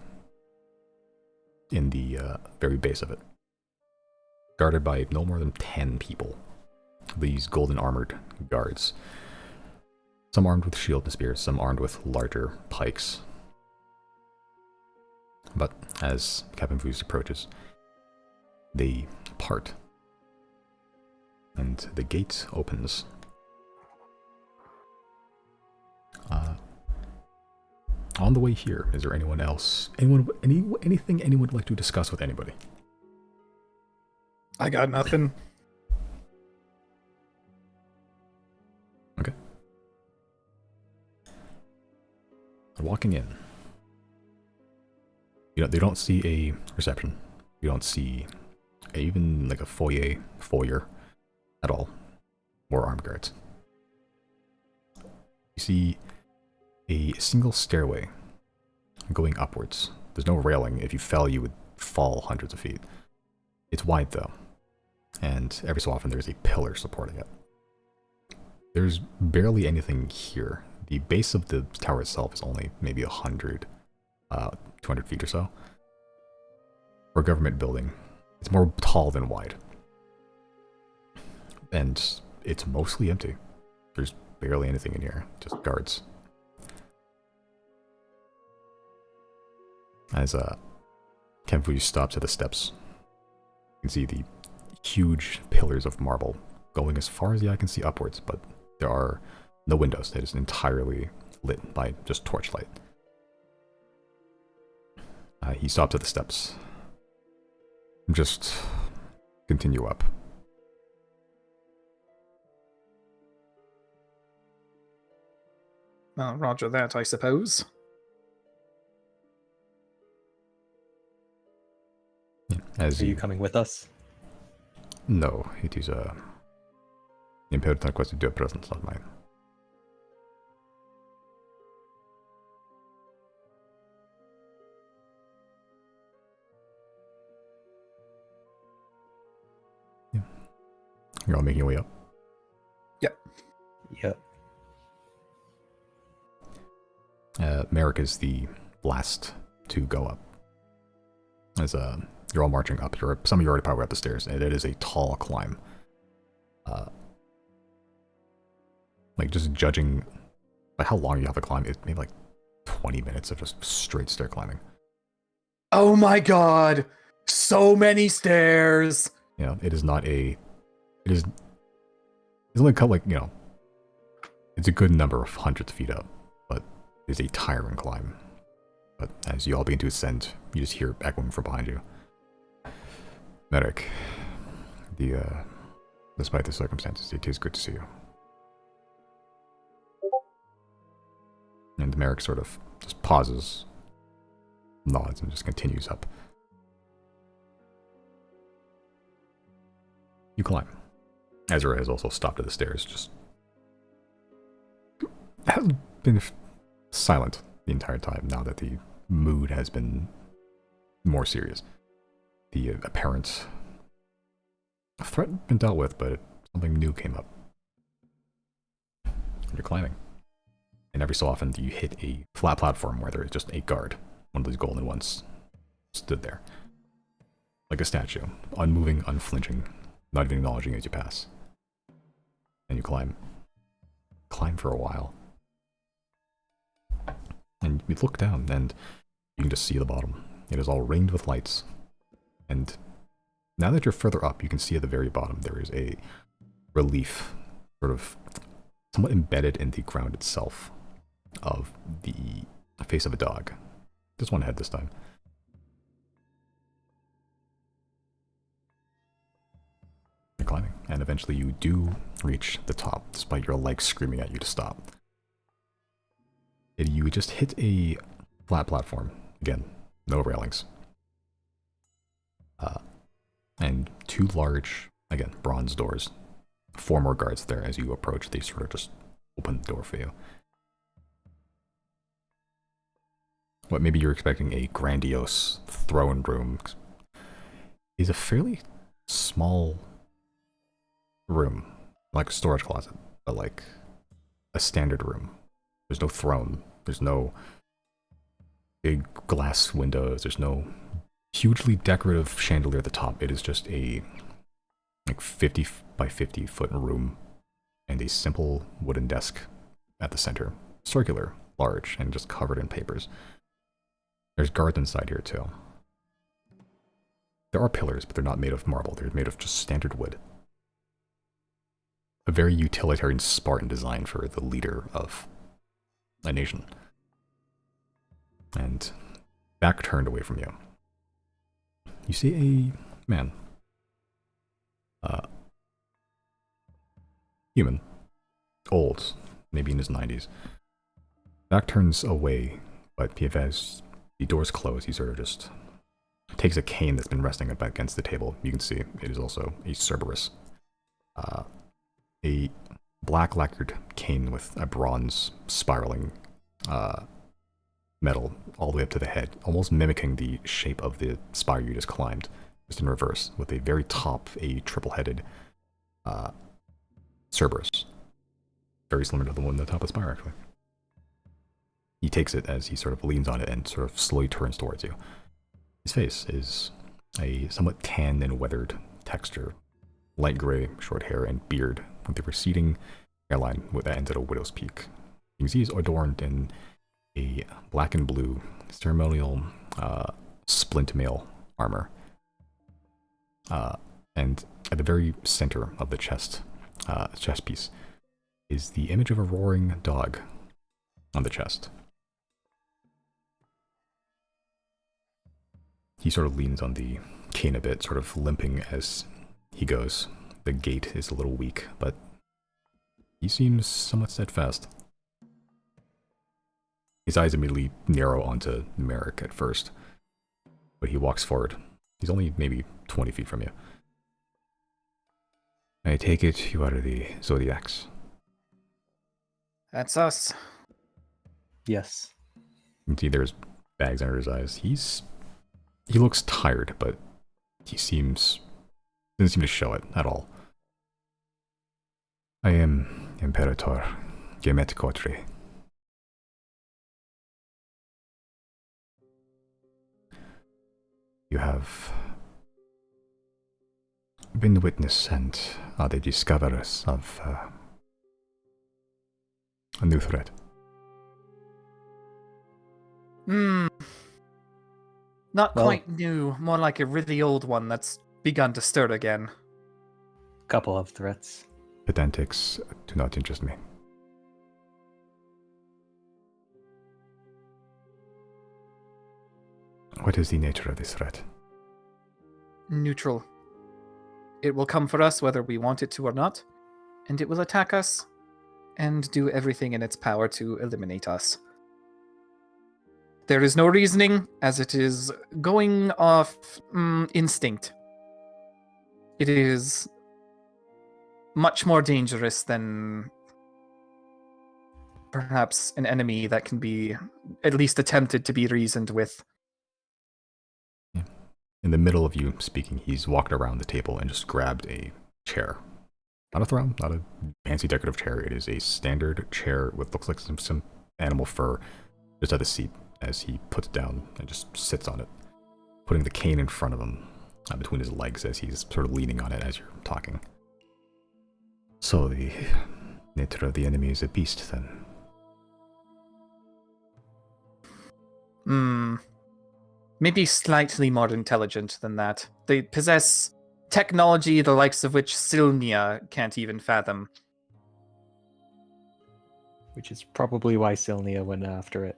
in the very base of it, guarded by no more than 10 people. These golden armored guards, some armed with shield and spears, some armed with larger pikes. But as Captain Vivuvius approaches, they part, and the gate opens. On the way here, is there anyone else? Anything anyone would like to discuss with anybody? I got nothing. Okay. Walking in, they don't see a reception. You don't see even like a foyer at all, or armed guards. You see a single stairway going upwards. There's no railing. If you fell, you would fall hundreds of feet. It's wide though, and every so often there's a pillar supporting it. There's barely anything here. The base of the tower itself is only maybe 200 feet or so. For a government building, it's more tall than wide. And it's mostly empty. There's barely anything in here, just guards. As Kenfu stops at the steps, you can see the huge pillars of marble going as far as the eye can see upwards, but there are no windows. It is entirely lit by just torchlight. He stops at the steps. Just continue up. Roger that, I suppose. Are you coming with us? No, it is imperative request to do a presence, not mine. Yeah. You're all making your way up? Yep. Merrick is the last to go up. As you're all marching up. Some of you already probably up the stairs, and it is a tall climb. Like, just judging by how long you have to climb, it's maybe like 20 minutes of just straight stair climbing. Oh my god! So many stairs! Yeah, it is not a... It's only cut like, it's a good number of hundreds of feet up, but it's a tiring climb. But as you all begin to ascend, you just hear echoing from behind you. Medic, despite the circumstances, it is good to see you. And Merrick sort of just pauses, nods, and just continues up. You climb. Ezra has also stopped at the stairs, just has been silent the entire time now that the mood has been more serious. The apparent threat had been dealt with, but something new came up. You're climbing. And every so often you hit a flat platform where there is just a guard. One of these golden ones stood there. Like a statue, unmoving, unflinching, not even acknowledging as you pass. And you climb. Climb for a while. And you look down, and you can just see the bottom. It is all ringed with lights. And now that you're further up, you can see at the very bottom there is a relief, sort of somewhat embedded in the ground itself, of the face of a dog. Just one head this time. You're climbing, and eventually you do reach the top, despite your legs screaming at you to stop. And you just hit a flat platform. Again, no railings. And two large, again, bronze doors. 4 more guards there as you approach. They sort of just open the door for you. What maybe you're expecting a grandiose throne room is a fairly small room, like a storage closet, but like a standard room. There's no throne, there's no big glass windows, there's no hugely decorative chandelier at the top. It is just a like 50 by 50 foot room and a simple wooden desk at the center. Circular, large, and just covered in papers. There's guards inside here too. There are pillars, but they're not made of marble. They're made of just standard wood. A very utilitarian Spartan design for the leader of a nation. And back turned away from you, you see a man. Human. Old. Maybe in his 90s. Back turns away, but as the doors close, he sort of just takes a cane that's been resting up against the table. You can see it is also a Cerberus. A black lacquered cane with a bronze spiraling metal all the way up to the head, almost mimicking the shape of the spire you just climbed, just in reverse, with a very top, a triple-headed Cerberus. Very similar to the one on the top of the spire, actually. He takes it as he sort of leans on it and sort of slowly turns towards you. His face is a somewhat tanned and weathered texture. Light gray, short hair, and beard, with a receding hairline that ends at a widow's peak. You can see he's adorned in a black and blue ceremonial splint mail armor. And at the very center of the chest piece is the image of a roaring dog on the chest. He sort of leans on the cane a bit, sort of limping as he goes. The gait is a little weak, but he seems somewhat steadfast. His eyes immediately narrow onto Merrick at first, but he walks forward. He's only maybe 20 feet from you. I take it you are the Xodiacs. That's us. Yes. You can see there's bags under his eyes. He looks tired, but he doesn't seem to show it at all. I am Imperator Gemet Kotri. You have been the witness and are the discoverers of a new threat. Not Well- quite new, more like a really old one that's begun to stir again. Couple of threats. Pedantics do not interest me. What is the nature of this threat? Neutral. It will come for us whether we want it to or not, and it will attack us and do everything in its power to eliminate us. There is no reasoning, as it is going off instinct. It is much more dangerous than perhaps an enemy that can be at least attempted to be reasoned with. In the middle of you speaking, he's walked around the table and just grabbed a chair. Not a throne, not a fancy decorative chair. It is a standard chair with looks like some animal fur just at the seat as he puts it down and just sits on it, putting the cane in front of him between his legs as he's sort of leaning on it as you're talking. So the nature of the enemy is a beast, then. Maybe slightly more intelligent than that. They possess technology the likes of which Sylnia can't even fathom. Which is probably why Sylnia went after it.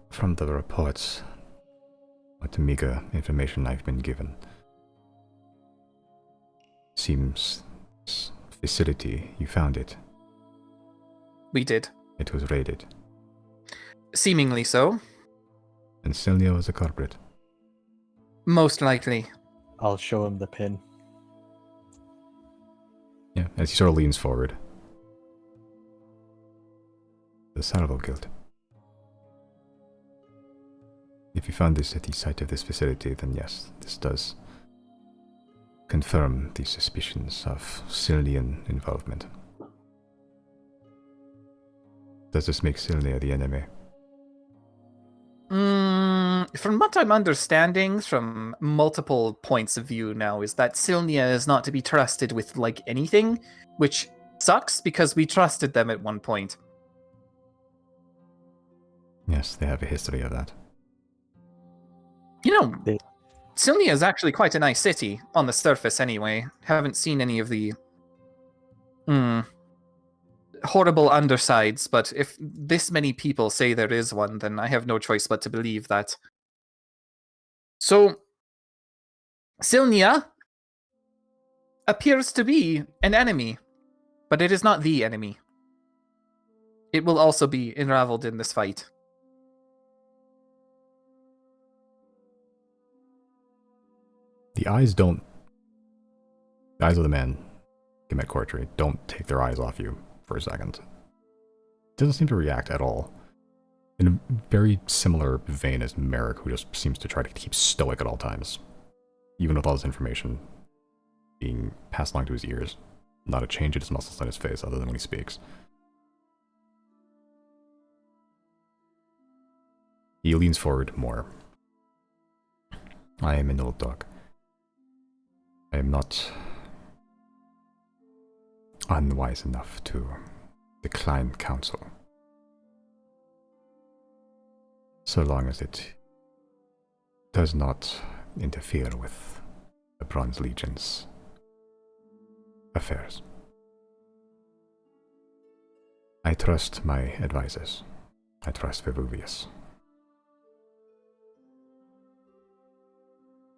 From the reports, what meager information I've been given, seems this facility, you found it. We did. It was raided. Seemingly so. And Sylnia was a culprit. Most likely. I'll show him the pin. Yeah, as he sort of leans forward. The Salvo Guild. If you found this at the site of this facility, then yes, this does confirm the suspicions of Sylnian involvement. Does this make Sylnia the enemy? From what I'm understanding from multiple points of view now is that Sylnia is not to be trusted with, like, anything, which sucks because we trusted them at one point. Yes, they have a history of that. You know, Sylnia is actually quite a nice city, on the surface anyway. Haven't seen any of the horrible undersides, but if this many people say there is one, then I have no choice but to believe that. So, Sylnia appears to be an enemy, but it is not the enemy. It will also be unraveled in this fight. The eyes of the man who met Cortry don't take their eyes off you for a second. Doesn't seem to react at all. In a very similar vein as Merrick, who just seems to try to keep stoic at all times. Even with all this information being passed along to his ears. Not a change in his muscles on his face other than when he speaks. He leans forward more. I am an old dog. I am not unwise enough to decline counsel, so long as it does not interfere with the Bronze Legion's affairs. I trust my advisors. I trust Vevuvius.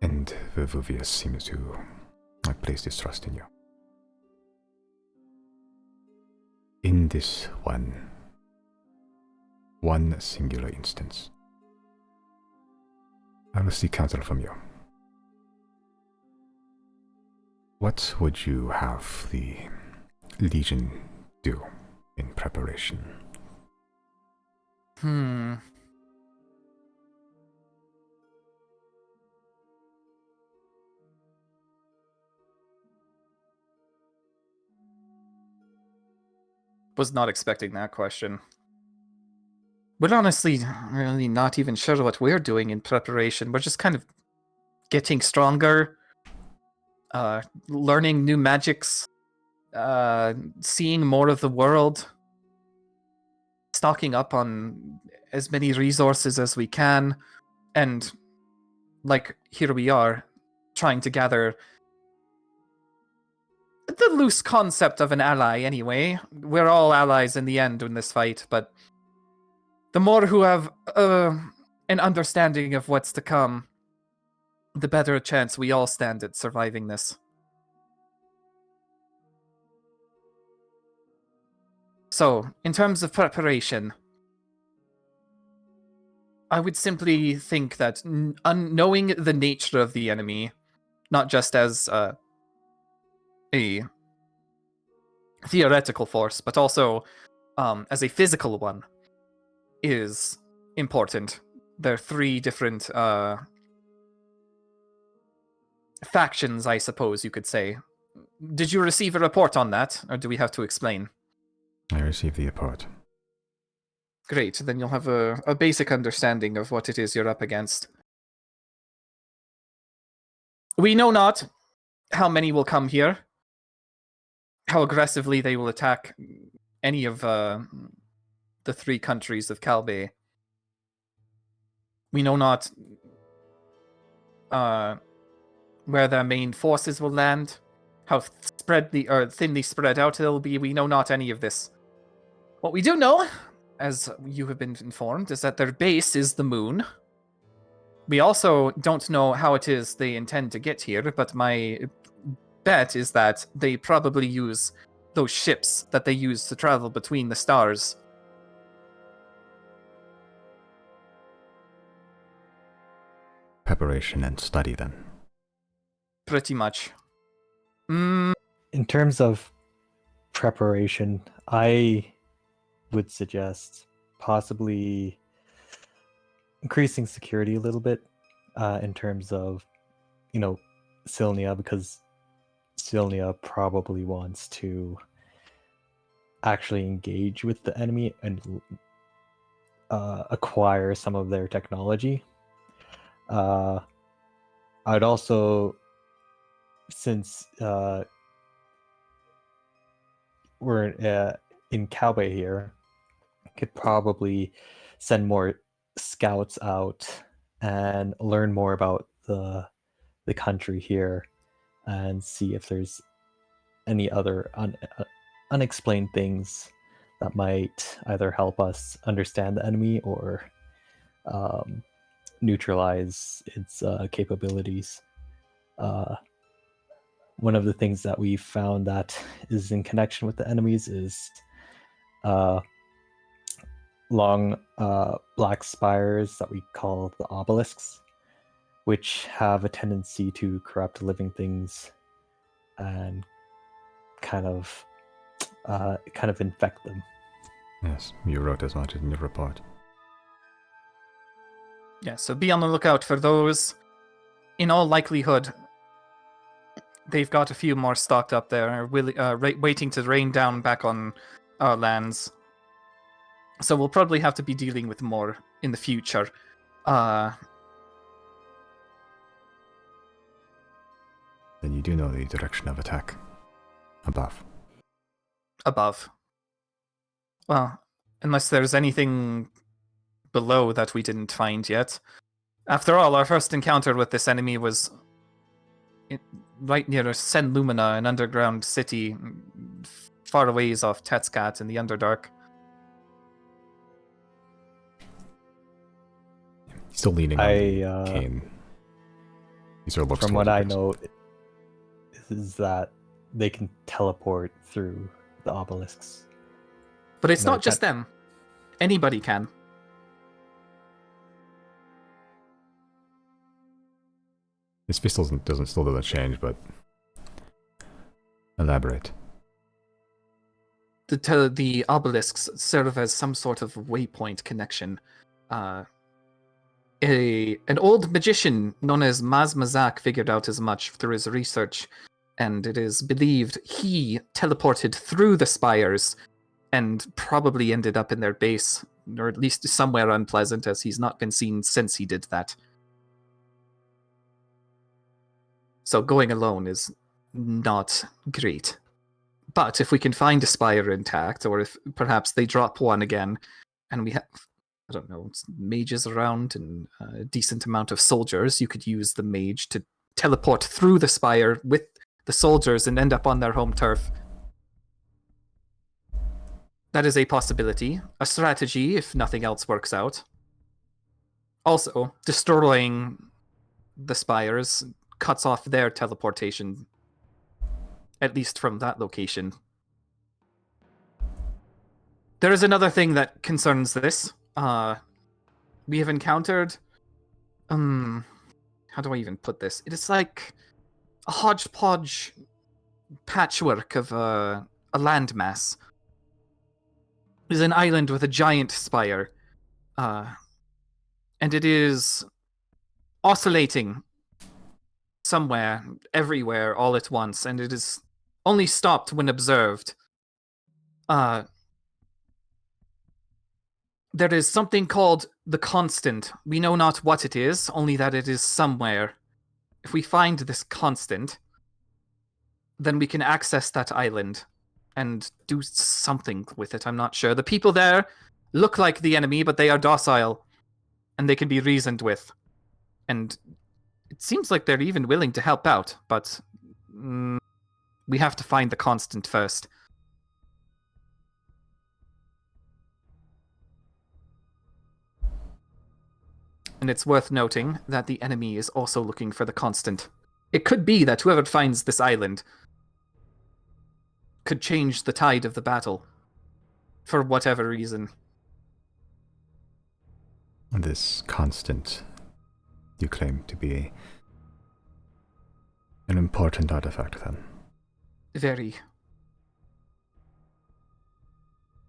And Vevuvius seems to have placed his trust in you. In this one singular instance, I will seek counsel from you. What would you have the Legion do in preparation? Was not expecting that question. We're honestly really not even sure what we're doing in preparation. We're just kind of getting stronger, learning new magics, seeing more of the world, stocking up on as many resources as we can, and, like, here we are, trying to gather the loose concept of an ally anyway. We're all allies in the end in this fight, but the more who have an understanding of what's to come, the better a chance we all stand at surviving this. So, in terms of preparation, I would simply think that knowing the nature of the enemy, not just as a theoretical force, but also as a physical one, is important. There are 3 different factions, I suppose you could say. Did you receive a report on that, or do we have to explain? I received the report. Great, then you'll have a basic understanding of what it is you're up against. We know not how many will come here, how aggressively they will attack any of the 3 countries of Calbe. We know not where their main forces will land, how thinly spread out they'll be. We know not any of this. What we do know, as you have been informed, is that their base is the moon. We also don't know how it is they intend to get here, but my bet is that they probably use those ships that they use to travel between the stars. Preparation and study, then. Pretty much. In terms of preparation, I would suggest possibly increasing security a little bit in terms of, Silnia, because Silnia probably wants to actually engage with the enemy and acquire some of their technology. I'd also, since we're in Calbe here, could probably send more scouts out and learn more about the country here and see if there's any other unexplained things that might either help us understand the enemy or neutralize its capabilities. One of the things that we found that is in connection with the enemies is long black spires that we call the obelisks, which have a tendency to corrupt living things and kind of infect them. Yes, you wrote as much in your report. Yeah, so be on the lookout for those. In all likelihood, they've got a few more stocked up there, waiting to rain down back on our lands. So we'll probably have to be dealing with more in the future. Then you do know the direction of attack. Above. Well, unless there's anything below that we didn't find yet. After all, our first encounter with this enemy was right near Sen Lumina, an underground city far a ways off Tetskat in the Underdark. Still leaning on the cane. He sort of looks from what I towards know, is that they can teleport through the obelisks. But it's not just them. Anybody can. His face still doesn't change, but elaborate. The obelisks serve as some sort of waypoint connection. An old magician known as Mazmazak figured out as much through his research, and it is believed he teleported through the spires and probably ended up in their base, or at least somewhere unpleasant, as he's not been seen since he did that. So going alone is not great. But if we can find a spire intact, or if perhaps they drop one again, and we have, I don't know, mages around and a decent amount of soldiers, you could use the mage to teleport through the spire with the soldiers and end up on their home turf. That is a possibility, a strategy if nothing else works out. Also, destroying the spires cuts off their teleportation, at least from that location. There is another thing that concerns this. We have encountered, how do I even put this? It is like a hodgepodge patchwork of a landmass. It is an island with a giant spire, and it is oscillating somewhere, everywhere, all at once, and it is only stopped when observed. There is something called the constant. We know not what it is, only that it is somewhere. If we find this constant, then we can access that island and do something with it. I'm not sure. The people there look like the enemy, but they are docile, and they can be reasoned with. And it seems like they're even willing to help out, but we have to find the constant first. And it's worth noting that the enemy is also looking for the constant. It could be that whoever finds this island could change the tide of the battle for whatever reason. This constant you claim to be an important artifact, then? Very.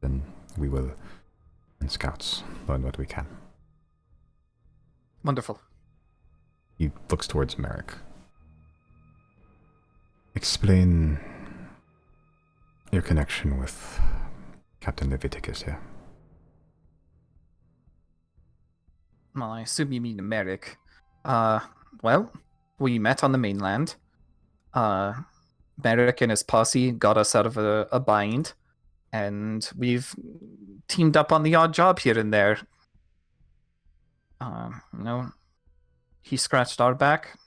Then we will, and scouts, learn what we can. Wonderful. He looks towards Merrick. Explain your connection with Captain Leviticus here. Well, I assume you mean Merrick. Well, we met on the mainland. Merrick and his posse got us out of a bind, and we've teamed up on the odd job here and there. He scratched our back,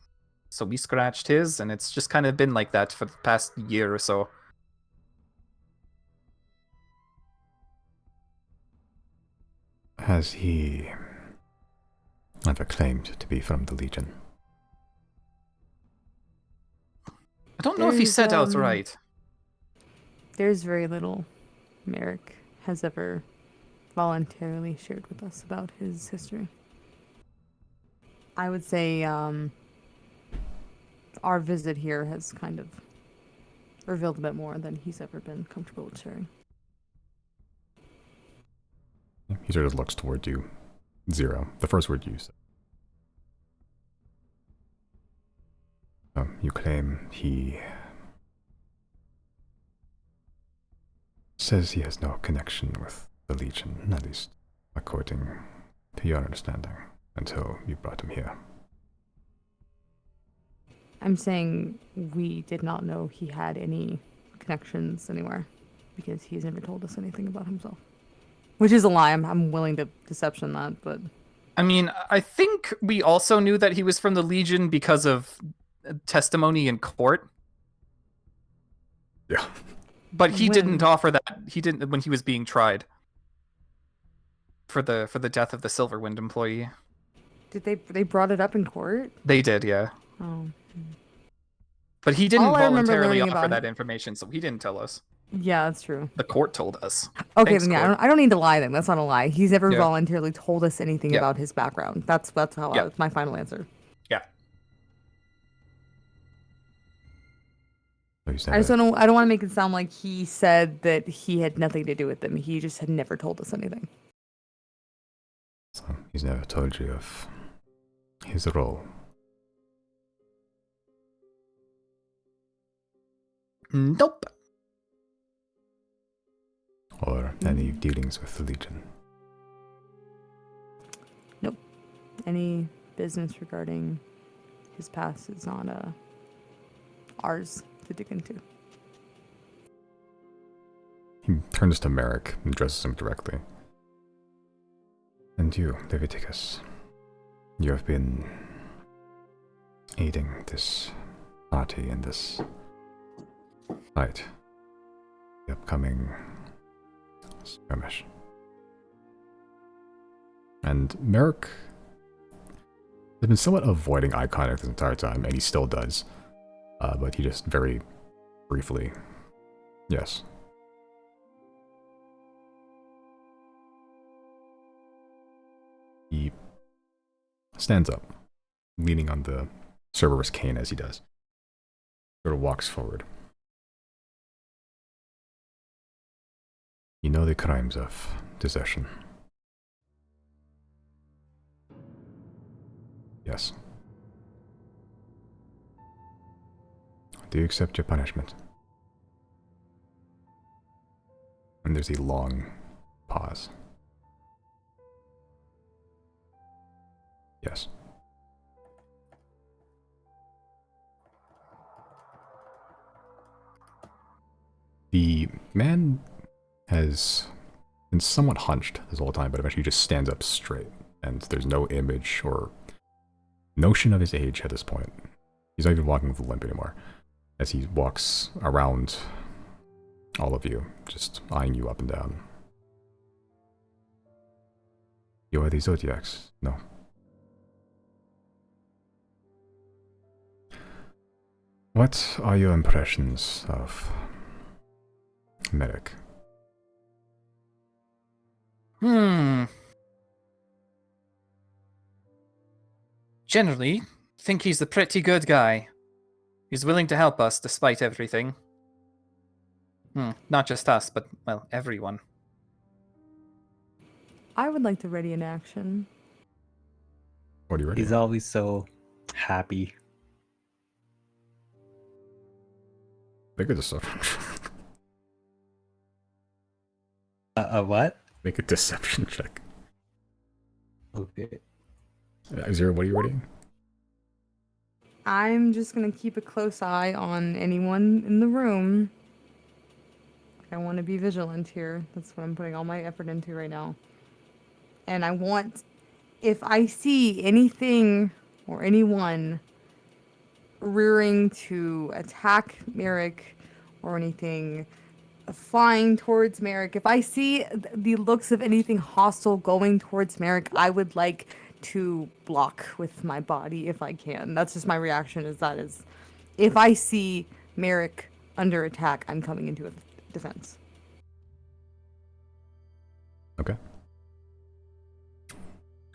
so we scratched his, and it's just kind of been like that for the past year or so. Has he ever claimed to be from the Legion? I don't know if he said outright. There's very little Merrick has ever voluntarily shared with us about his history. I would say our visit here has kind of revealed a bit more than he's ever been comfortable with sharing. He sort of looks toward you. Zero. The first word you said. You claim he says he has no connection with the Legion, at least according to your understanding, until you brought him here. I'm saying we did not know he had any connections anywhere because he's never told us anything about himself. Which is a lie. I'm willing to deception that, but... I mean, I think we also knew that he was from the Legion because of testimony in court. Yeah. But he didn't offer that. He didn't when he was being tried for the death of the Silverwind employee. Did they brought it up in court? They did, yeah. Oh. But he didn't All I remember voluntarily learning offer about that information, so he didn't tell us. Yeah, that's true. The court told us. Okay, Thanks, then yeah, court. I don't need to lie then. That's not a lie. He's never Yeah. voluntarily told us anything Yeah. about his background. That's how Yeah. that's my final answer. Yeah. So you said I just that- don't know. I don't want to make it sound like he said that he had nothing to do with them. He just had never told us anything. So he's never told you of his role. Nope. Or any dealings with the Legion. Any business regarding his past is not ours to dig into. He turns to Merrick and addresses him directly. And you, Leviticus, you have been aiding this party in this fight, the upcoming skirmish. And Merrick has been somewhat avoiding eye contact this entire time, and he still does. But he just very briefly, yes. stands up, leaning on the Cerberus cane as he does. Sort of walks forward. You know the crimes of desertion. Yes. Do you accept your punishment? And there's a long pause. Yes. The man has been somewhat hunched this whole time, but eventually just stands up straight, and there's no image or notion of his age at this point. He's not even walking with a limp anymore, as he walks around all of you, just eyeing you up and down. You are the Xodiacs? No. What are your impressions of Merrick? Generally, think he's a pretty good guy. He's willing to help us despite everything. Not just us, but, well, everyone. I would like to ready an action. What are you ready? He's always so happy. Make a deception. What? Make a deception check. Okay. Zero, what are you readying? I'm just gonna keep a close eye on anyone in the room. I want to be vigilant here. That's what I'm putting all my effort into right now. And I want, if I see anything or anyone rearing to attack Merrick or anything flying towards Merrick, if I see the looks of anything hostile going towards Merrick, I would like to block with my body if I can. That's just my reaction, is if I see Merrick under attack, I'm coming into a defense. Okay.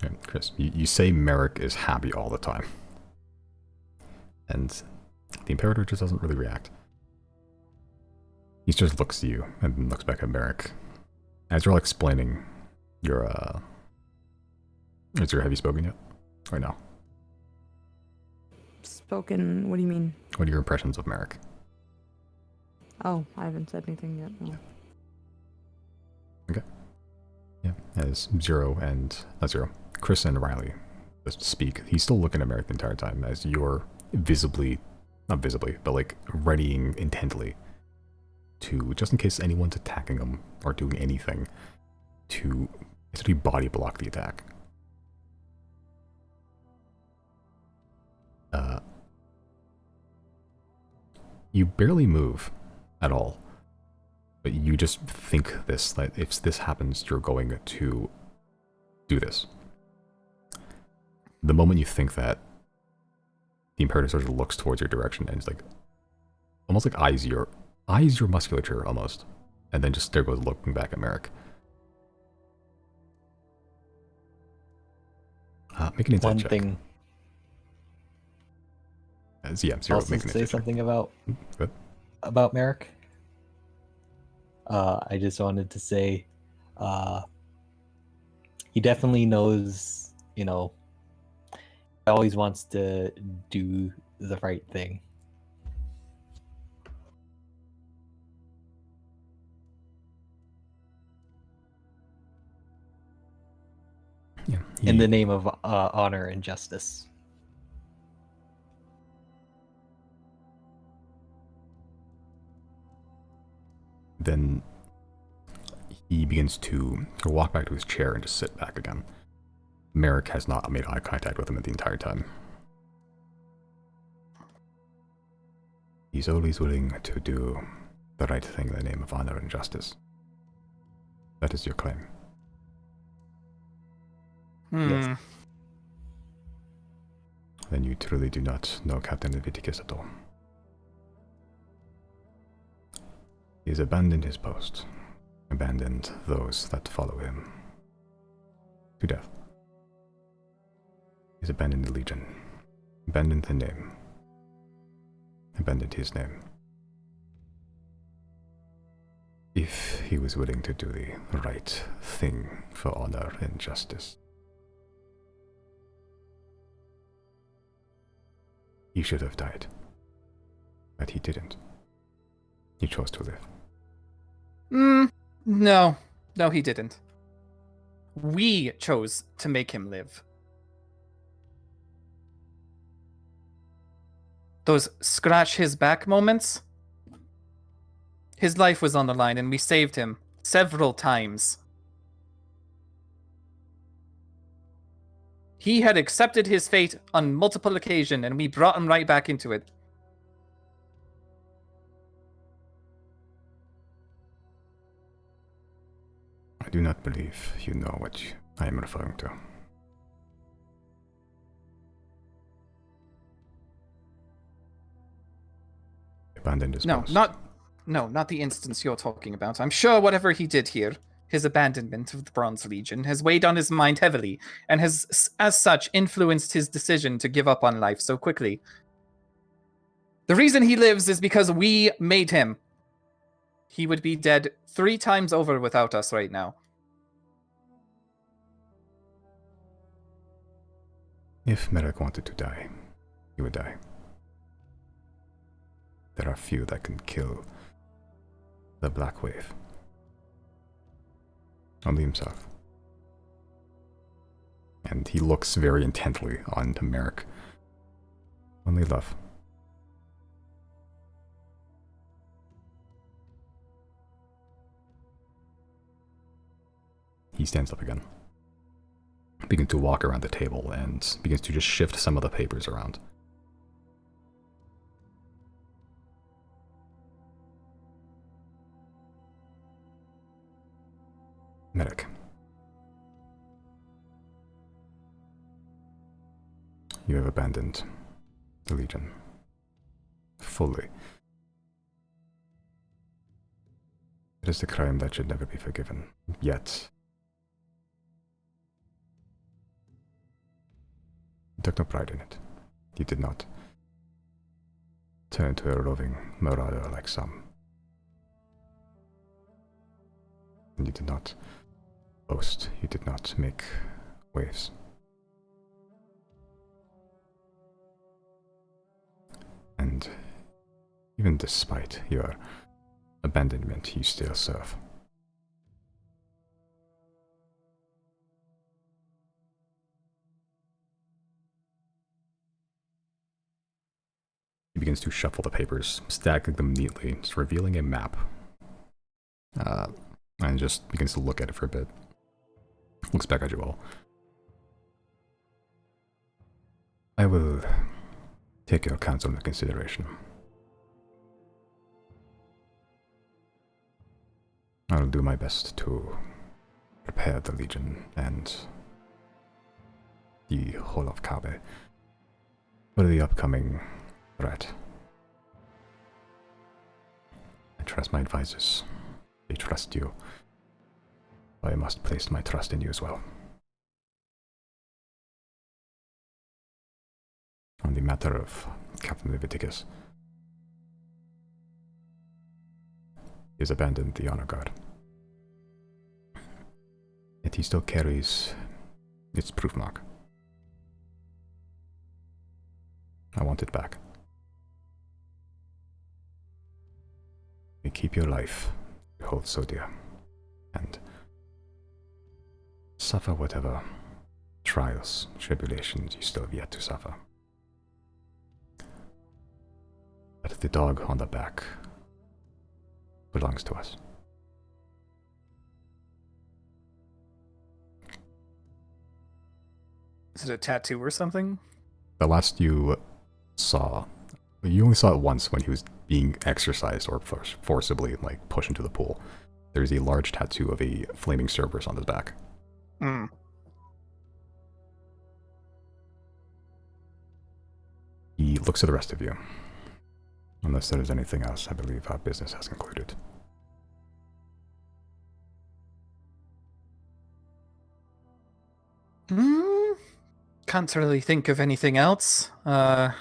Okay, Chris, you say Merrick is happy all the time. And the Imperator just doesn't really react. He just looks at you and then looks back at Merrick. As you're all explaining your, have you spoken yet? Or no? Spoken, what do you mean? What are your impressions of Merrick? Oh, I haven't said anything yet. No. Okay. Yeah, as Chris and Riley just speak. He's still looking at Merrick the entire time as you're not visibly, but like readying intently to, just in case anyone's attacking him or doing anything, to essentially body block the attack. You barely move at all. But you just think this, that if this happens, you're going to do this. The moment you think that, the Imperator sort of looks towards your direction and it's like, almost like eyes your musculature almost. And then just there goes looking back at Merrick. Make an insight check. One thing. Zero. Also Make an say insight check. something about Merrick. I just wanted to say, he definitely knows, always wants to do the right thing. Yeah, In the name of honor and justice. Then he begins to walk back to his chair and just sit back again. Merrick has not made eye contact with him the entire time. He's always willing to do the right thing in the name of honor and justice. That is your claim. Yes. Then you truly do not know Captain Leviticus at all. He has abandoned his post, abandoned those that follow him to death. He's abandoned the Legion. Abandoned the name. Abandoned his name. If he was willing to do the right thing for honor and justice, he should have died. But he didn't. He chose to live. No. No, he didn't. We chose to make him live. Those scratch his back moments, his life was on the line and we saved him several times. He had accepted his fate on multiple occasions and we brought him right back into it. I do not believe you know what I am referring to. Abandoned his No, post. not the instance you're talking about. I'm sure whatever he did here, his abandonment of the Bronze Legion, has weighed on his mind heavily, and has, as such, influenced his decision to give up on life so quickly. The reason he lives is because we made him. He would be dead 3 times over without us right now. If Merrick wanted to die, he would die. There are few that can kill the Black Wave. Only himself. And he looks very intently onto Merrick. Only love. He stands up again. Begins to walk around the table and begins to just shift some of the papers around. Medic. You have abandoned the Legion. Fully. It is a crime that should never be forgiven. Yet, you took no pride in it. You did not turn into a roving marauder like some. And you did not boast. You did not make waves. And even despite your abandonment, you still serve. He begins to shuffle the papers, stacking them neatly, just revealing a map. And just begins to look at it for a bit. Looks back at you all. I will take your counsel into consideration. I will do my best to prepare the Legion and the whole of Kabe for the upcoming threat. I trust my advisors. They trust you. I must place my trust in you as well. On the matter of Captain Leviticus, he has abandoned the honor guard. Yet he still carries its proof mark. I want it back. You keep your life, you hold Xodia, and suffer whatever trials, tribulations you still have yet to suffer. But the dog on the back belongs to us. Is it a tattoo or something? The last you saw, you only saw it once when he was being exercised or forcibly like pushed into the pool. There's a large tattoo of a flaming Cerberus on his back. Hmm. He looks at the rest of you. Unless there is anything else, I believe our business has concluded. Can't really think of anything else. I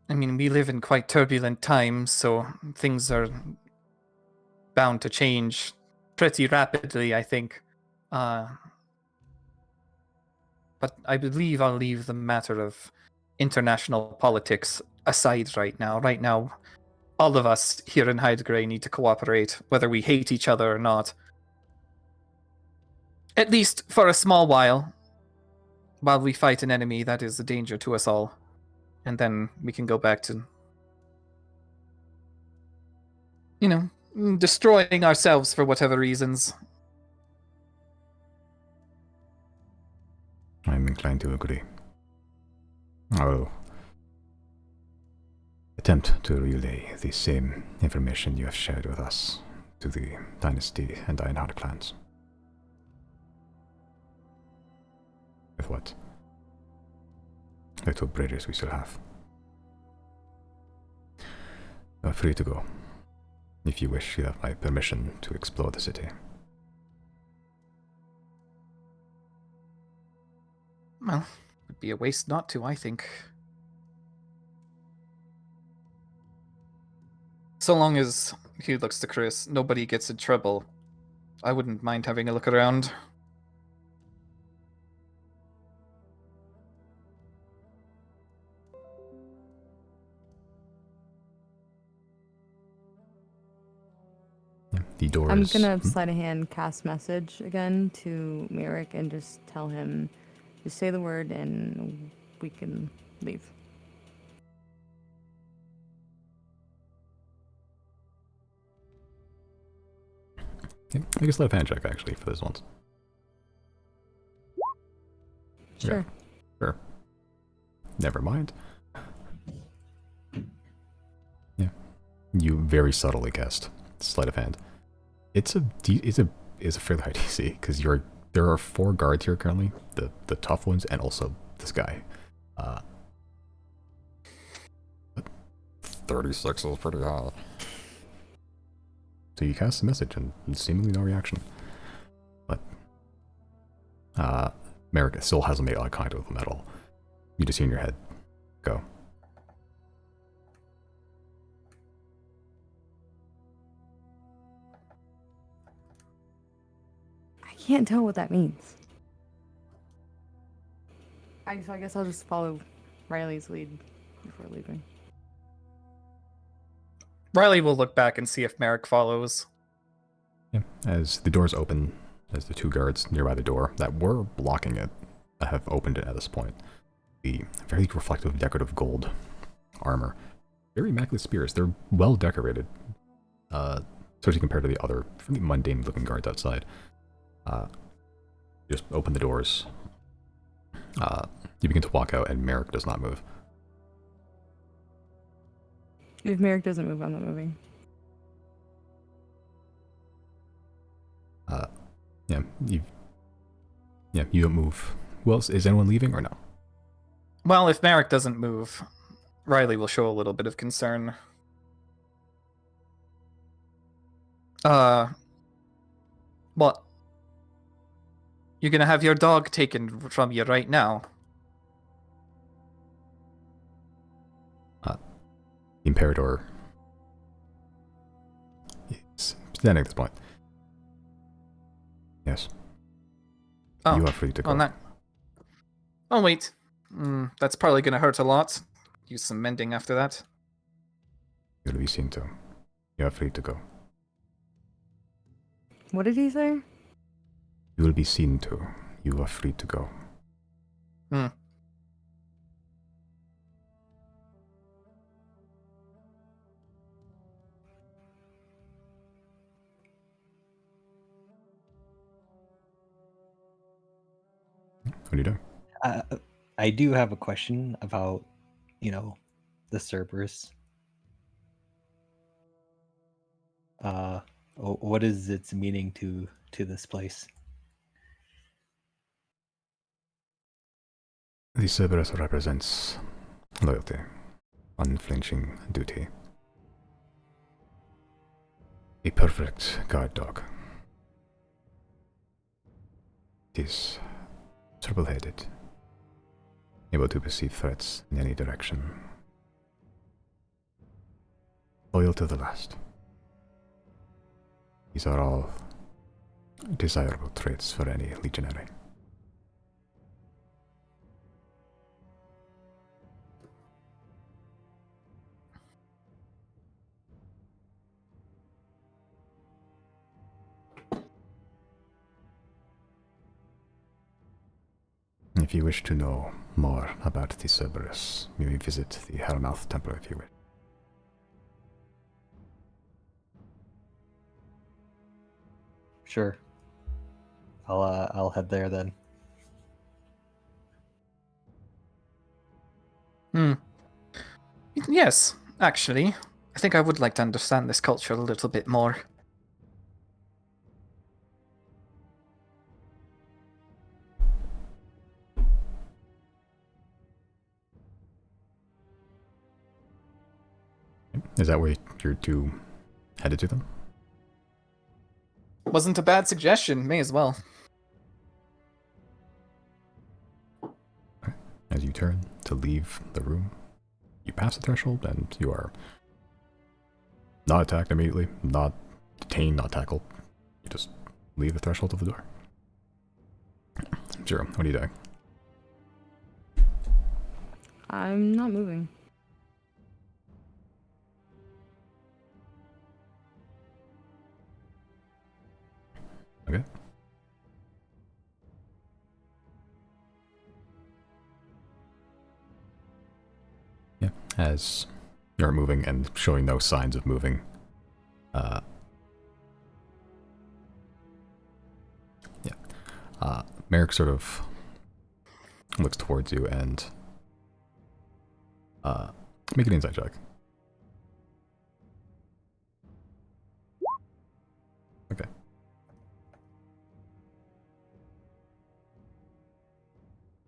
mean, we live in quite turbulent times, so things are bound to change pretty rapidly, I think. But I believe I'll leave the matter of international politics aside right now. Right now, all of us here in Hidegrey need to cooperate, whether we hate each other or not. At least for a small while we fight an enemy that is a danger to us all. And then we can go back to, destroying ourselves for whatever reasons. I'm inclined to agree. I will attempt to relay the same information you have shared with us to the Dynasty and Ironheart clans. With what little bridges we still have. You are free to go. If you wish, you have my permission to explore the city. Well, it would be a waste not to, I think. So long as, he looks to Chris, nobody gets in trouble, I wouldn't mind having a look around. Yeah, the doors. I'm gonna sleight of hand cast message again to Merrick and just tell him, just say the word and we can leave. Yeah, make a sleight of hand check actually for this one. Sure. Yeah, sure. Never mind. Yeah, you very subtly cast sleight of hand. It's a fairly high DC because there are 4 guards here currently, the tough ones, and also this guy. 36 is pretty high. So you cast a message and seemingly no reaction. But Merrick still hasn't made eye contact with him at all. You just hear in your head, go. I can't tell what that means. So I guess I'll just follow Riley's lead before leaving. Riley will look back and see if Merrick follows. Yeah. As the doors open, as the 2 guards nearby the door that were blocking it have opened it at this point. The very reflective, decorative gold armor, very immaculate spears. They're well decorated, especially compared to the other fairly mundane-looking guards outside. Just open the doors. You begin to walk out, and Merrick does not move. If Merrick doesn't move, I'm not moving. You don't move. Well, is anyone leaving or no? Well, if Merrick doesn't move, Riley will show a little bit of concern. What? You're gonna have your dog taken from you right now? The Imperator is standing at this point. Yes. Oh, You are free to go. on that. Oh, wait. That's probably gonna hurt a lot. Use some mending after that. You will be seen to. You are free to go. What did he say? You will be seen to. You are free to go. What are you doing? I do have a question about, the Cerberus. What is its meaning to this place? The Cerberus represents loyalty, unflinching duty. A perfect guard dog. It is triple-headed, able to perceive threats in any direction. Loyal to the last. These are all desirable traits for any legionary. If you wish to know more about the Cerberus, you may visit the Hellmouth Temple if you wish. Sure. I'll head there then. Yes, actually. I think I would like to understand this culture a little bit more. Is that where you're two headed to them? Wasn't a bad suggestion, may as well. As you turn to leave the room, you pass the threshold and you are not attacked immediately, not detained, not tackled. You just leave the threshold of the door. Zero, what are you doing? I'm not moving. Okay. Yeah, as you're moving and showing no signs of moving, Merrick sort of looks towards you and make an insight check. Okay.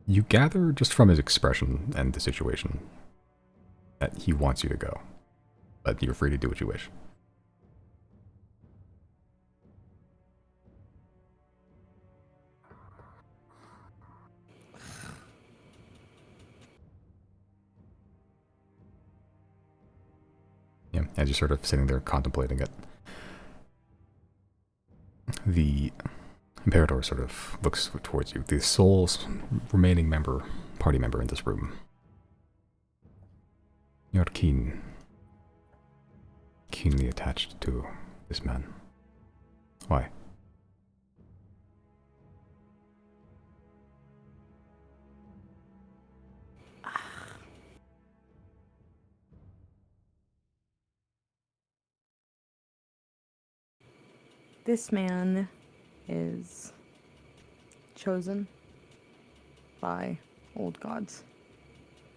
You gather just from his expression and the situation that he wants you to go, but you're free to do what you wish. Yeah, as you're sort of sitting there contemplating it, the Imperator sort of looks towards you, the sole remaining party member in this room. You're keenly attached to this man. Why? This man is chosen by old gods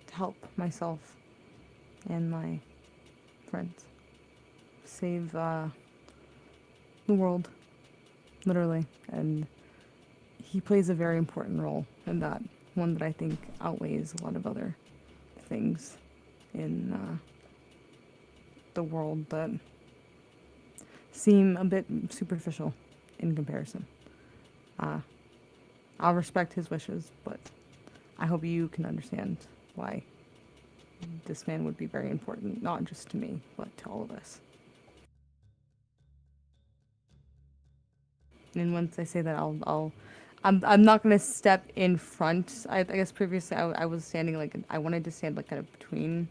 to help myself and my friends save the world, literally. And he plays a very important role in that, one that I think outweighs a lot of other things in the world that seem a bit superficial in comparison. I'll respect his wishes, but I hope you can understand why this man would be very important, not just to me, but to all of us. And once I say that, I'm not gonna step in front. I guess previously I was standing I wanted to stand kind of between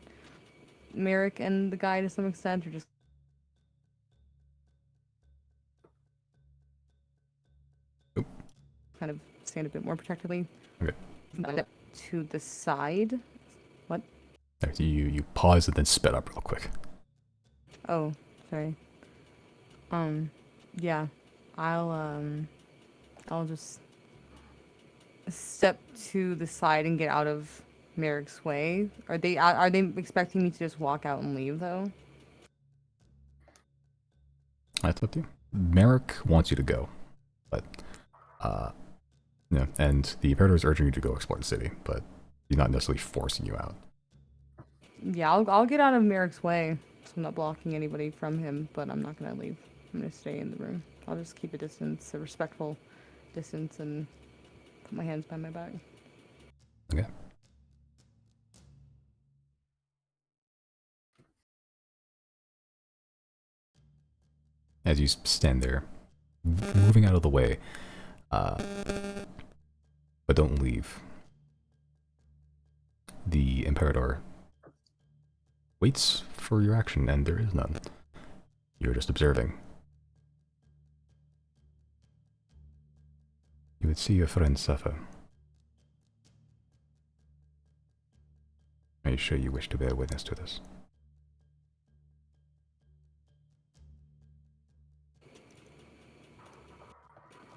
Merrick and the guy to some extent, or just kind of stand a bit more protectively. Okay. To the side. What? You pause and then spit up real quick. Oh, sorry. Yeah. I'll just step to the side and get out of Merrick's way. Are they expecting me to just walk out and leave though? That's up to you. Merrick wants you to go, but and the Imperator is urging you to go explore the city, but he's not necessarily forcing you out. Yeah, I'll get out of Merrick's way, so I'm not blocking anybody from him. But I'm not gonna leave. I'm gonna stay in the room. I'll just keep a distance, a respectful distance, and put my hands behind my back. Okay. As you stand there, moving out of the way, but don't leave. The Imperator waits for your action, and there is none. You're just observing. You would see your friend suffer. Are you sure you wish to bear witness to this?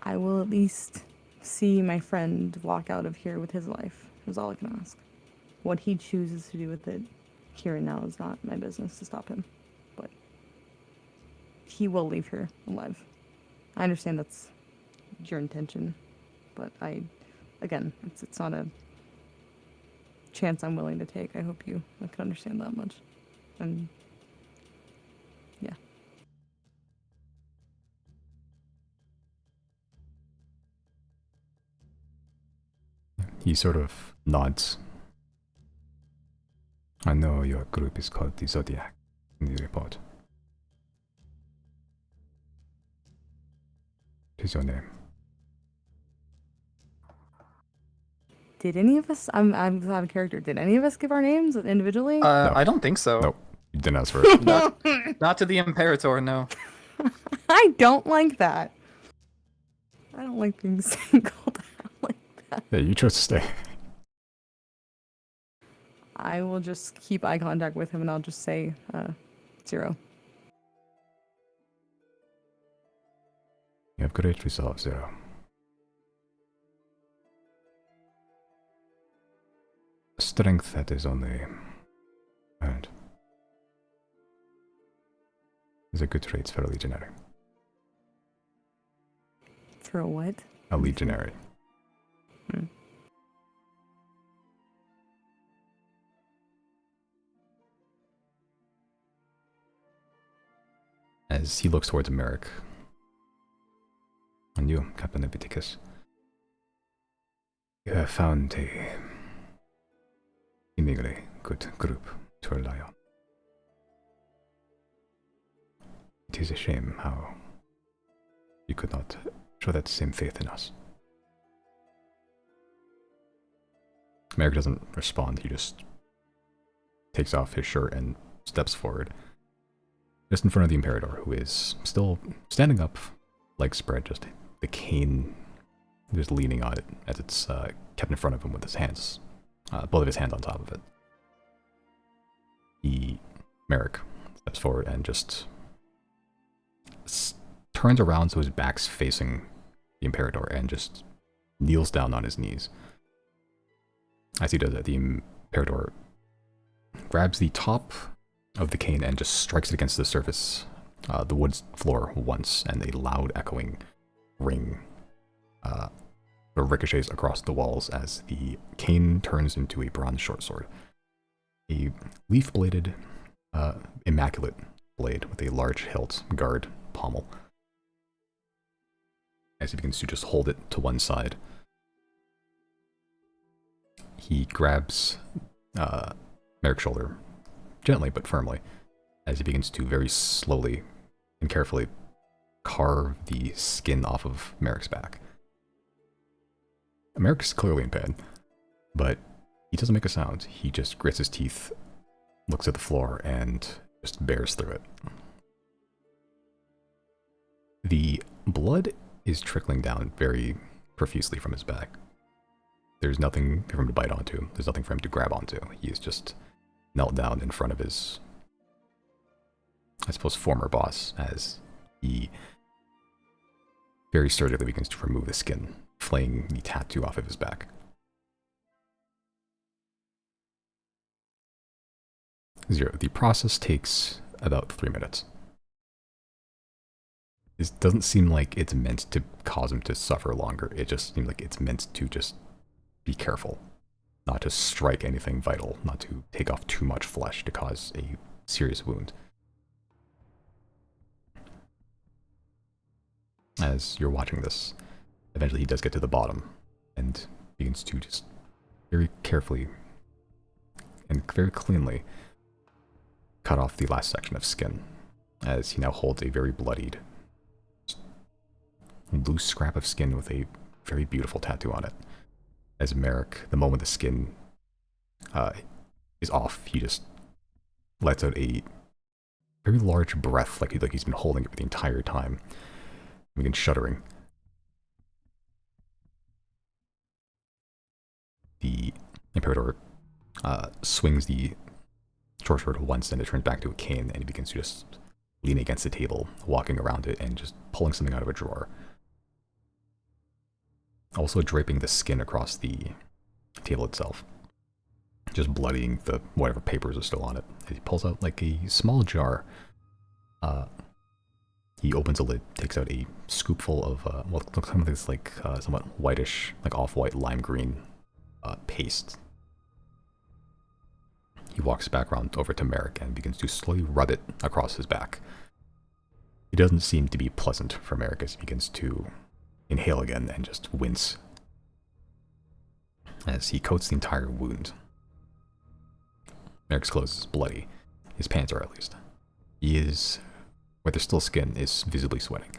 I will at least see my friend walk out of here with his life. Is all I can ask. What he chooses to do with it here and now is not my business to stop him. But he will leave here alive. I understand that's your intention, but again, it's not a chance I'm willing to take. I hope you can understand that much. And yeah. He sort of nods. I know your group is called the Zodiac in the report. What is your name? Did any of us? I'm out of character. Did any of us give our names individually? No. I don't think so. Nope. You didn't ask for it. Not to the Imperator, no. I don't like that. I don't like being singled out like that. Yeah, you chose to stay. I will just keep eye contact with him and I'll just say 0. You have great resolve, Zero. Strength that is only earned. Is a good trait for a legionary. For a what? A legionary. Hmm. As he looks towards Merrick. And you, Captain Epiticus. You have found a seemingly good group to rely on. It is a shame how you could not show that same faith in us. Merrick doesn't respond, he just takes off his shirt and steps forward. Just in front of the Imperator, who is still standing up, legs spread, just the cane just leaning on it as it's kept in front of him with his hands, both of his hands on top of it. Merrick steps forward and just turns around so his back's facing the Imperator and just kneels down on his knees. As he does that, the Imperator grabs the top of the cane and just strikes it against the surface, the wood floor once, and a loud echoing ring ricochets across the walls as the cane turns into a bronze short sword. A leaf-bladed, immaculate blade with a large hilt, guard, pommel. As he begins to just hold it to one side, he grabs Merrick's shoulder, gently but firmly, as he begins to very slowly and carefully carve the skin off of Merrick's back. Merrick's clearly in pain, but he doesn't make a sound. He just grits his teeth, looks at the floor, and just bears through it. The blood is trickling down very profusely from his back. There's nothing for him to bite onto. There's nothing for him to grab onto. He is just knelt down in front of his, I suppose, former boss, as he very surgically begins to remove the skin, flaying the tattoo off of his back. Zero. The process takes about 3 minutes. This doesn't seem like it's meant to cause him to suffer longer. It just seems like it's meant to just be careful. Not to strike anything vital, not to take off too much flesh to cause a serious wound. As you're watching this, eventually he does get to the bottom and begins to just very carefully and very cleanly cut off the last section of skin, as he now holds a very bloodied, loose scrap of skin with a very beautiful tattoo on it. As Merrick, the moment the skin is off, he just lets out a very large breath, like he's been holding it for the entire time, and begins shuddering. The Imperator swings the short sword once, and it turns back to a cane, and he begins to just lean against the table, walking around it, and just pulling something out of a drawer. Also draping the skin across the table itself, just bloodying the whatever papers are still on it. He pulls out like a small jar. He opens a lid, takes out a scoopful of what looks like this like somewhat whitish, like off-white lime green paste. He walks back around over to Merrick and begins to slowly rub it across his back. It doesn't seem to be pleasant for Merrick as he begins to inhale again and just wince as he coats the entire wound. Merrick's clothes is bloody. His pants are, at least. He is, where there's still skin, is visibly sweating.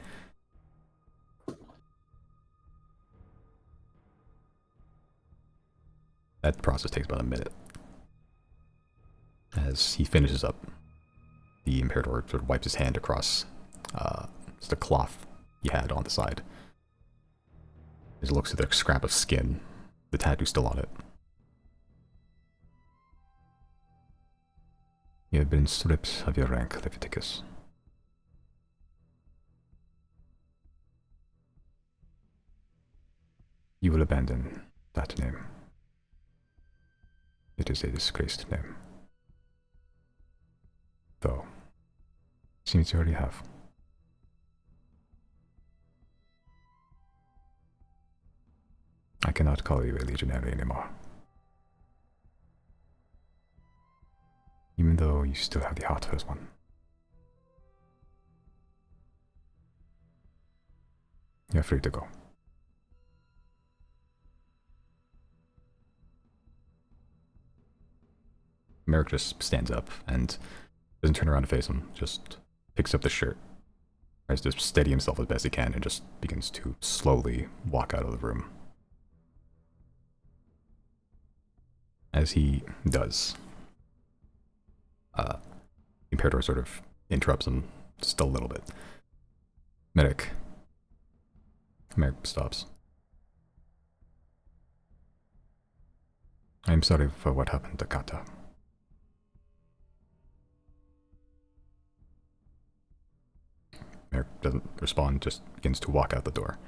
That process takes about a minute. As he finishes up, the Imperator sort of wipes his hand across just a cloth he had on the side. As he looks at the scrap of skin, the tattoo still on it. You have been stripped of your rank, Leviticus. You will abandon that name. It is a disgraced name. Though, seems you already have. I cannot call you a legionary anymore. Even though you still have the heart as one. You're free to go. Merrick just stands up and doesn't turn around to face him, just picks up the shirt, tries to steady himself as best he can, and just begins to slowly walk out of the room. As he does, Imperator sort of interrupts him just a little bit. Merrick stops. I'm sorry for what happened to Kata. Merrick doesn't respond, just begins to walk out the door.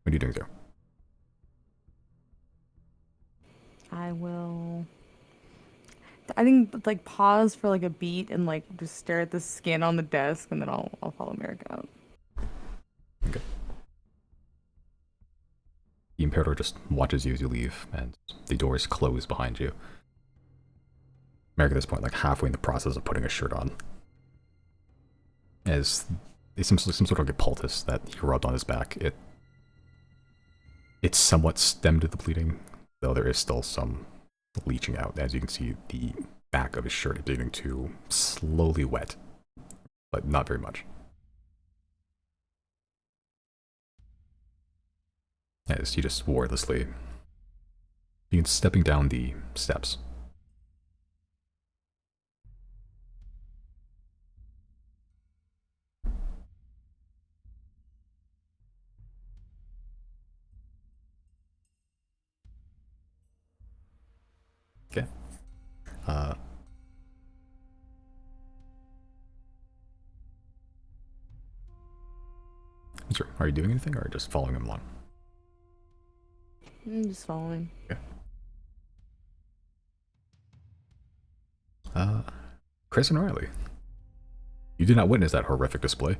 What are you doing there? I think like pause for like a beat and like just stare at the skin on the desk, and then I'll follow Merrick out. Okay. The Imperator just watches you as you leave, and the doors close behind you. Merrick at this point, like halfway in the process of putting a shirt on, as it's some sort of like a poultice that he rubbed on his back. It's somewhat stemmed the bleeding, though there is still some leaching out. As you can see, the back of his shirt is beginning to slowly wet, but not very much. As he just wordlessly begins stepping down the steps. Okay. Sure. Are you doing anything or just following him along? I'm just following. Okay. Chris and Riley. You did not witness that horrific display.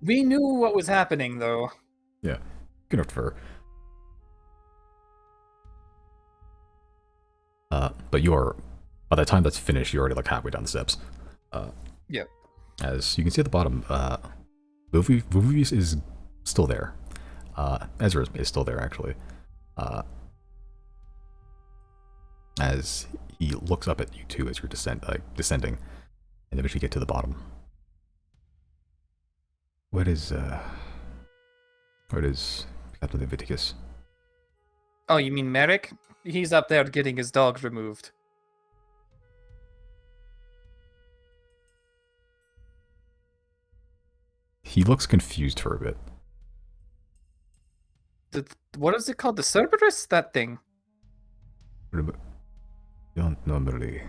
We knew what was happening, though. Yeah. Good enough for her. But you are by the time that's finished, you're already like halfway down the steps. Yeah. As you can see at the bottom, Vuvius is still there. Ezra is still there, actually. As he looks up at you two as you're descending, and eventually get to the bottom. Where is Captain Leviticus? Oh, you mean Merrick? He's up there getting his dog removed. He looks confused for a bit. What is it called? The Cerberus? That thing. You don't normally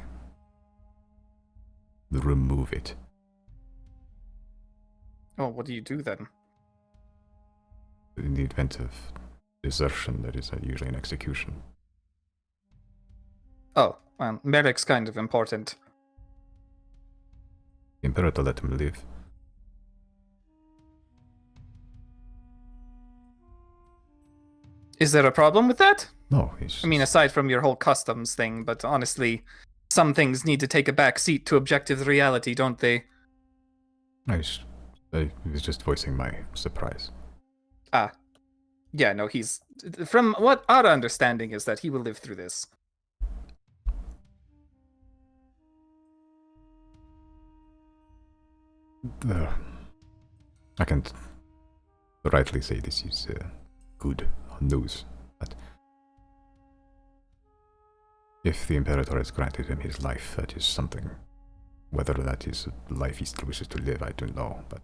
remove it. Oh, what do you do then? In the event of desertion, there is usually an execution. Oh, well, Merrick's kind of important. The Imperator let him live. Is there a problem with that? No, I mean, aside from your whole customs thing, but honestly, some things need to take a back seat to objective reality, don't they? I was just voicing my surprise. Ah. Yeah, no, he's... From what our understanding is that he will live through this. I can't rightly say this is good news, but if the Imperator has granted him his life, that is something. Whether that is a life he still wishes to live, I don't know, but...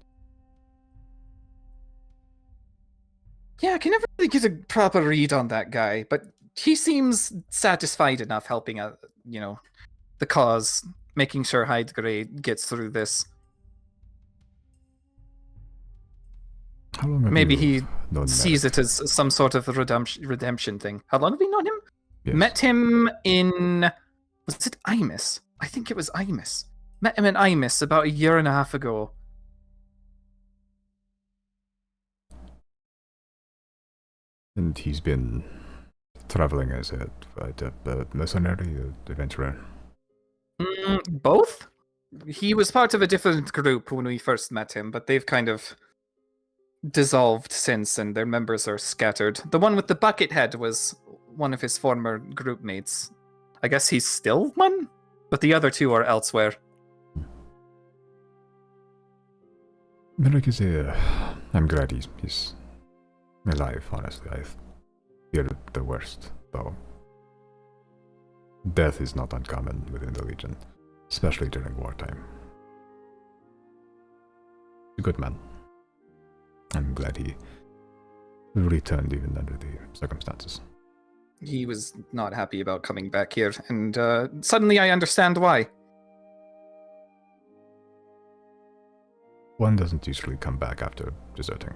Yeah, I can never really get a proper read on that guy, but he seems satisfied enough helping out, the cause, making sure Hydegrade gets through this. How long have Maybe you he known sees Merrick? it as some sort of redemption thing. How long have we known him? Yes. Met him in... Was it Imus? I think it was Imus. Met him in Imus about 1.5 years ago. And he's been traveling as a mercenary, adventurer. Both? He was part of a different group when we first met him, but they've kind of dissolved since, and their members are scattered. The one with the bucket head was one of his former group mates. I guess he's still one, but the other two are elsewhere. Merrick is I'm glad he's alive, honestly. I fear the worst, though. Death is not uncommon within the Legion, especially during wartime. A good man. I'm glad he returned even under the circumstances. He was not happy about coming back here, and suddenly I understand why. One doesn't usually come back after deserting.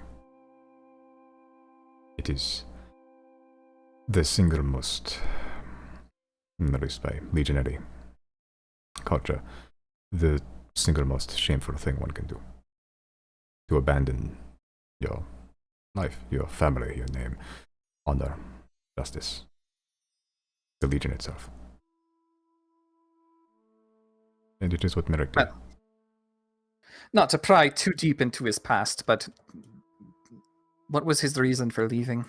It is the single most, at least by legionary culture, the single most shameful thing one can do. To abandon your life, your family, your name, honor, justice, the Legion itself. And it is what Merrick did. Not to pry too deep into his past, but what was his reason for leaving?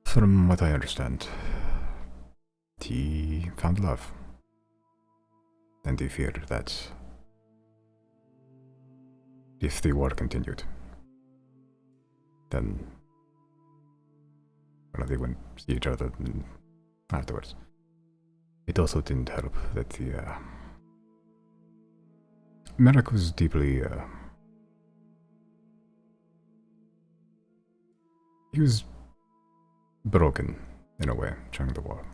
From what I understand, he found love. And he feared that if the war continued, then they wouldn't see each other afterwards. It also didn't help that Merrick was deeply... he was broken, in a way, during the war.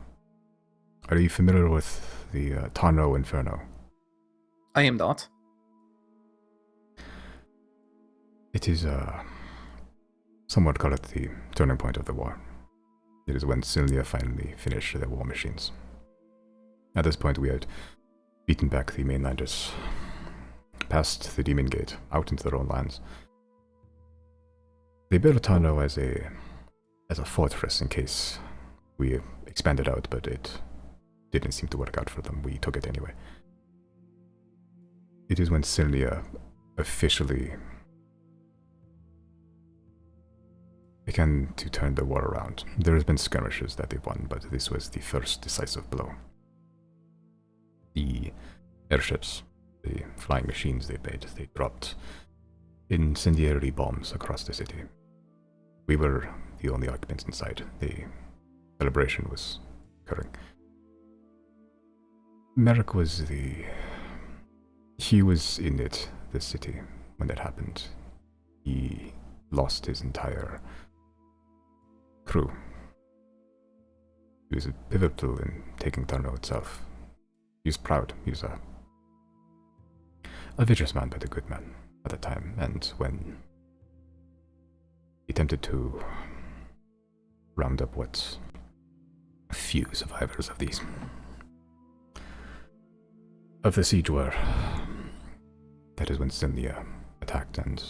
Are you familiar with the Tarno Inferno? I am not. It is, some would call it the turning point of the war. It is when Sylvia finally finished their war machines. At this point, we had beaten back the mainlanders, past the Demon Gate, out into their own lands. They built Tarno as a fortress in case we expanded out, but it didn't seem to work out for them. We took it anyway. It is when Sylvia officially began to turn the war around. There has been skirmishes that they've won, but this was the first decisive blow. The airships, the flying machines they made, they dropped incendiary bombs across the city. We were the only occupants inside. The celebration was occurring. Merrick was he was in the city, when that happened. He lost his entire crew. He was pivotal in taking Tarno itself. He was proud. He was a vicious man, but a good man at the time. And when he attempted to round up what few survivors of the siege were, that is when Sylvia attacked, and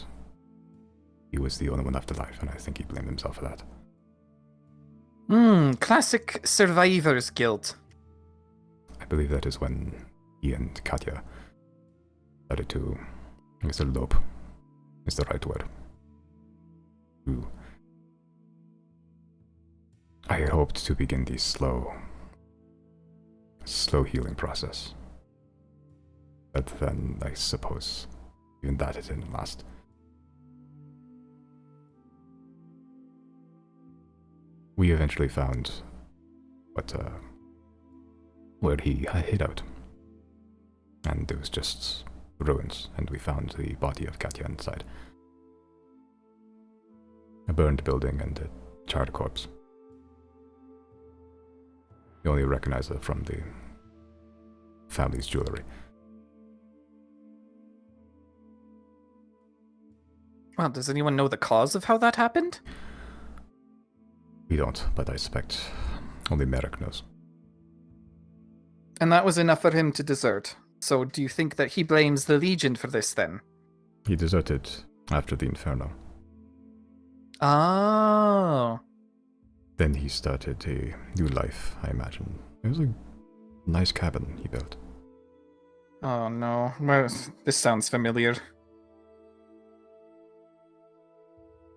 he was the only one left alive, and I think he blamed himself for that. Classic survivor's guilt. I believe that is when he and Katya started to, I guess, elope is the right word. I hoped to begin the slow healing process. But then, I suppose, even that it didn't last. We eventually found where he hid out. And it was just ruins, and we found the body of Katya inside. A burned building and a charred corpse. You only recognize her from the family's jewelry. Well, does anyone know the cause of how that happened? We don't, but I suspect only Merrick knows. And that was enough for him to desert. So do you think that he blames the Legion for this then? He deserted after the Inferno. Oh. Then he started a new life, I imagine. It was a nice cabin he built. Oh no. Well, this sounds familiar.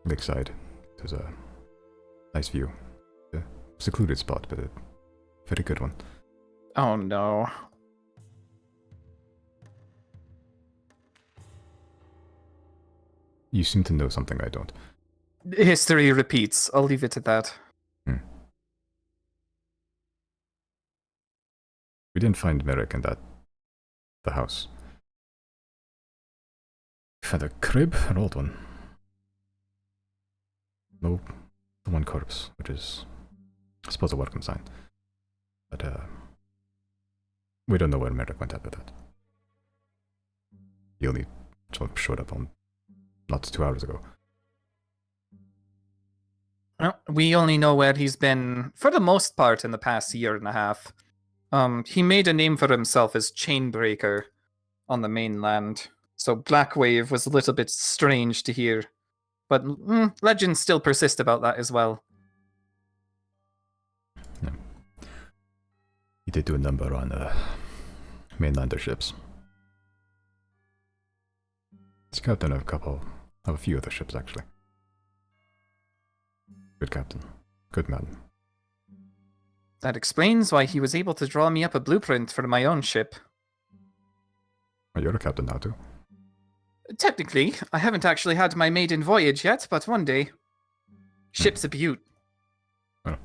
Lakeside. It was a nice view. A secluded spot, but a very good one. Oh no. You seem to know something I don't. History repeats. I'll leave it at that. We didn't find Merrick in the house. We found a crib, an old one. No, one corpse, which is, I suppose, a welcome sign. But, we don't know where Merrick went after that. He only showed up on not 2 hours ago. Well, we only know where he's been, for the most part, in the past year and a half. He made a name for himself as Chainbreaker on the mainland. So Blackwave was a little bit strange to hear. But legends still persist about that as well. Yeah. He did do a number on mainlander ships. He's captain of a few of the ships, actually. Good captain. Good man. That explains why he was able to draw me up a blueprint for my own ship. Oh, you're a captain now, too. Technically, I haven't actually had my maiden voyage yet, but one day. Ship's a beaut. Well,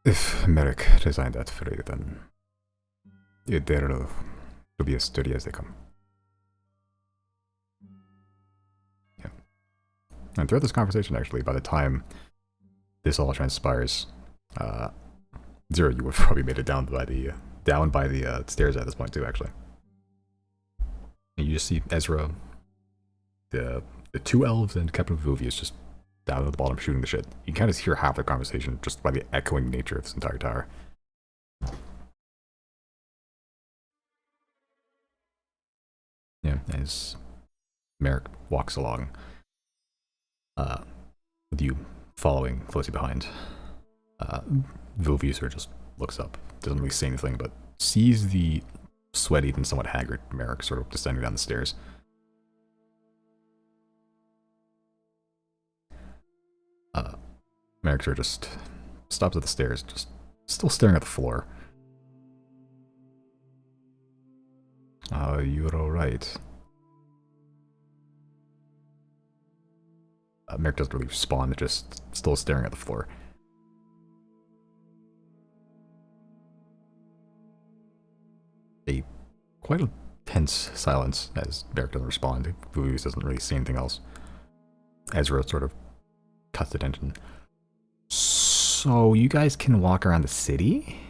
if Merrick resigned that free, then they'll be as sturdy as they come. Yeah. And throughout this conversation, actually, by the time this all transpires, Zero, you would have probably made it down by the stairs at this point too, actually. And you just see Ezra, the two elves, and Captain Vuvius just down at the bottom shooting the shit. You can kind of hear half the conversation just by the echoing nature of this entire tower. Yeah, as Merrick walks along, with you following closely behind, Vuvius are just looks up. Doesn't really say anything, but sees the sweaty and somewhat haggard Merrick sort of descending down the stairs. Merrick sort of just stops at the stairs, just still staring at the floor. You're alright. Merrick doesn't really respond, just still staring at the floor. Quite a tense silence as Merrick doesn't respond. Vuvius doesn't really say anything else. Ezra sort of cuts the tension. So you guys can walk around the city?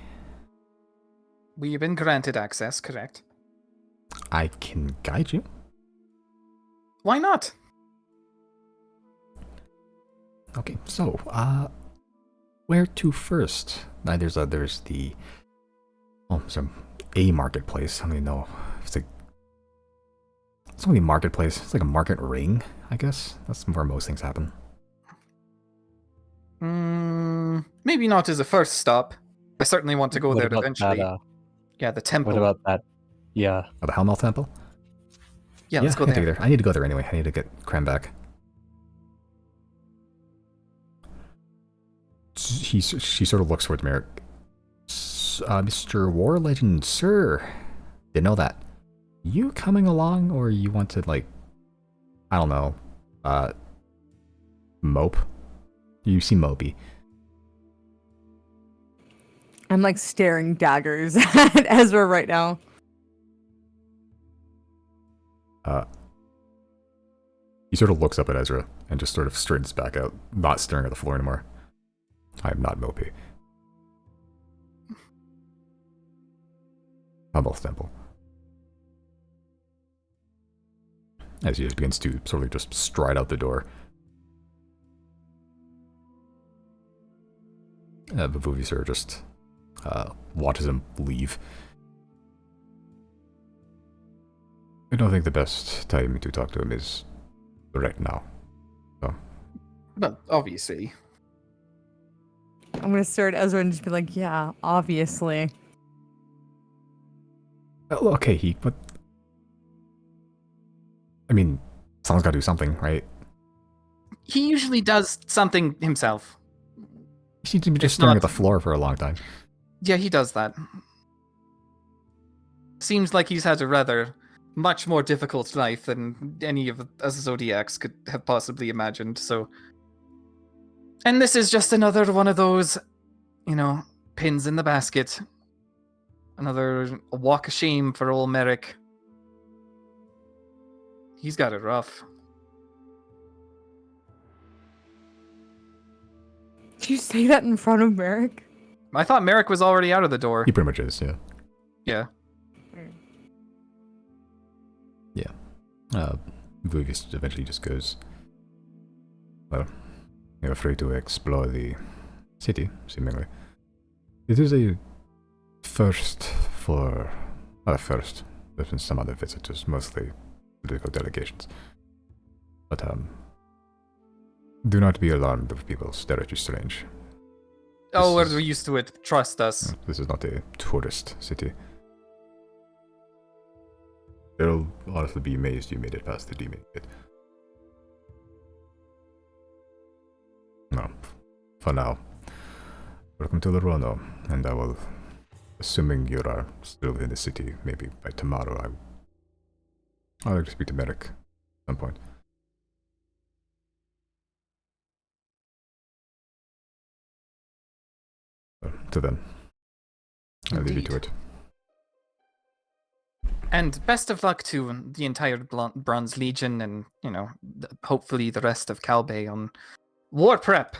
We've been granted access, correct? I can guide you. Why not? Okay, so, where to first? There's the, a marketplace. I don't even know if it's not really a marketplace. It's like a market ring, I guess. That's where most things happen. Maybe not as a first stop. I certainly want to go What there about eventually. that, Yeah, the temple. what about that? Yeah. Oh, the Hellmouth Temple? Yeah, let's go I can take there. you I need to go there anyway. I need to get Krem back. She sort of looks towards Merrick. Mr. War Legend, sir. Didn't know that. You coming along, or you want to, like, I don't know, mope? You seem mopey. I'm like staring daggers at Ezra right now. He sort of looks up at Ezra and just sort of straightens back out, not staring at the floor anymore. I am not mopey. Hellmouth Temple. As he just begins to sort of just stride out the door. Vuvius sort of just watches him leave. I don't think the best time to talk to him is right now. So. But obviously. I'm gonna stare at Ezra and just be like, yeah, obviously. Oh, okay, but I mean, someone's got to do something, right? He usually does something himself. He seems to be just It's staring not- at the floor for a long time. Yeah, he does that. Seems like he's had a rather much more difficult life than any of us Zodiacs could have possibly imagined, so... And this is just another one of those, pins in the basket. Another walk of shame for old Merrick. He's got it rough. Did you say that in front of Merrick? I thought Merrick was already out of the door. He pretty much is, yeah. Yeah. Vuvius eventually just goes, well, you're free to explore the city, seemingly. It is a first for... not a first. There's been some other visitors, mostly political delegations. But, do not be alarmed if people stare at you strange. Oh, This we're is- used to it. Trust us. This is not a tourist city. They'll honestly be amazed you made it past the demon gate. No, for now. Welcome to Lorono, and I will, assuming you are still in the city, maybe by tomorrow, I'll like to speak to Merrick at some point. Till then, I'll leave you to Indeed. it. And best of luck to the entire Bronze Legion and, hopefully the rest of Calbay on war prep.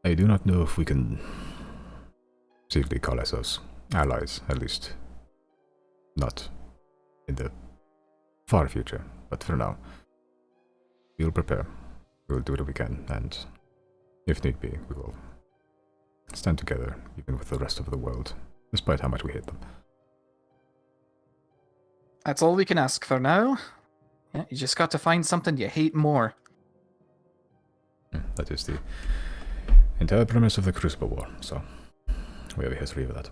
I do not know if we can safely call ourselves allies, at least not in the far future, but for now, we'll prepare. We'll do what we can, and if need be, we will stand together, even with the rest of the world, despite how much we hate them. That's all we can ask for now. Yeah, you just got to find something you hate more. That is the Entire premise of the Crucible War, so we have a history of that.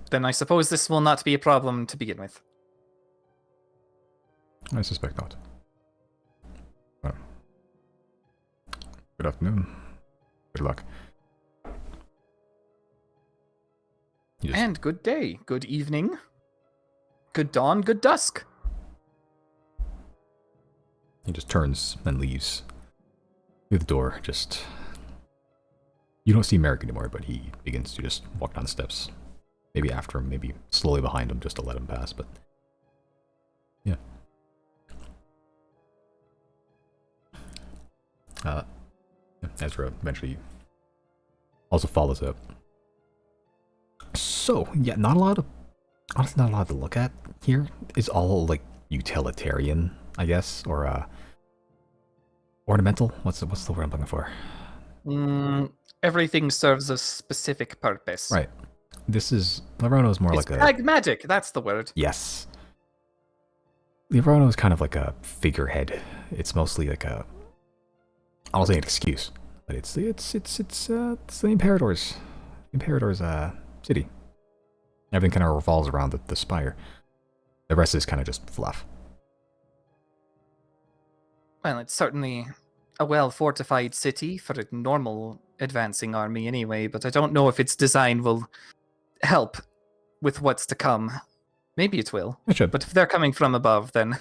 Then I suppose this will not be a problem to begin with. I suspect not. Well, good afternoon. Good luck. You just- And good day, good evening, good dawn, good dusk. He just turns and leaves through the door. Just you don't see Merrick anymore, but he begins to just walk down the steps. Maybe after him, maybe slowly behind him, just to let him pass. But yeah. Ezra eventually also follows up. So yeah, not a lot of honestly, not a lot to look at here. It's all like utilitarian, I guess, or ornamental. What's the word I'm looking for? Everything serves a specific purpose. Right. This is Livorno is more It's like a pragmatic. That's the word. yes. Livorno is kind of like a figurehead. It's mostly like a I don't say an excuse, but it's the Imperator's city. Everything kind of revolves around the spire. The rest is kind of just fluff. Well, it's certainly a well-fortified city for a normal advancing army anyway, but I don't know if its design will help with what's to come. Maybe it will. It should. But if they're coming from above, then...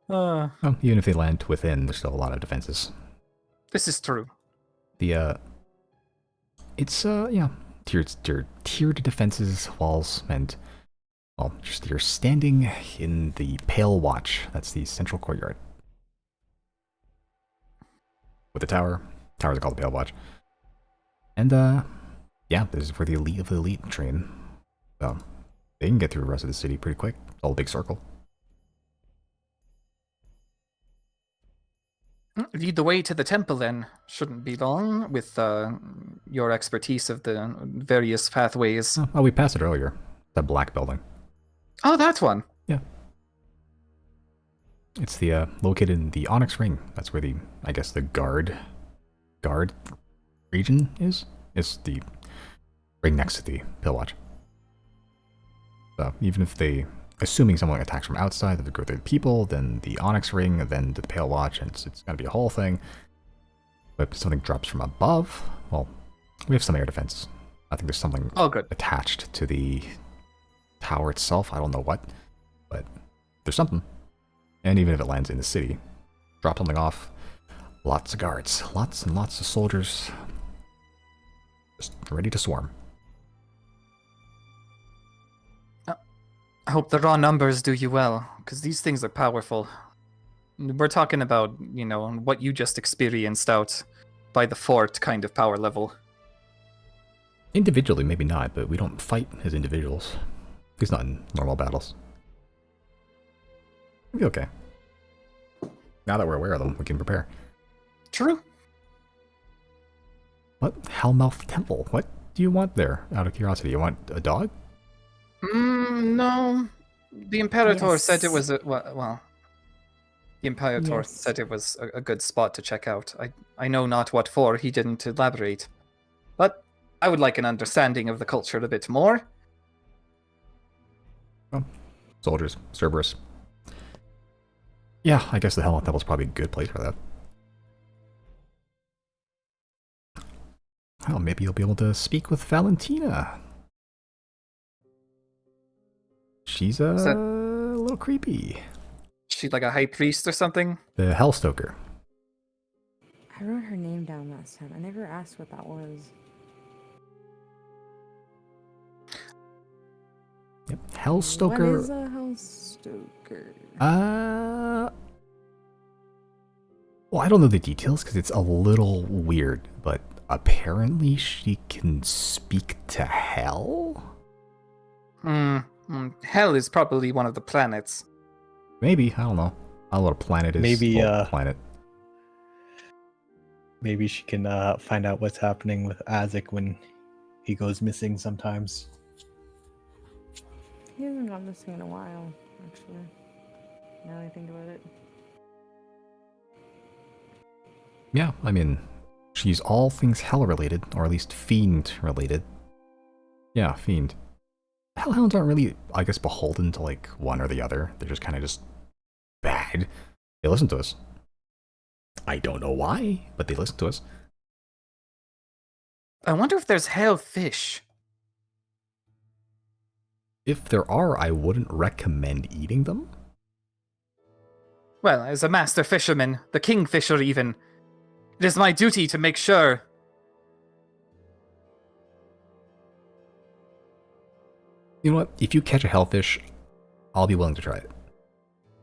Well, even if they land within, there's still a lot of defenses. This is true. It's yeah, tiered defenses, walls, and well, just you're standing in the Pale Watch. That's the central courtyard with the tower. Towers are called the Pale Watch, and yeah, this is where the elite of the elite train. So they can get through the rest of the city pretty quick. It's all a big circle. Lead the way to the temple, then. Shouldn't be long with your expertise of the various pathways. Oh, we passed it earlier. That black building. Oh, that one. Yeah. It's the located in the Onyx Ring. That's where the I guess the guard region is. It's the ring next to the Pale Watch. So even if they assuming someone attacks from outside, that they go through the people, then the Onyx Ring, then to the Pale Watch, and it's gonna be a whole thing. But if something drops from above, well, we have some air defense. I think there's something Good. attached to the tower itself. I don't know what, but there's something. And even if it lands in the city, drop something off, lots of guards, lots and lots of soldiers, just ready to swarm. I hope the raw numbers do you well, because these things are powerful. We're talking about, what you just experienced out by the fort kind of power level. Individually, maybe not, but we don't fight as individuals. At least not in normal battles. We'll be okay. Now that we're aware of them, we can prepare. True. What? Hellmouth Temple? What do you want there, out of curiosity? You want a dog? No. The Imperator said it was Yes. well. The Imperator Yes. said it was a good spot to check out. I know not what for. He didn't elaborate, but I would like an understanding of the culture a bit more. Soldiers, Cerberus. Yeah, I guess the Hellmouth Temple's probably a good place for that. Well, maybe you'll be able to speak with Valentina. She's a that- little creepy. She like a high priest or something. The Hellstoker. I wrote her name down last time. I never asked what that was. Yep, Hellstoker. What is a Hellstoker? Well, I don't know the details because it's a little weird, but apparently she can speak to hell? Hell is probably one of the planets. Maybe, I don't know. I don't know what a planet is. Maybe, planet. Maybe she can find out what's happening with Isaac when he goes missing sometimes. He hasn't gone missing in a while, actually. Now that I think about it. Yeah, I mean, she's all things hell related, or at least fiend related. Yeah, fiend. Hellhounds aren't really, I guess, beholden to like one or the other. They're just kind of just bad. They listen to us. I don't know why, but they listen to us. I wonder if there's hellfish. If there are, I wouldn't recommend eating them. Well, as a master fisherman, the kingfisher even, it is my duty to make sure. You know what? If you catch a hellfish, I'll be willing to try it.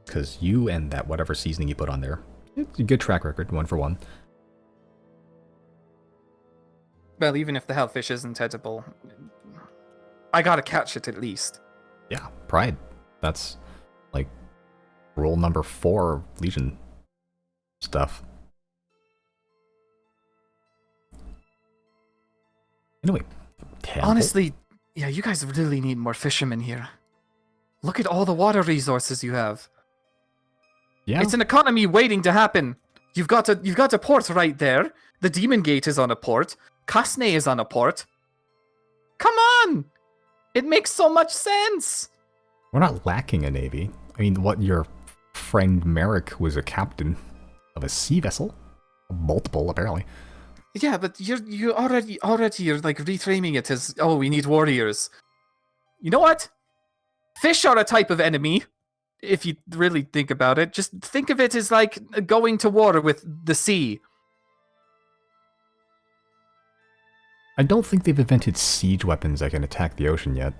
Because you and that whatever seasoning you put on there, it's a good track record, 1 for 1. Well, even if the hellfish isn't edible, I gotta catch it at least. Yeah, pride. That's like rule number 4 of Legion stuff. Anyway, temple. Honestly, yeah, you guys really need more fishermen here. Look at all the water resources you have. Yeah, It's an economy waiting to happen. You've got a port right there. The Demon Gate is on a port. Kasne is on a port. Come on! It makes so much sense! we're not lacking a navy. I mean, what, your friend Merrick was a captain of a sea vessel? Multiple, apparently. Yeah, but you already you're like reframing it as, oh, we need warriors. You know what? Fish are a type of enemy. If you really think about it, just think of it as like going to war with the sea. I don't think they've invented siege weapons that can attack the ocean yet.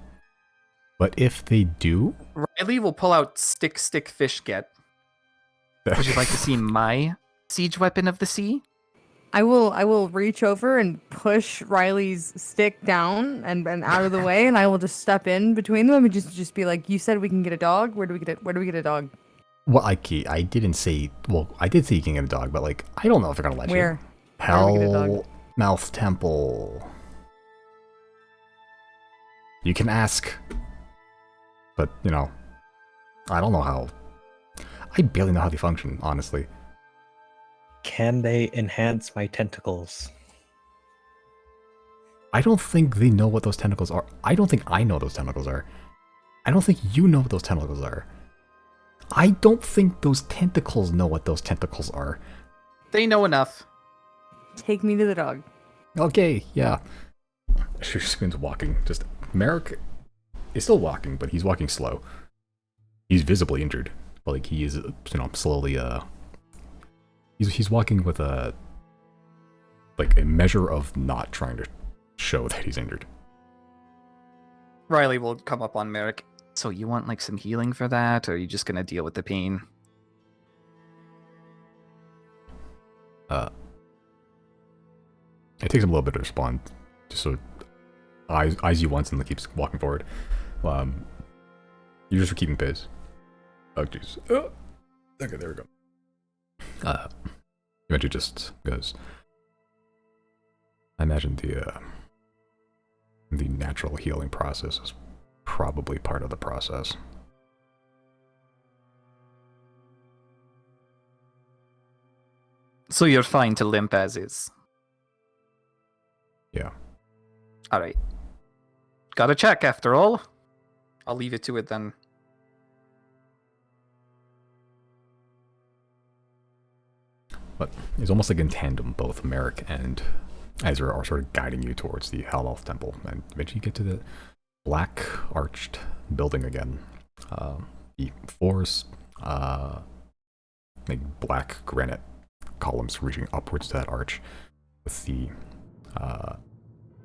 But if they do... Riley will pull out stick fish get. Would you like to see my siege weapon of the sea? I will reach over and push Riley's stick down and out of the way, and I will just step in between them and just be like, "You said we can get a dog. Where do we get a dog? Well, I didn't say... Well, I did say you can get a dog, but like, I don't know if they're gonna let Where? you. Where do we get a dog? Hellmouth Temple. You can ask. But, you know, I don't know how... I barely know how they function, honestly. Can they enhance my tentacles? I don't think they know what those tentacles are. I don't think I know what those tentacles are. I don't think you know what those tentacles are. I don't think those tentacles know what those tentacles are. They know enough. Take me to the dog." Okay, yeah. She just begins walking. Just, Merrick is still walking, but he's walking slow. He's visibly injured. But like, he is, you know, slowly, he's walking with a measure of not trying to show that he's injured. Riley will come up on Merrick. So you want like some healing for that, or are you just gonna deal with the pain? It takes him a little bit to respond. Just so eyes you once and then keeps walking forward. You're just keeping pace. Oh jeez. Okay, there we go. Eventually just goes. I imagine the natural healing process is probably part of the process. So you're fine to limp as is. Yeah. Alright. Gotta check after all. I'll leave it to it then. But it's almost like in tandem, both Merrick and Ezra are sort of guiding you towards the Hellmouth Temple, and eventually you get to the black arched building again. The fours, like black granite columns reaching upwards to that arch, with the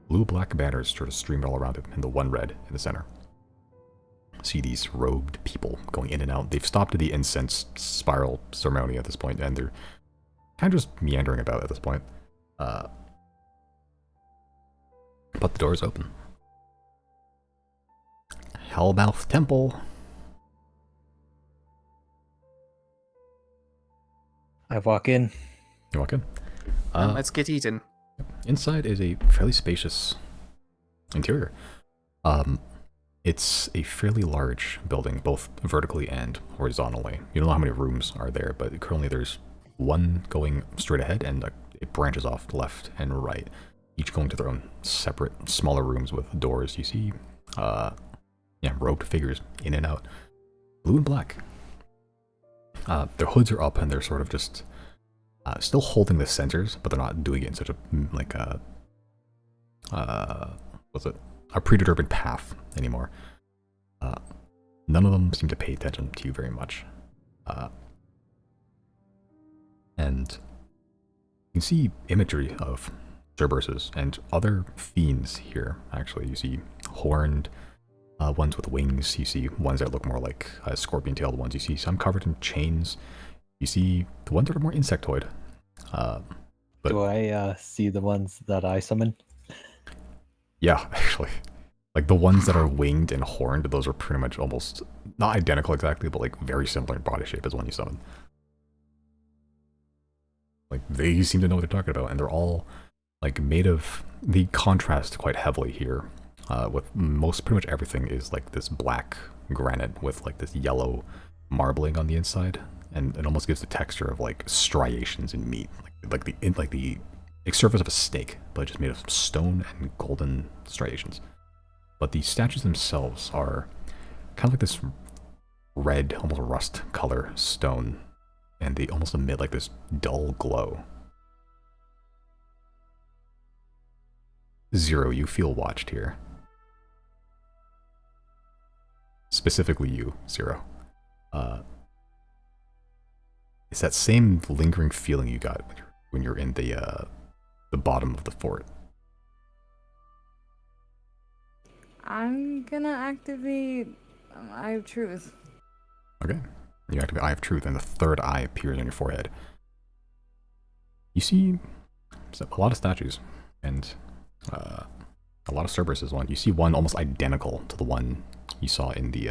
blue-black banners sort of streamed all around it, and the one red in the center. See these robed people going in and out. They've stopped at the incense spiral ceremony at this point, and they're kind of just meandering about at this point. But the door is open. Hellmouth Temple. I walk in. You walk in. Let's get eaten. Inside is a fairly spacious interior. It's a fairly large building, both vertically and horizontally. You don't know how many rooms are there, but currently there's one going straight ahead and it branches off left and right, each going to their own separate, smaller rooms with doors. You see, robed figures in and out, blue and black. Their hoods are up and they're sort of just still holding the sensors, but they're not doing it in such a a predetermined path anymore. None of them seem to pay attention to you very much. And you can see imagery of Cerberuses and other fiends here, actually. You see horned ones with wings. You see ones that look more like scorpion-tailed ones. You see some covered in chains. You see the ones that are more insectoid. But do I see the ones that I summon? Yeah, actually. Like the ones that are winged and horned, those are pretty much almost, not identical exactly, but like very similar in body shape as one you summon. Like they seem to know what they're talking about, and they're all like made of, the contrast quite heavily here. With pretty much everything is like this black granite with like this yellow marbling on the inside, and it almost gives the texture of like striations in meat, like the surface of a steak, but just made of stone and golden striations. But the statues themselves are kind of like this red, almost rust color stone, and they almost emit like this dull glow. Zero, you feel watched here. Specifically you, Zero. It's that same lingering feeling you got when you're in the bottom of the fort. I'm gonna activate Eye of Truth. Okay. You activate Eye of Truth, and the third eye appears on your forehead. You see a lot of statues, and a lot of Cerberuses. One, you see one almost identical to the one you saw in the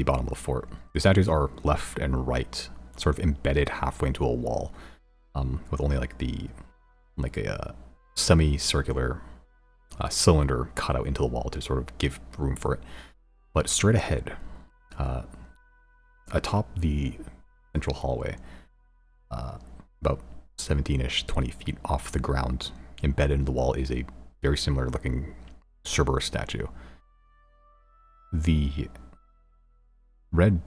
bottom of the fort. The statues are left and right, sort of embedded halfway into a wall, with only like a semicircular cylinder cut out into the wall to sort of give room for it. But straight ahead, atop the central hallway, about 17-ish, 20 feet off the ground, embedded in the wall, is a very similar looking Cerberus statue. The red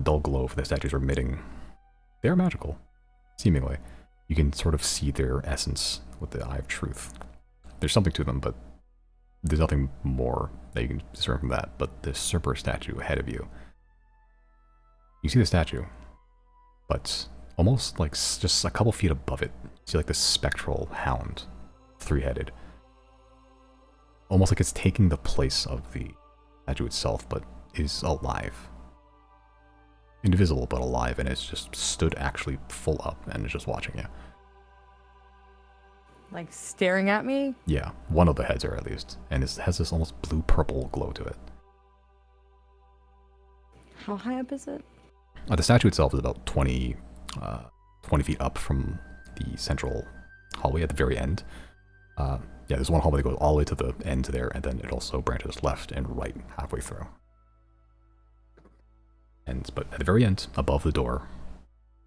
dull glow for the statues are emitting, they're magical, seemingly. You can sort of see their essence with the Eye of Truth. There's something to them, but there's nothing more that you can discern from that. But the Cerberus statue ahead of you, you see the statue, but almost like just a couple feet above it, you see like this spectral hound, three-headed. Almost like it's taking the place of the statue itself, but is alive. Invisible, but alive, and it's just stood actually full up and is just watching you. Like staring at me? Yeah, one of the heads are at least, and it has this almost blue-purple glow to it. How high up is it? The statue itself is about 20 feet up from the central hallway at the very end. Yeah, there's one hallway that goes all the way to the end there, and then it also branches left and right halfway through. But at the very end, above the door,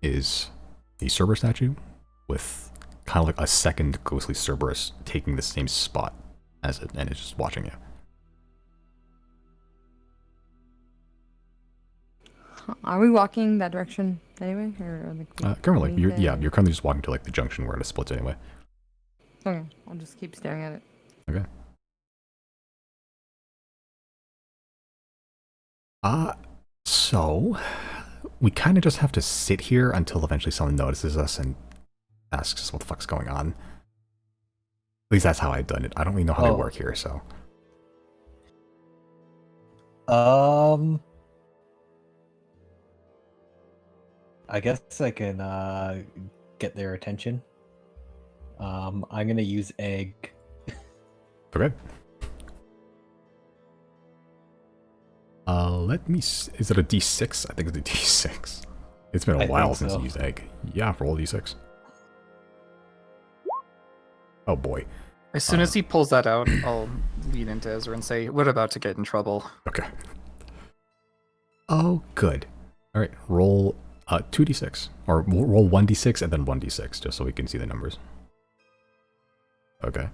is a Cerberus statue with kind of like a second ghostly Cerberus taking the same spot as it, and it's just watching you. Are we walking that direction anyway? Or like currently, you're currently just walking to like the junction where it splits anyway. Okay, I'll just keep staring at it. Okay. So we kind of just have to sit here until eventually someone notices us and asks us what the fuck's going on. At least that's how I've done it. I don't really know how they work here, so. I guess I can get their attention. I'm gonna use egg. Okay. Let me. Is it a D6? I think it's a D6. It's been a while since you used egg. Yeah, roll a D6. Oh boy. As soon as he pulls that out, I'll lean into Ezra and say, "We're about to get in trouble." Okay. Oh, good. All right, roll 2d6. Or we'll roll 1d6 and then 1d6, just so we can see the numbers. Okay.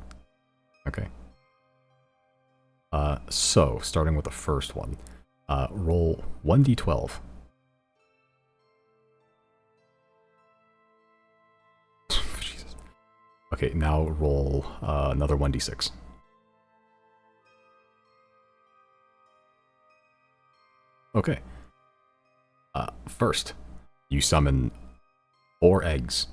Okay. So, starting with the first one, roll 1d12. Jesus. Okay, now roll another 1d6. Okay. First, you summon 4 eggs.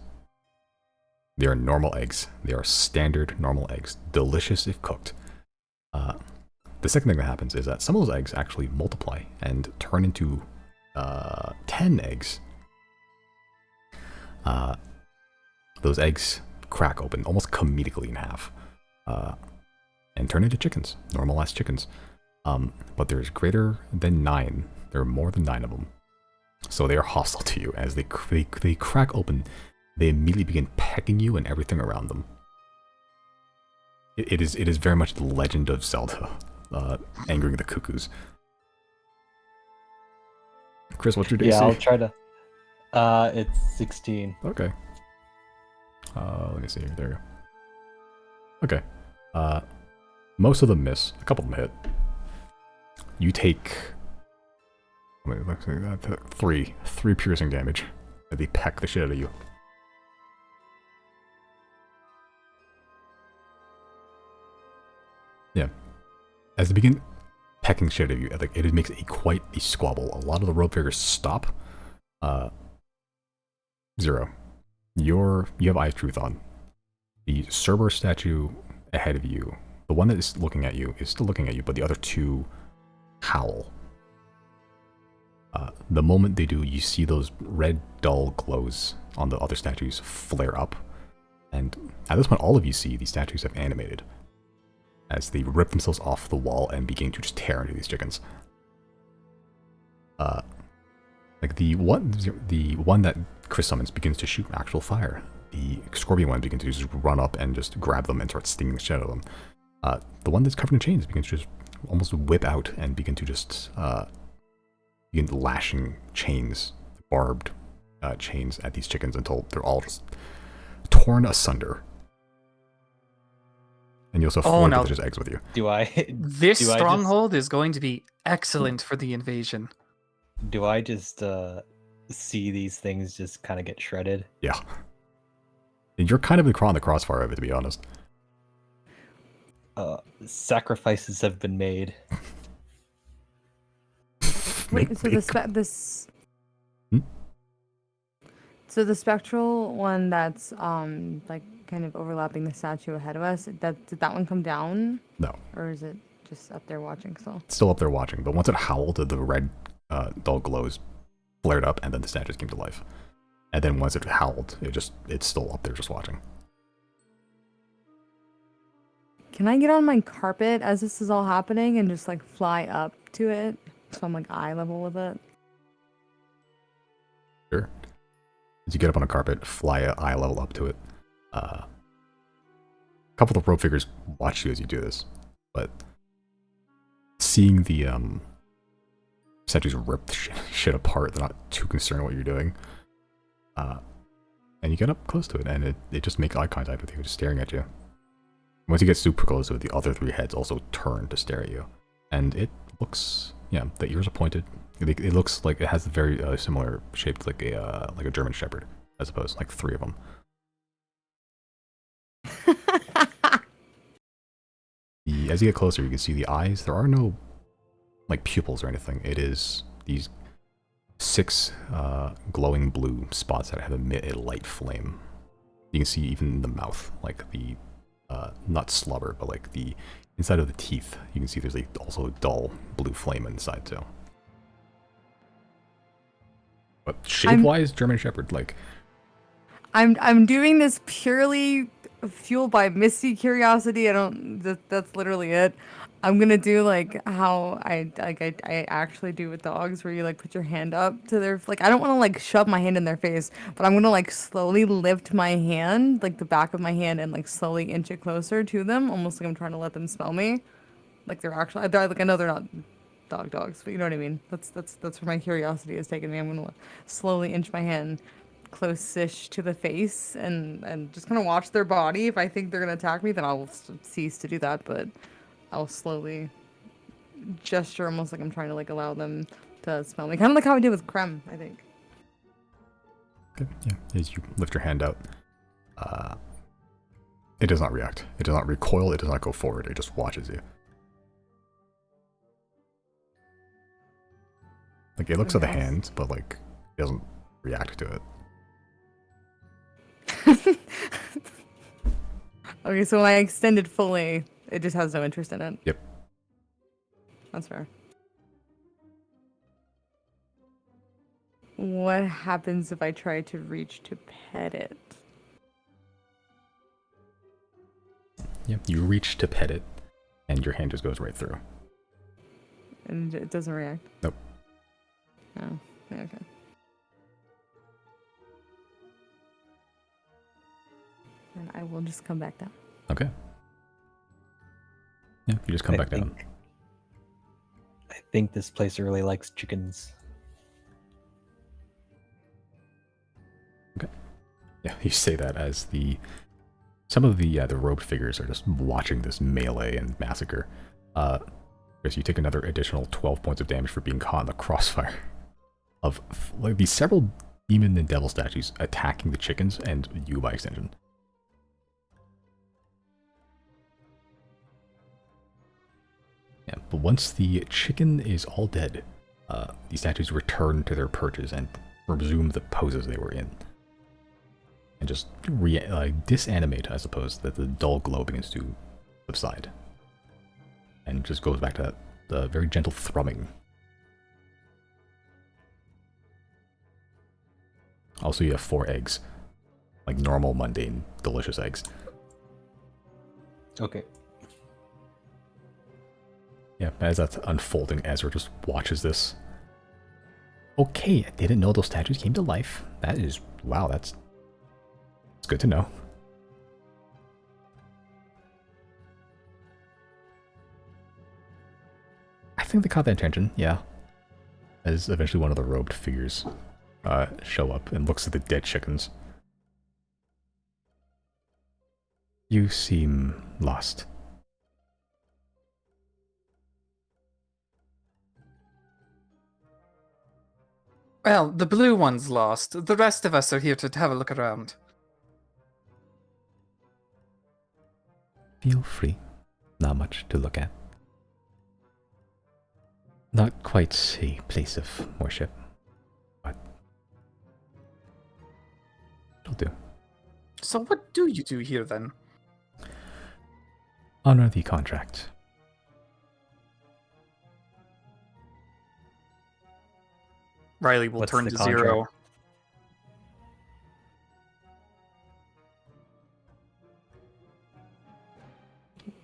They are normal eggs. They are standard normal eggs. Delicious if cooked. The second thing that happens is that some of those eggs actually multiply and turn into 10 eggs. Those eggs crack open almost comedically in half and turn into chickens, normal-ass chickens. But there's greater than 9. There are more than 9 of them. So they are hostile to you. As they crack open, they immediately begin pecking you and everything around them. It is very much the Legend of Zelda, angering the cuckoos. Chris, what's your DC? Yeah, I'll try to. It's 16. Okay. Let me see here. There you go. Okay. Most of them miss. A couple of them hit. You take... let's see, 3 piercing damage. They peck the shit out of you. Yeah. As they begin pecking shit out of you, like, it makes quite a squabble. A lot of the rope figures stop. Zero. You have Eye of Truth on. The Cerber statue ahead of you, the one that is looking at you, is still looking at you, but the other 2 howl. The moment they do, you see those red dull glows on the other statues flare up. And at this point, all of you see these statues have animated as they rip themselves off the wall and begin to just tear into these chickens. Like the one that Chris summons begins to shoot actual fire. The Scorpion one begins to just run up and just grab them and start stinging the shit out of them. The one that's covered in chains begins to just almost whip out and begin to just begin lashing chains, barbed chains at these chickens until they're all just torn asunder. And you also have 4 delicious eggs with you. This stronghold is going to be excellent for the invasion. Do I just see these things just kind of get shredded? Yeah. And you're kind of on the crossfire of it, to be honest. Sacrifices have been made. Wait, so so the spectral one that's like kind of overlapping the statue ahead of us, did that one come down? No. Or is it just up there watching still? It's still up there watching, but once it howled, the red dull glows flared up and then the statues came to life. And then once it howled, it's still up there just watching. Can I get on my carpet as this is all happening and just like fly up to it? So I'm like eye level with it. Sure. As you get up on a carpet, fly eye level up to it. A couple of rope figures watch you as you do this, but seeing the statues rip the shit apart, they're not too concerned what you're doing. And you get up close to it, and it just makes eye contact with you, just staring at you. Once you get super close to it, the other 3 heads also turn to stare at you. And it looks, yeah, the ears are pointed. It looks like it has a very similar shape to like a German Shepherd, I suppose, like 3 of them. As you get closer, you can see the eyes. There are no like pupils or anything. It is these 6 glowing blue spots that have emit a light flame. You can see even in the mouth, like the not slobber, but like the inside of the teeth. You can see there's also a dull blue flame inside too. But shape-wise, German Shepherd, like. I'm doing this purely fueled by misty curiosity. That's literally it. I'm gonna do like how I actually do with dogs, where you like put your hand up to their, like, I don't want to like shove my hand in their face, but I'm gonna like slowly lift my hand, like the back of my hand, and like slowly inch it closer to them, almost like I'm trying to let them smell me. Like they're actually, like I know they're not dogs, but you know what I mean. That's where my curiosity has taken me. I'm gonna slowly inch my hand close-ish to the face and just kind of watch their body. If I think they're gonna attack me, then I'll cease to do that. But I'll slowly gesture, almost like I'm trying to like allow them to smell me, kind of like how I did with Krem, I think. Okay, yeah. As you lift your hand out, it does not react. It does not recoil. It does not go forward. It just watches you. Like, it looks at the hand, but like, it doesn't react to it. Okay, so when I extend it fully, it just has no interest in it. Yep. That's fair. What happens if I try to reach to pet it? Yep. You reach to pet it, and your hand just goes right through. And it doesn't react? Nope. Oh, yeah, okay. And I will just come back down. Okay. Yeah, you just come back down. I think this place really likes chickens. Okay. Yeah, you say that as some of the robed figures are just watching this melee and massacre. Chris, you take another additional 12 points of damage for being caught in the crossfire of like these several demon and devil statues attacking the chickens and you by extension. Yeah, but once the chicken is all dead, the statues return to their perches and resume the poses they were in. And just disanimate, I suppose, that the dull glow begins to subside. And just goes back to the very gentle thrumming. Also, you have 4 eggs. Like normal, mundane, delicious eggs. Okay. Yeah, as that's unfolding, Ezra just watches this. Okay, I didn't know those statues came to life. That is, wow, that's good to know. I think they caught their attention, yeah. As eventually one of the robed figures show up and looks at the dead chickens. You seem lost. Well, the blue one's lost. The rest of us are here to have a look around. Feel free. Not much to look at. Not quite a place of worship, but it'll do. So what do you do here then? Honor the contract. Riley will What's turn the to contract? 0.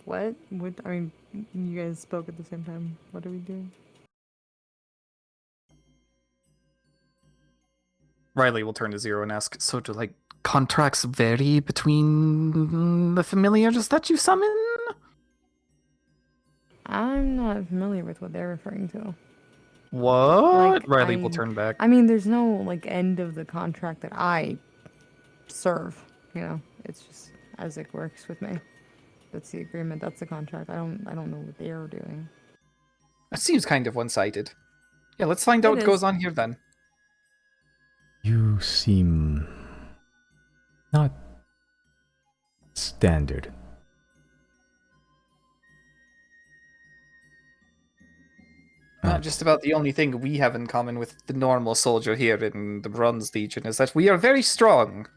What? What? I mean, you guys spoke at the same time. What are we doing? Riley will turn to 0 and ask, so do, like, contracts vary between the familiars that you summon? I'm not familiar with what they're referring to. What? Like, Riley will turn back. I mean, there's no like end of the contract that I serve. You know, it's just as it works with me. That's the agreement. That's the contract. I don't know what they are doing. It seems kind of one-sided. Yeah, let's find out It what is. goes on here then. You seem not standard. Just about the only thing we have in common with the normal soldier here in the Bronze Legion is that we are very strong.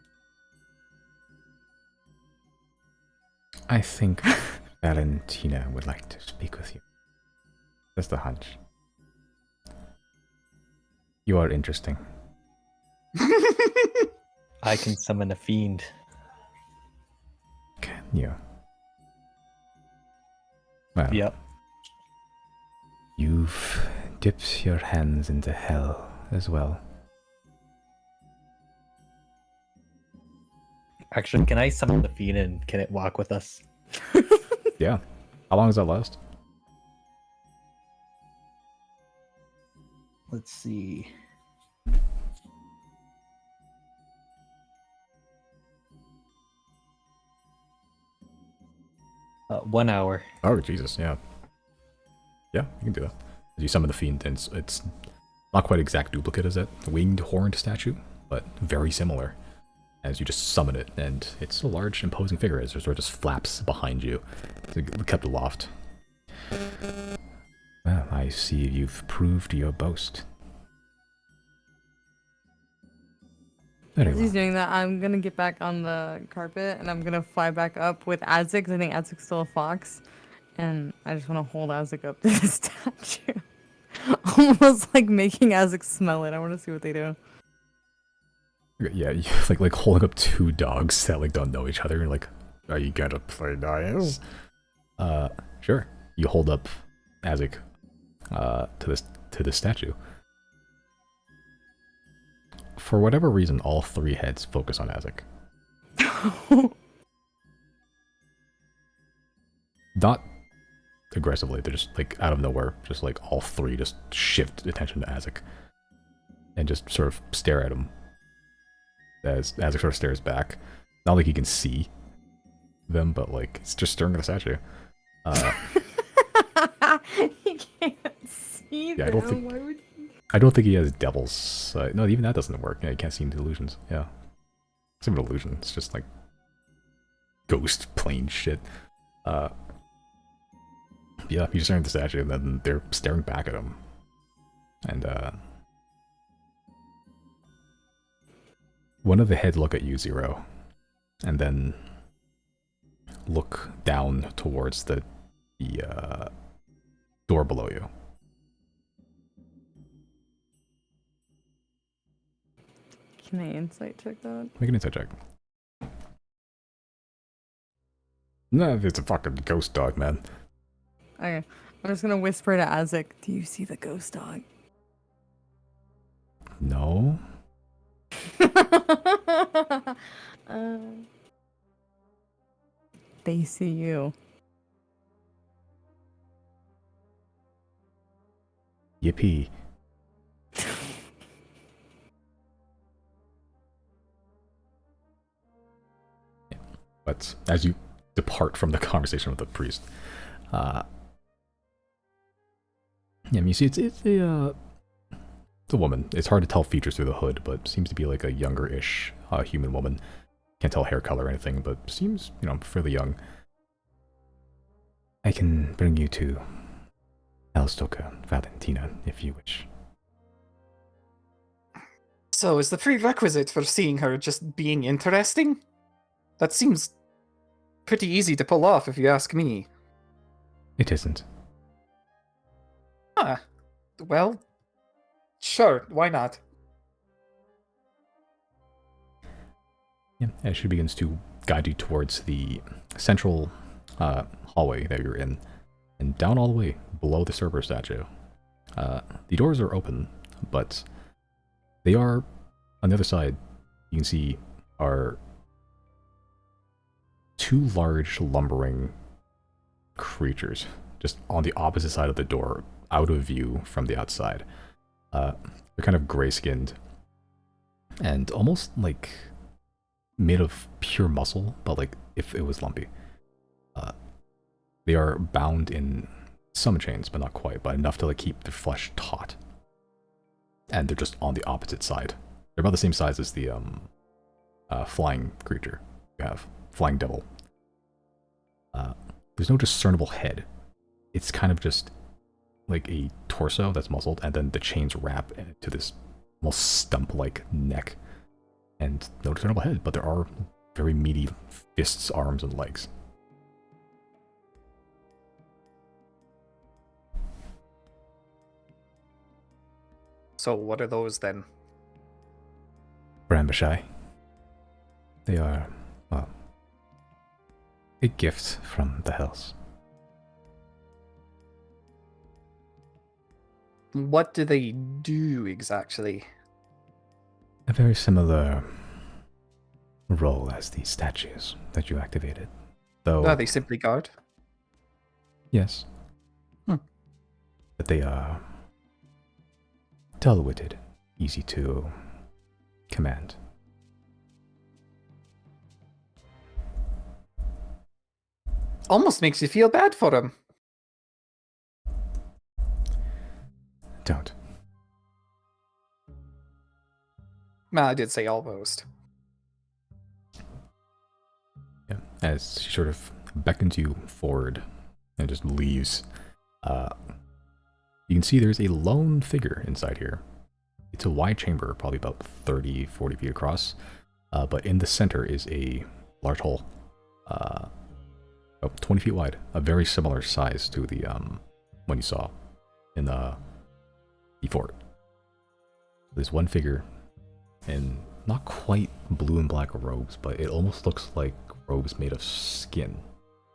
I think Valentina would like to speak with you. Just a hunch. You are interesting. I can summon a fiend. Can you? Well, Yep. you've dipped your hands into hell as well. Actually, can I summon the fiend and can it walk with us? Yeah. How long does that last? let's see. One hour. Oh, Jesus, yeah. Yeah, you can do that. As you summon the fiend, and it's not quite exact duplicate as that winged horned statue, but very similar. As you just summon it, and it's a large, imposing figure as it sort of just flaps behind you, kept aloft. Well, I see you've proved your boast. Very As he's well. doing that, I'm gonna get back on the carpet and I'm gonna fly back up with Azek, 'cause I think Azek's still a fox. And I just want to hold Azek up to the statue. Almost like making Azek smell it. I want to see what they do. Yeah, you, like holding up two dogs that like don't know each other. You're like, are you gonna play nice? Sure. You hold up Azek to the statue. For whatever reason, all three heads focus on Azek. Not aggressively, they're just like out of nowhere, just like all three just shift attention to Azek and just sort of stare at him as Azek sort of stares back. Not like he can see them, but like it's just staring at the statue. He can't see Yeah, them. Why would he? I don't think he has devil's. No, even that doesn't work. Yeah, you can't see into illusions. Yeah, it's not an illusion. It's just like ghost plane shit. Yeah, he's staring at the statue, and then they're staring back at him. And one of the heads look at you, Zero, and then look down towards the door below you. Can I insight check that? Make an insight check. No, it's a fucking ghost dog, man. Okay. I'm just gonna whisper to Azek, do you see the ghost dog? No. They see you. Yippee. But as you depart from the conversation with the priest, yeah, I mean, you see, it's a woman. It's hard to tell features through the hood, but seems to be like a younger-ish human woman. Can't tell hair color or anything, but seems, you know, fairly young. I can bring you to Elstoka Valentina, if you wish. So is the prerequisite for seeing her just being interesting? That seems pretty easy to pull off, if you ask me. It isn't. Ah, well, sure, why not? Yeah, and she begins to guide you towards the central hallway that you're in, and down all the way below the Cerber statue. The doors are open, but they are on the other side. You can see are two large lumbering creatures just on the opposite side of the door, out of view from the outside. They're kind of gray-skinned and almost like made of pure muscle, but like if it was lumpy. They are bound in some chains, but not quite, but enough to like keep their flesh taut. And they're just on the opposite side. They're about the same size as the flying creature you have, flying devil. There's no discernible head. It's kind of just like a torso that's muscled, and then the chains wrap into this almost stump-like neck. And no discernible head, but there are very meaty fists, arms, and legs. So what are those then? Brambashai. They are, well, a gift from the Hells. What do they do exactly? A very similar role as the statues that you activated. Though, Are they simply guard? yes. Hmm. But they are dull-witted, easy to command. Almost makes you feel bad for him. Don't. Well, I did say almost. Yeah. As she sort of beckons you forward and just leaves, you can see there's a lone figure inside here. It's a wide chamber, probably about 30, 40 feet across, but in the center is a large hole, about 20 feet wide, a very similar size to the one you saw in the fort. There's one figure in not quite blue and black robes, but it almost looks like robes made of skin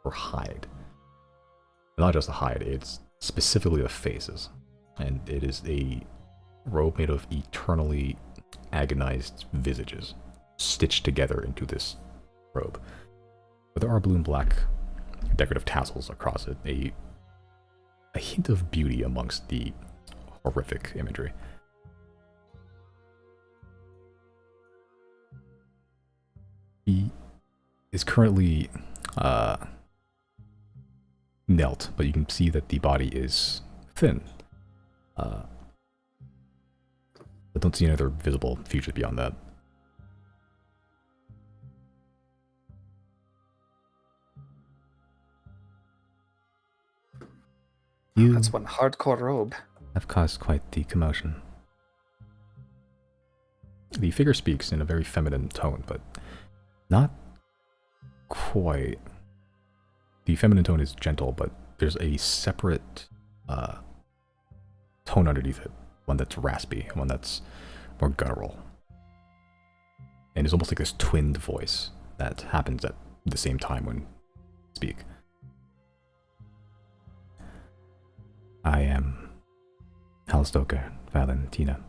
or hide. Not just the hide, it's specifically the faces. And it is a robe made of eternally agonized visages stitched together into this robe. But there are blue and black decorative tassels across it, a hint of beauty amongst the horrific imagery. He is currently knelt, but you can see that the body is thin. But don't see any other visible features beyond that. You That's one hardcore robe. have caused quite the commotion. The figure speaks in a very feminine tone, but not quite. The feminine tone is gentle, but there's a separate tone underneath it. One that's raspy, and one that's more guttural. And it's almost like this twinned voice that happens at the same time when you speak. I am Hellstoker Valentina.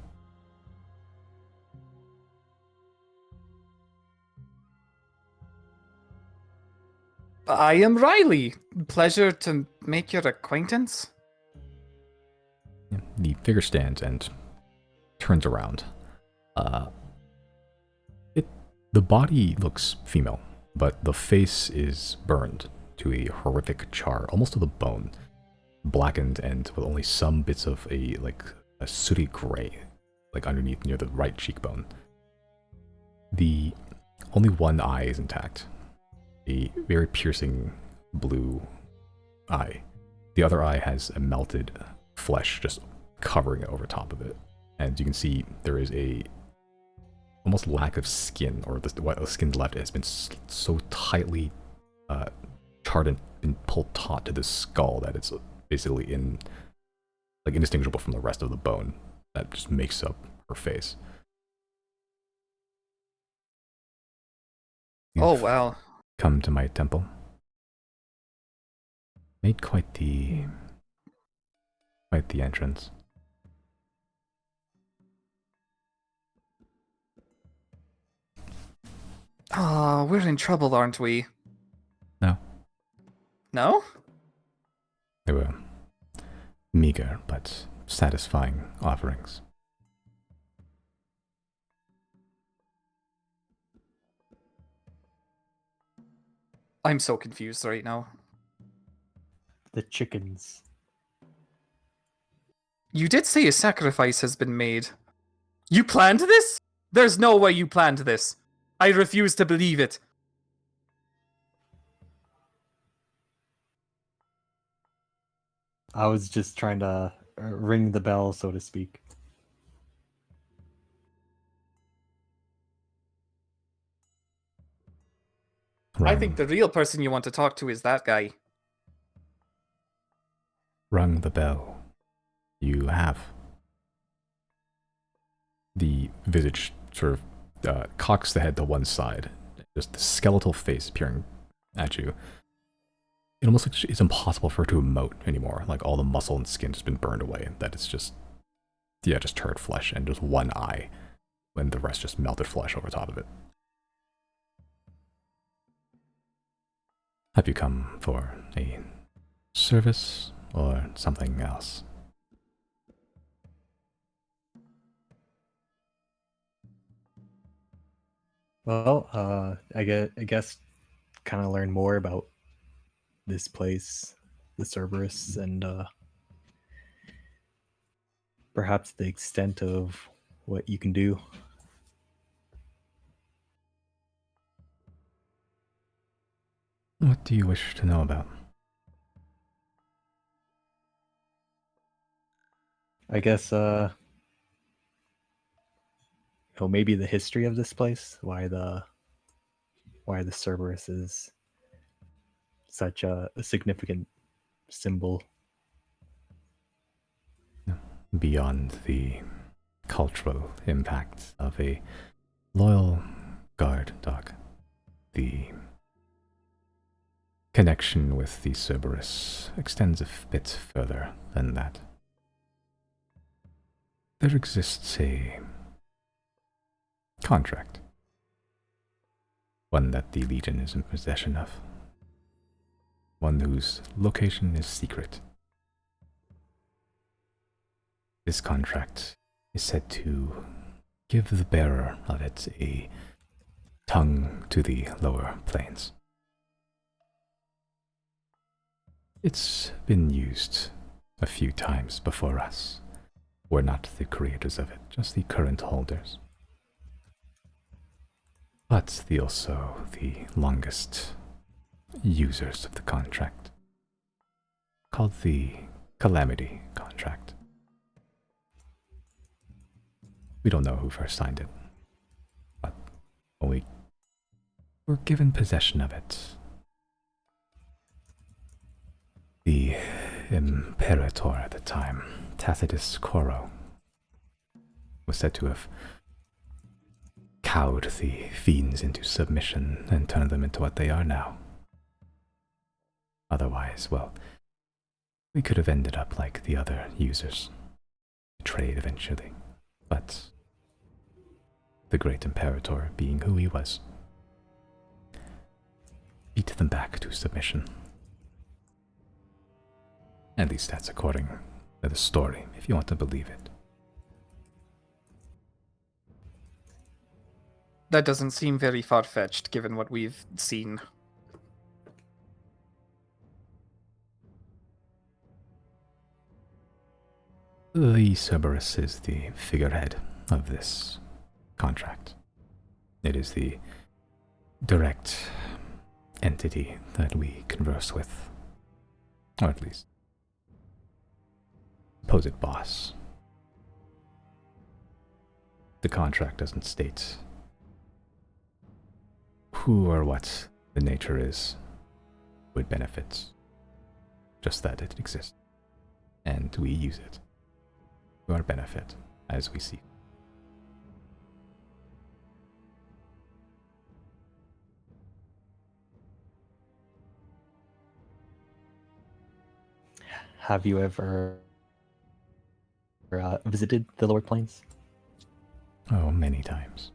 I am Riley. Pleasure to make your acquaintance. The figure stands and turns around. The body looks female, but the face is burned to a horrific char, almost to the bone, blackened and with only some bits of a sooty gray, like underneath near the right cheekbone. The only one eye is intact, a very piercing blue eye. The other eye has a melted flesh just covering it over top of it, and you can see there is a almost lack of skin, or what skin left has been so tightly charred and been pulled taut to the skull that it's basically indistinguishable from the rest of the bone that just makes up her face. Oh, You've wow. come to my temple. Made quite the entrance. Oh, we're in trouble, aren't we? No, No? they were meager but satisfying offerings. I'm so confused right now. The chickens. You did say a sacrifice has been made. You planned this? There's no way you planned this. I refuse to believe it. I was just trying to ring the bell, so to speak. I think the real person you want to talk to is that guy. Rung the bell. You have. The visage sort of cocks the head to one side, just the skeletal face peering at you. It almost looks it's impossible for her to emote anymore. Like all the muscle and skin has been burned away. That it's just turd flesh and just one eye, when the rest just melted flesh over top of it. Have you come for a service or something else? Well, I guess kind of learn more about this place, the Cerberus, and perhaps the extent of what you can do. What do you wish to know about? I guess maybe the history of this place, why the Cerberus is such a significant symbol. Beyond the cultural impact of a loyal guard dog, the connection with the Cerberus extends a bit further than that. There exists a contract, one that the Legion is in possession of, one whose location is secret. This contract is said to give the bearer of it a tongue to the lower planes. It's been used a few times before us. We're not the creators of it, just the current holders. But also the longest users of the contract, called the Calamity Contract. We don't know who first signed it, but when we were given possession of it, the Imperator at the time, Tacitus Coro, was said to have cowed the fiends into submission and turned them into what they are now. Otherwise, well, we could have ended up like the other users, betrayed eventually. But the great Imperator, being who he was, beat them back to submission. At least that's according to the story, if you want to believe it. That doesn't seem very far-fetched, given what we've seen. The Cerberus is the figurehead of this contract. It is the direct entity that we converse with, or at least supposed boss. The contract doesn't state who or what the nature is would benefit, just that it exists, and we use it to our benefit as we see. Have you ever visited the lower planes? Oh, many times.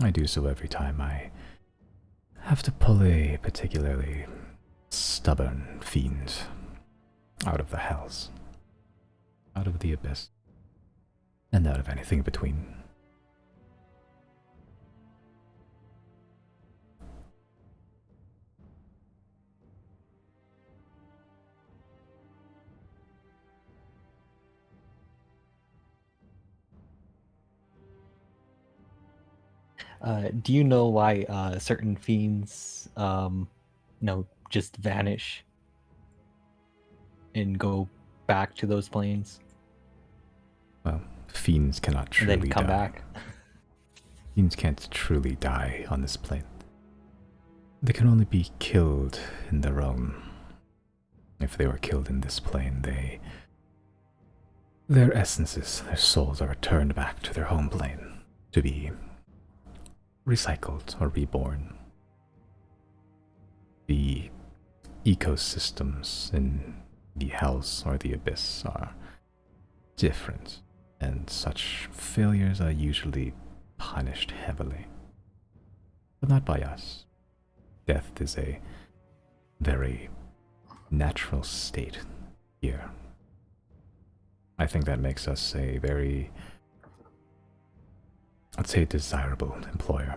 I do so every time I have to pull a particularly stubborn fiend out of the hells, out of the abyss, and out of anything in between. Do you know why certain fiends, just vanish and go back to those planes Well, fiends cannot and truly then come die. back? Fiends can't truly die on this plane. They can only be killed in their own. If they were killed in this plane, their essences, their souls are returned back to their home plane to be recycled or reborn. The ecosystems in the hells or the abyss are different, and such failures are usually punished heavily. But not by us. Death is a very natural state here. I think that makes us a very I'd say, desirable employer.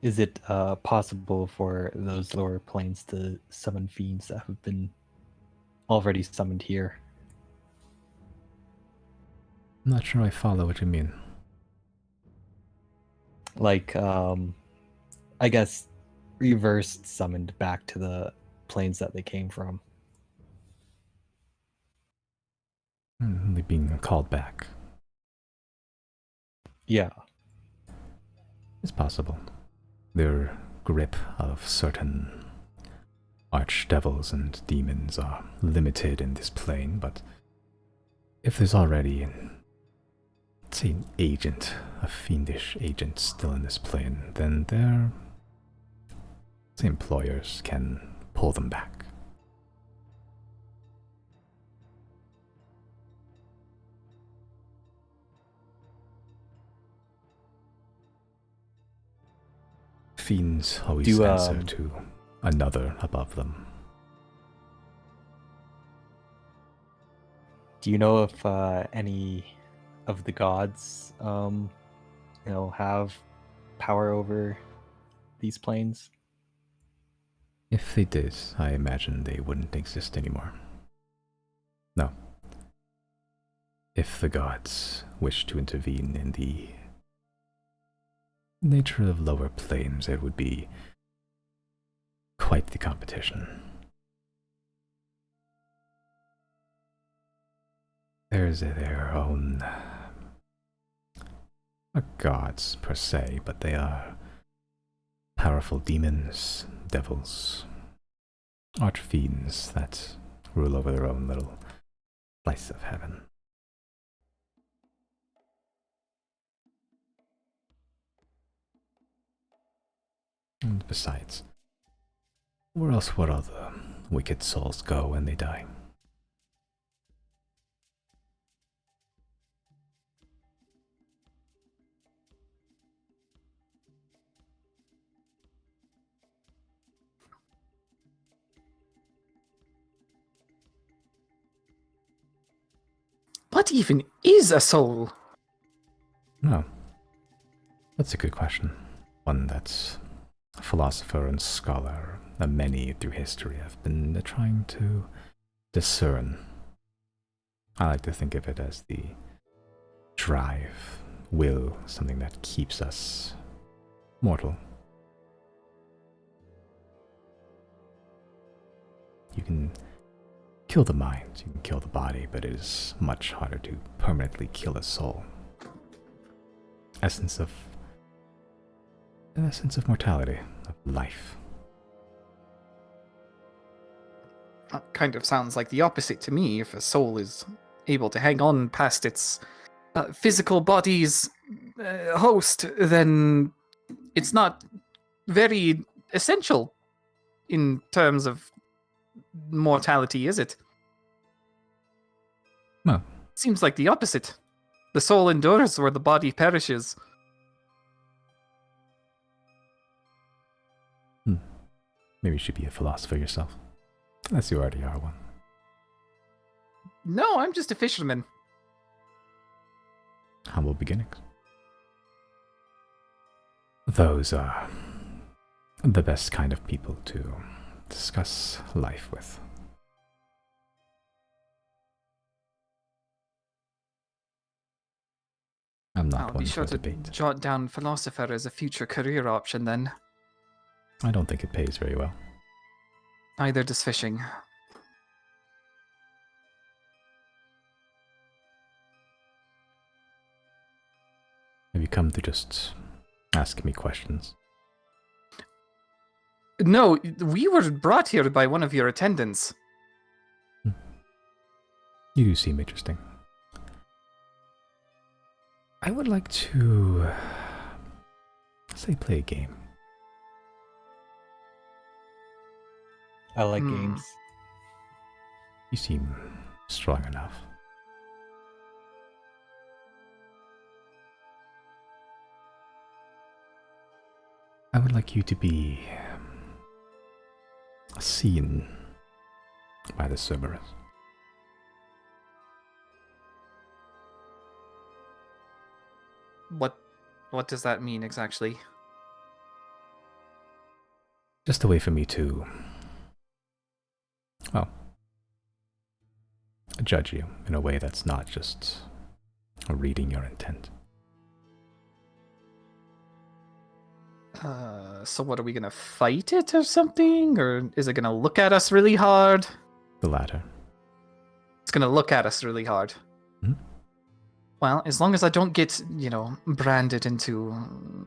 Is it possible for those lower planes to summon fiends that have been already summoned here? I'm not sure I follow what you mean. Like, I guess reversed summoned back to the planes that they came from. They're being called back. Yeah. It's possible. Their grip of certain archdevils and demons are limited in this plane, but if there's already say an agent, a fiendish agent still in this plane, then their employers can pull them back. Fiends always answer to another above them. Do you know if any of the gods, have power over these planes? If they did, I imagine they wouldn't exist anymore. No. If the gods wish to intervene in the nature of lower planes, it would be quite the competition. There's their own, not gods per se, but they are powerful demons, devils, archfiends that rule over their own little slice of heaven. And besides, where else would all the wicked souls go when they die? What even is a soul? No. That's a good question. One that a philosopher and scholar, many through history, have been trying to discern. I like to think of it as the drive, will, something that keeps us mortal. You can kill the mind, you can kill the body, but it is much harder to permanently kill a soul. Essence of mortality, of life. That kind of sounds like the opposite to me. If a soul is able to hang on past its physical body's host, then it's not very essential in terms of mortality, is it? No. Seems like the opposite. The soul endures where the body perishes. Maybe you should be a philosopher yourself. Unless you already are one. No, I'm just a fisherman. Humble beginnings. Those are the best kind of people to discuss life with. I'm not I'll one be sure for to debate. jot down philosopher as a future career option then. I don't think it pays very well. Neither does fishing. Have you come to just ask me questions? No, we were brought here by one of your attendants. You do seem interesting. I would like to, say, play a game. I like games. You seem strong enough. I would like you to be seen by the Cerberus. What does that mean exactly? Just a way for me to, well, judge you in a way that's not just reading your intent. So what, are we gonna fight it or something? Or is it gonna look at us really hard? The latter. It's gonna look at us really hard. Hmm? Well, as long as I don't get, branded into,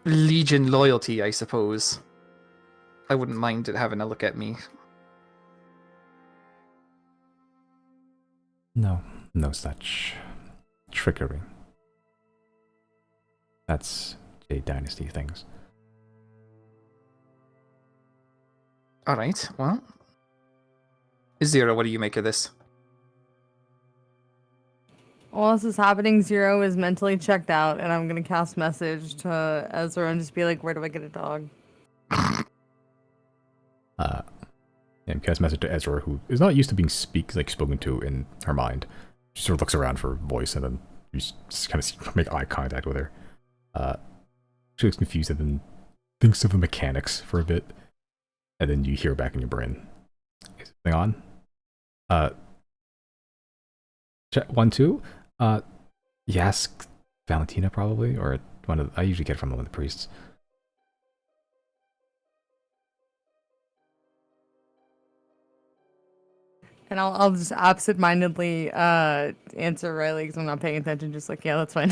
Legion loyalty, I suppose. I wouldn't mind it having a look at me. No such trickery. That's Jade Dynasty things. Alright, well. Zero, what do you make of this? While this is happening, Zero is mentally checked out, and I'm gonna cast message to Ezra and just be like, where do I get a dog? And cast message to Ezra, who is not used to being spoken to in her mind. She sort of looks around for a voice, and then you just kind of make eye contact with her. She looks confused and then thinks of the mechanics for a bit, and then you hear back in your brain. Is this thing on? Check 1, 2. You ask Valentina probably, or one of I usually get it from one of the priests. And I'll just absentmindedly answer Riley because I'm not paying attention. Just like, yeah, that's fine.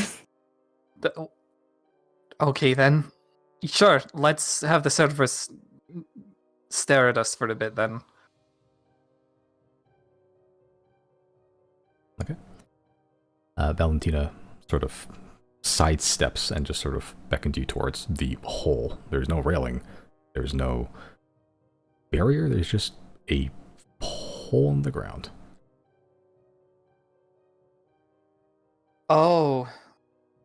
Okay then. Sure, let's have the Cerberus stare at us for a bit then. Okay. Valentina sort of sidesteps and just sort of beckons you towards the hole. There's no railing. There's no barrier. There's just a hole in the ground. Oh,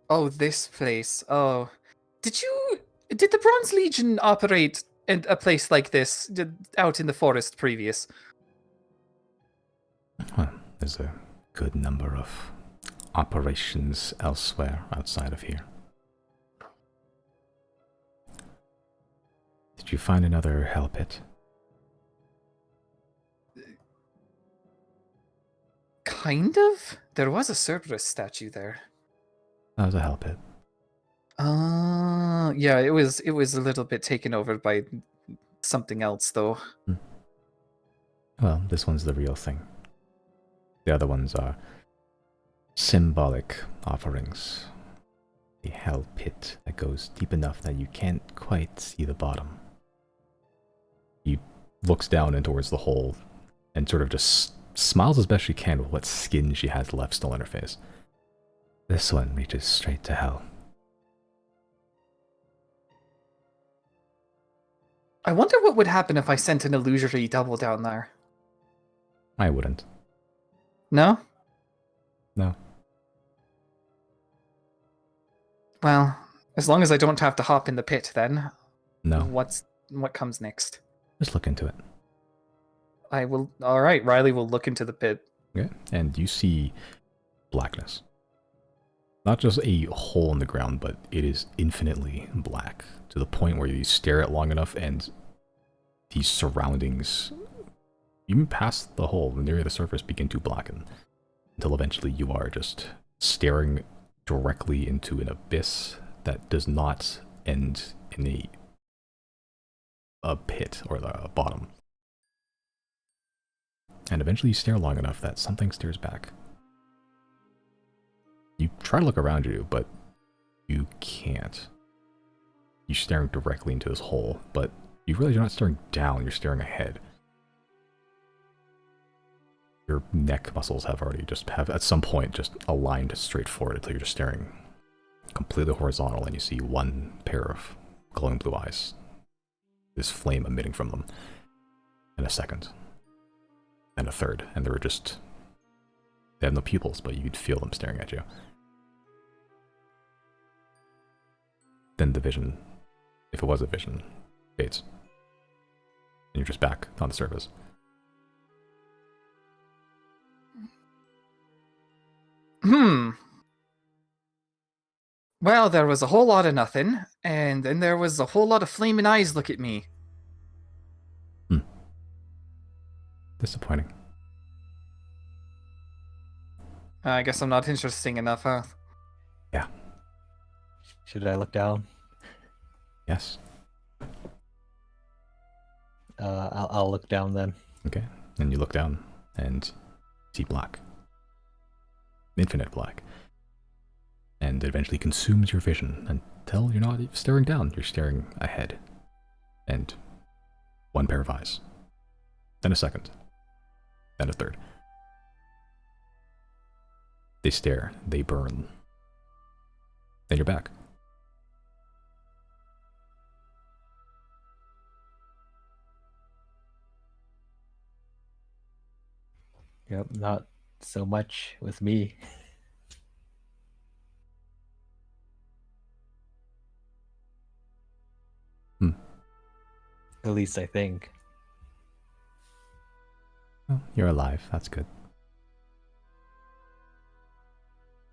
this place. Oh, did the Bronze Legion operate in a place like this out in the forest previous? Well, there's a good number of operations elsewhere outside of here. Did you find another hell pit? Kind of. There was a Cerberus statue there. That was a hell pit. Yeah, it was a little bit taken over by something else though. Well, this one's the real thing. The other ones are symbolic offerings. The hell pit that goes deep enough that you can't quite see the bottom. He looks down and towards the hole and sort of just smiles as best she can with what skin she has left still on her face. This one reaches straight to hell. I wonder what would happen if I sent an illusory double down there. I wouldn't. No? No. Well, as long as I don't have to hop in the pit then. No. What comes next? Just look into it. I will. Alright, Riley will look into the pit. Okay. And you see blackness. Not just a hole in the ground, but it is infinitely black. To the point where you stare at it long enough and the surroundings, even past the hole, near the surface, begin to blacken. Until eventually you are just staring directly into an abyss that does not end in a pit or the bottom. And eventually you stare long enough that something stares back. You try to look around you, but you can't. You're staring directly into this hole, but you realize you're not staring down, you're staring ahead. Your neck muscles have at some point just aligned straight forward until you're just staring completely horizontal, and you see one pair of glowing blue eyes. This flame emitting from them. And a second. And a third. And they have no pupils, but you could feel them staring at you. Then the vision, if it was a vision, fades. And you're just back on the surface. Well, there was a whole lot of nothing, and then there was a whole lot of flaming eyes look at me. Disappointing. I guess I'm not interesting enough, huh? Yeah. Should I look down? Yes. I'll look down then. Okay. And you look down and see black. Infinite black. And it eventually consumes your vision until you're not staring down, you're staring ahead. And one pair of eyes. Then a second. Then a third. They stare, they burn. Then you're back. Yep, not so much with me. At least I think. Well, you're alive, that's good.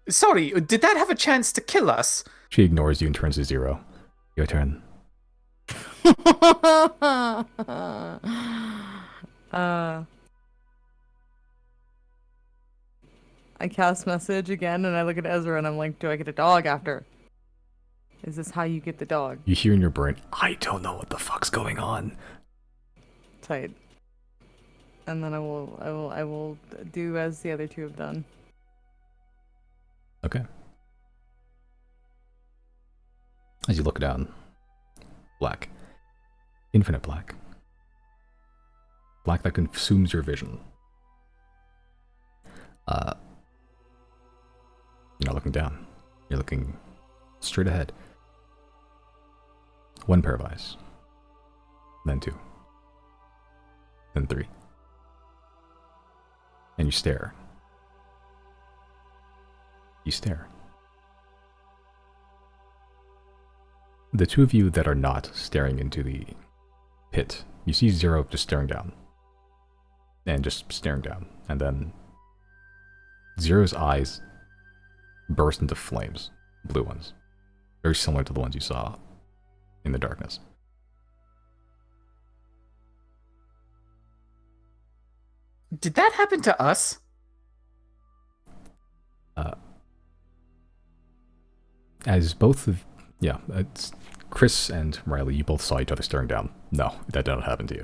Sorry, did that have a chance to kill us? She ignores you and turns to 0. Your turn. I cast message again and I look at Ezra and I'm like, do I get a dog after? Is this how you get the dog? You hear in your brain, I don't know what the fuck's going on. Tight. And then I will do as the other two have done. Okay. As you look down, black. Infinite black. Black that consumes your vision. You're not looking down. You're looking straight ahead. One pair of eyes. Then 2. Then 3. And you stare. You stare. The two of you that are not staring into the pit, you see 0 just staring down. And just staring down. And then 0's eyes burst into flames. Blue ones. Very similar to the ones you saw in the darkness. Did that happen to us? As both of... Yeah, it's Chris and Riley, you both saw each other staring down. No, that didn't happen to you.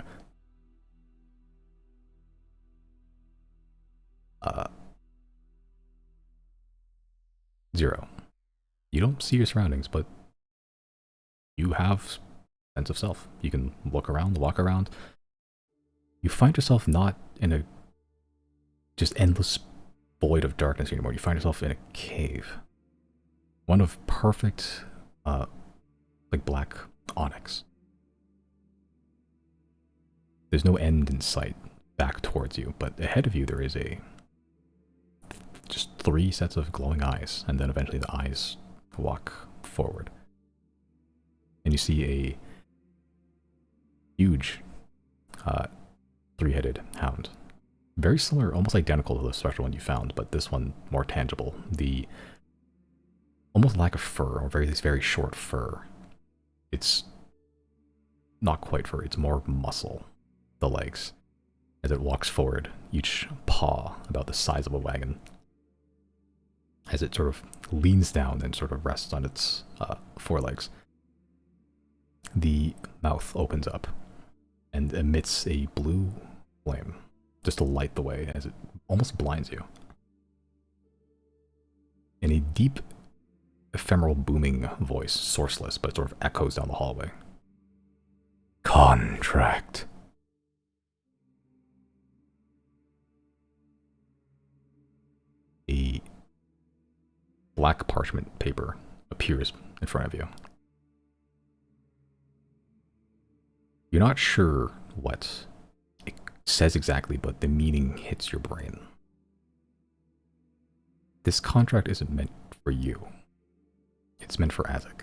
Uh, 0. You don't see your surroundings, but you have sense of self. You can look around, walk around. You find yourself not in a just endless void of darkness anymore. You find yourself in a cave. One of perfect, like black onyx. There's no end in sight back towards you, but ahead of you there is just 3 sets of glowing eyes, and then eventually the eyes walk forward. And you see a huge 3-headed hound. Very similar, almost identical to the special one you found, but this one more tangible. The almost lack of fur, or very short fur. It's not quite fur, it's more muscle, the legs, as it walks forward, each paw about the size of a wagon. As it sort of leans down and sort of rests on its forelegs, the mouth opens up and emits a blue flame, just to light the way as it almost blinds you. In a deep, ephemeral booming voice, sourceless, but it sort of echoes down the hallway. Contract. A black parchment paper appears in front of you. You're not sure what it says exactly, but the meaning hits your brain. This contract isn't meant for you. It's meant for Azek.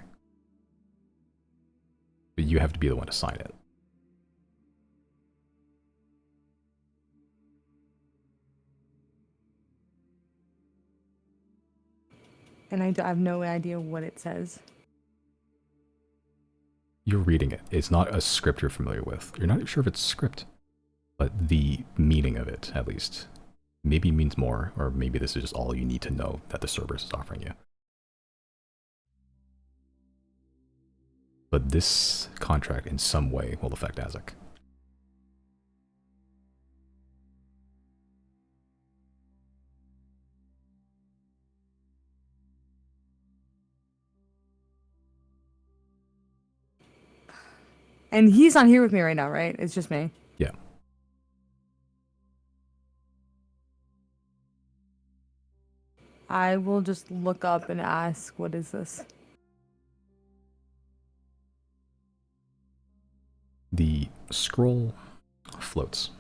But you have to be the one to sign it. And I have no idea what it says. You're reading it. It's not a script you're familiar with. You're not sure if it's script, but the meaning of it, at least, maybe means more, or maybe this is just all you need to know that the Cerberus is offering you. But this contract in some way will affect Azek. And he's not here with me right now, right? It's just me. Yeah. I will just look up and ask, what is this? The scroll floats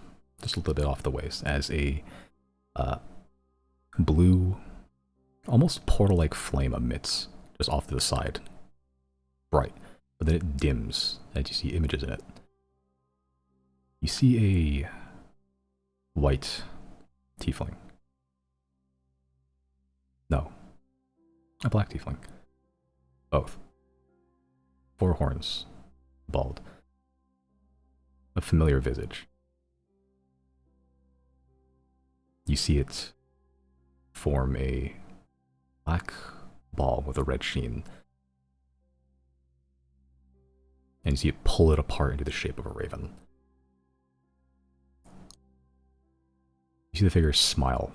just a little bit off the waist as a blue, almost portal-like flame emits just off to the side. Bright. But then it dims as you see images in it. You see a white tiefling. No. A black tiefling. Both. 4 horns. Bald. A familiar visage. You see it form a black ball with a red sheen. And you see it pull it apart into the shape of a raven. You see the figure smile,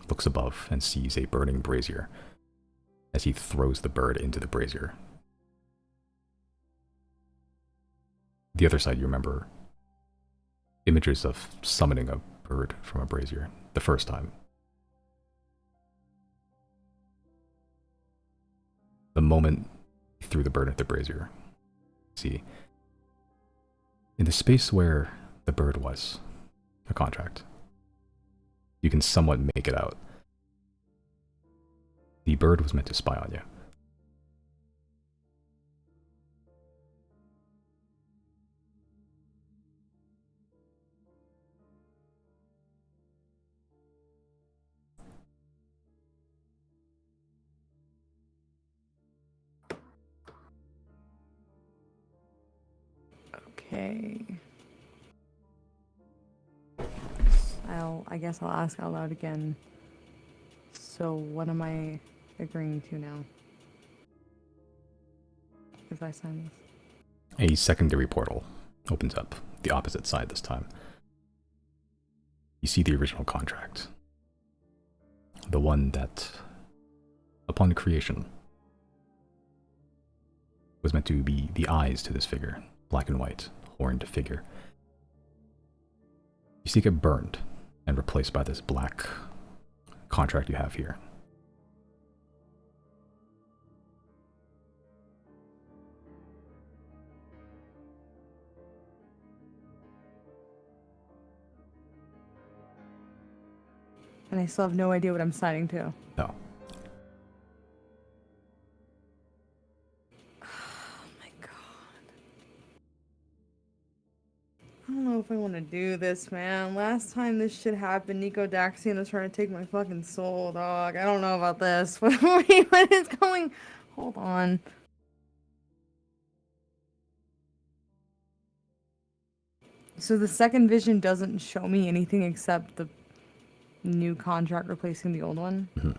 looks above, and sees a burning brazier as he throws the bird into the brazier. The other side, you remember images of summoning a bird from a brazier the first time. The moment he threw the bird into the brazier, see, in the space where the bird was, a contract, you can somewhat make it out. The bird was meant to spy on you. Okay. I guess I'll ask out loud again. So what am I agreeing to now? If I sign this. A secondary portal opens up, the opposite side this time. You see the original contract. The one that, upon creation, was meant to be the eyes to this figure. Black and white, horned figure. You see it get burned and replaced by this black contract you have here. And I still have no idea what I'm signing to. No. I don't know if I want to do this, man. Last time this shit happened, Nico Daxian was trying to take my fucking soul, dog. I don't know about this. What is going... Hold on. So the second vision doesn't show me anything except the new contract replacing the old one? Mm-hmm.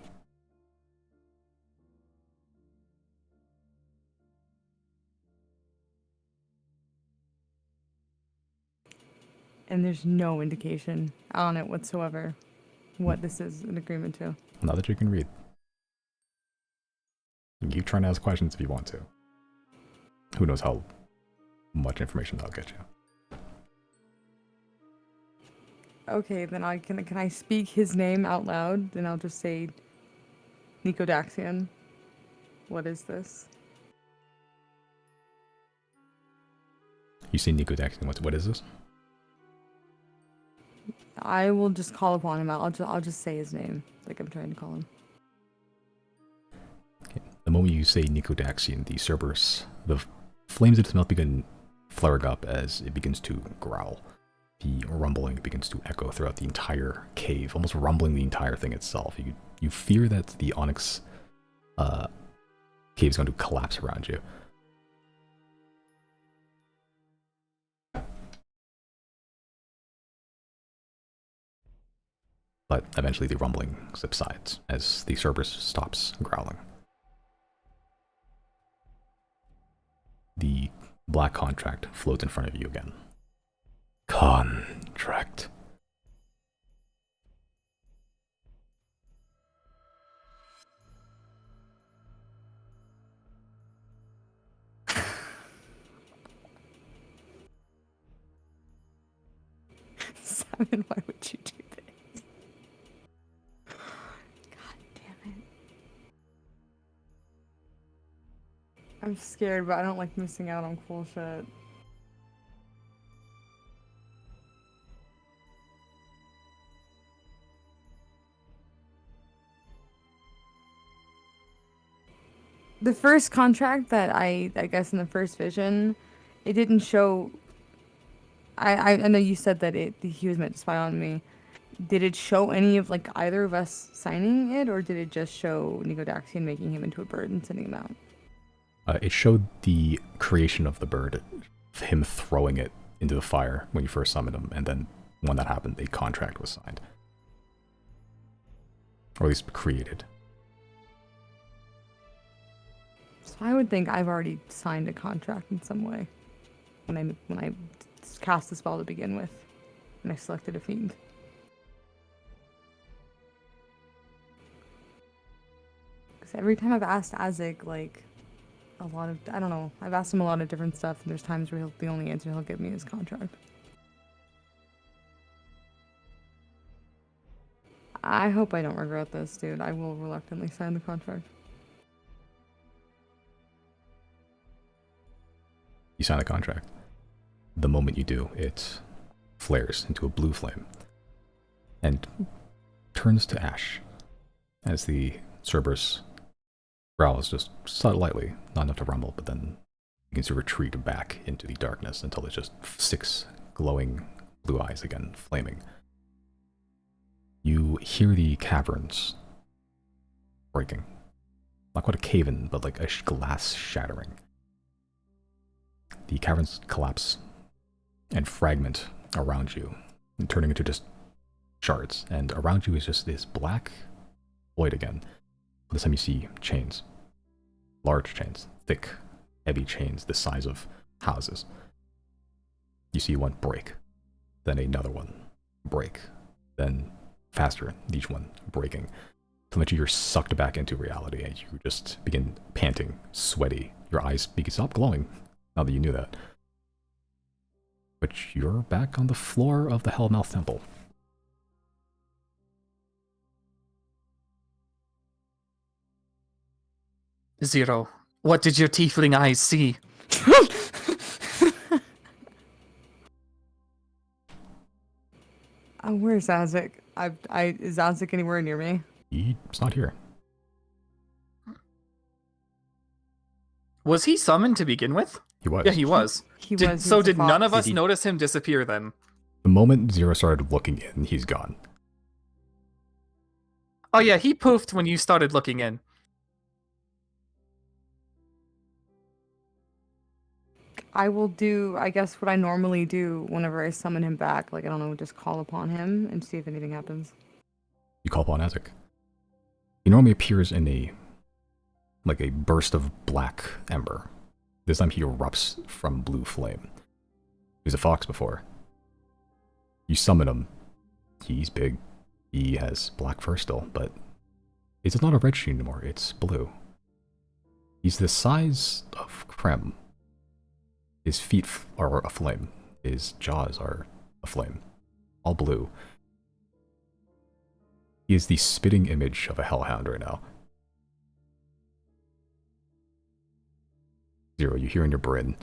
And there's no indication on it whatsoever what this is an agreement to. Not that you can read. You can keep trying to ask questions if you want to. Who knows how much information that'll get you. Okay, then can I speak his name out loud? Then I'll just say, Nico Daxian. What is this? You see Nico Daxian, what is this? I will just call upon him. I'll just say his name, like I'm trying to call him. Okay. The moment you say Nico Daxian, the Cerberus, the flames in its mouth begin flaring up as it begins to growl. The rumbling begins to echo throughout the entire cave, almost rumbling the entire thing itself. You fear that the onyx cave's going to collapse around you. But eventually the rumbling subsides as the Cerberus stops growling. The black contract floats in front of you again. Contract. Simon, why would you do this? God damn it. I'm scared, but I don't like missing out on cool shit. The first contract that I guess in the first vision, it didn't show. I know you said that he was meant to spy on me. Did it show any of like either of us signing it, or did it just show Xodiacs making him into a bird and sending him out? It showed the creation of the bird, him throwing it into the fire when you first summoned him, and then when that happened, a contract was signed. Or at least created. So I would think I've already signed a contract in some way when I cast the spell to begin with, and I selected a fiend. Because every time I've asked Azek, like, a lot of, I don't know, I've asked him a lot of different stuff, and there's times where the only answer he'll give me is contract. I hope I don't regret this, dude. I will reluctantly sign the contract. You sign the contract. The moment you do, it flares into a blue flame and turns to ash as the Cerberus growls just slightly, not enough to rumble, but then begins to retreat back into the darkness until it's just 6 glowing blue eyes again, flaming. You hear the caverns breaking. Not quite a cave-in, but like a glass shattering. The caverns collapse and fragment around you, and turning into just shards. And around you is just this black void again. This time you see chains. Large chains. Thick, heavy chains the size of houses. You see one break. Then another one break. Then faster, each one breaking. So that you're sucked back into reality and you just begin panting, sweaty. Your eyes stop glowing, now that you knew that. But you're back on the floor of the Hellmouth Temple. Zero, what did your tiefling eyes see? Where's Azek? Is Azek anywhere near me? He's not here. Was he summoned to begin with? He was. Yeah, he was. Did none of us notice him disappear then? The moment Zero started looking in, he's gone. Oh yeah, he poofed when you started looking in. I will do, I guess, what I normally do whenever I summon him back. Like, I don't know, just call upon him and see if anything happens. You call upon Azek. He normally appears in a burst of black ember. This time he erupts from blue flame. He was a fox before. You summon him. He's big. He has black fur still, but it's not a red sheen anymore, it's blue. He's the size of Krem. His feet are aflame. His jaws are aflame. All blue. He is the spitting image of a hellhound right now. Zero, you hear in your brain.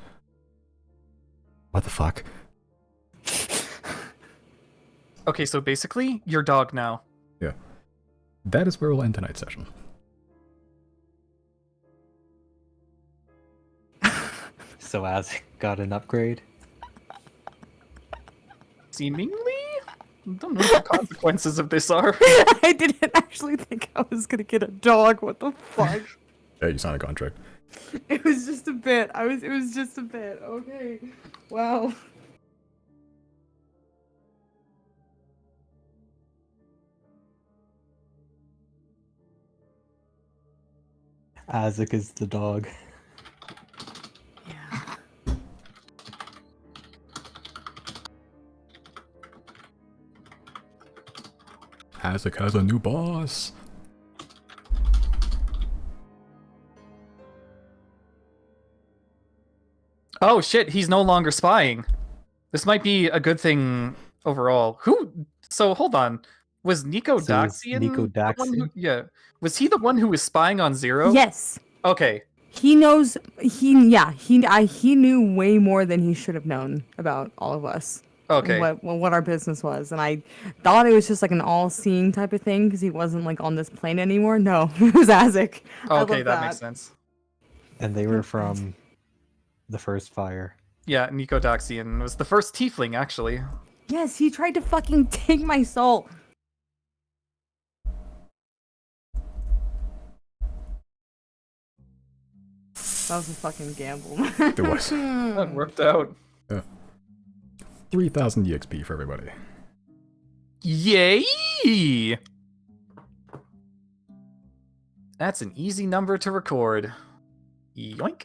What the fuck? Okay, so basically, your dog now. Yeah. That is where we'll end tonight's session. So Azek got an upgrade? Seemingly? I don't know what the consequences of this are. I didn't actually think I was gonna get a dog. What the fuck? Yeah, you signed a contract. It was just a bit. It was just a bit. Okay. Wow. Isaac is the dog. Yeah. Isaac has a new boss. Oh shit, he's no longer spying. This might be a good thing overall. So hold on. Was Nico So is Doxian Nico the one who, Daxian? yeah. Was he the one who was spying on Zero? Yes. Okay. He knows. He knew way more than he should have known about all of us. Okay. And what our business was, and I thought it was just like an all-seeing type of thing because he wasn't like on this plane anymore. No, it was Isaac. I Okay, love that makes sense. And they were from the first fire. Yeah, Nico Doxian was the first tiefling, actually. Yes, he tried to fucking take my soul. That was a fucking gamble. It was. That worked out. 3,000 EXP for everybody. Yay! That's an easy number to record. Yoink.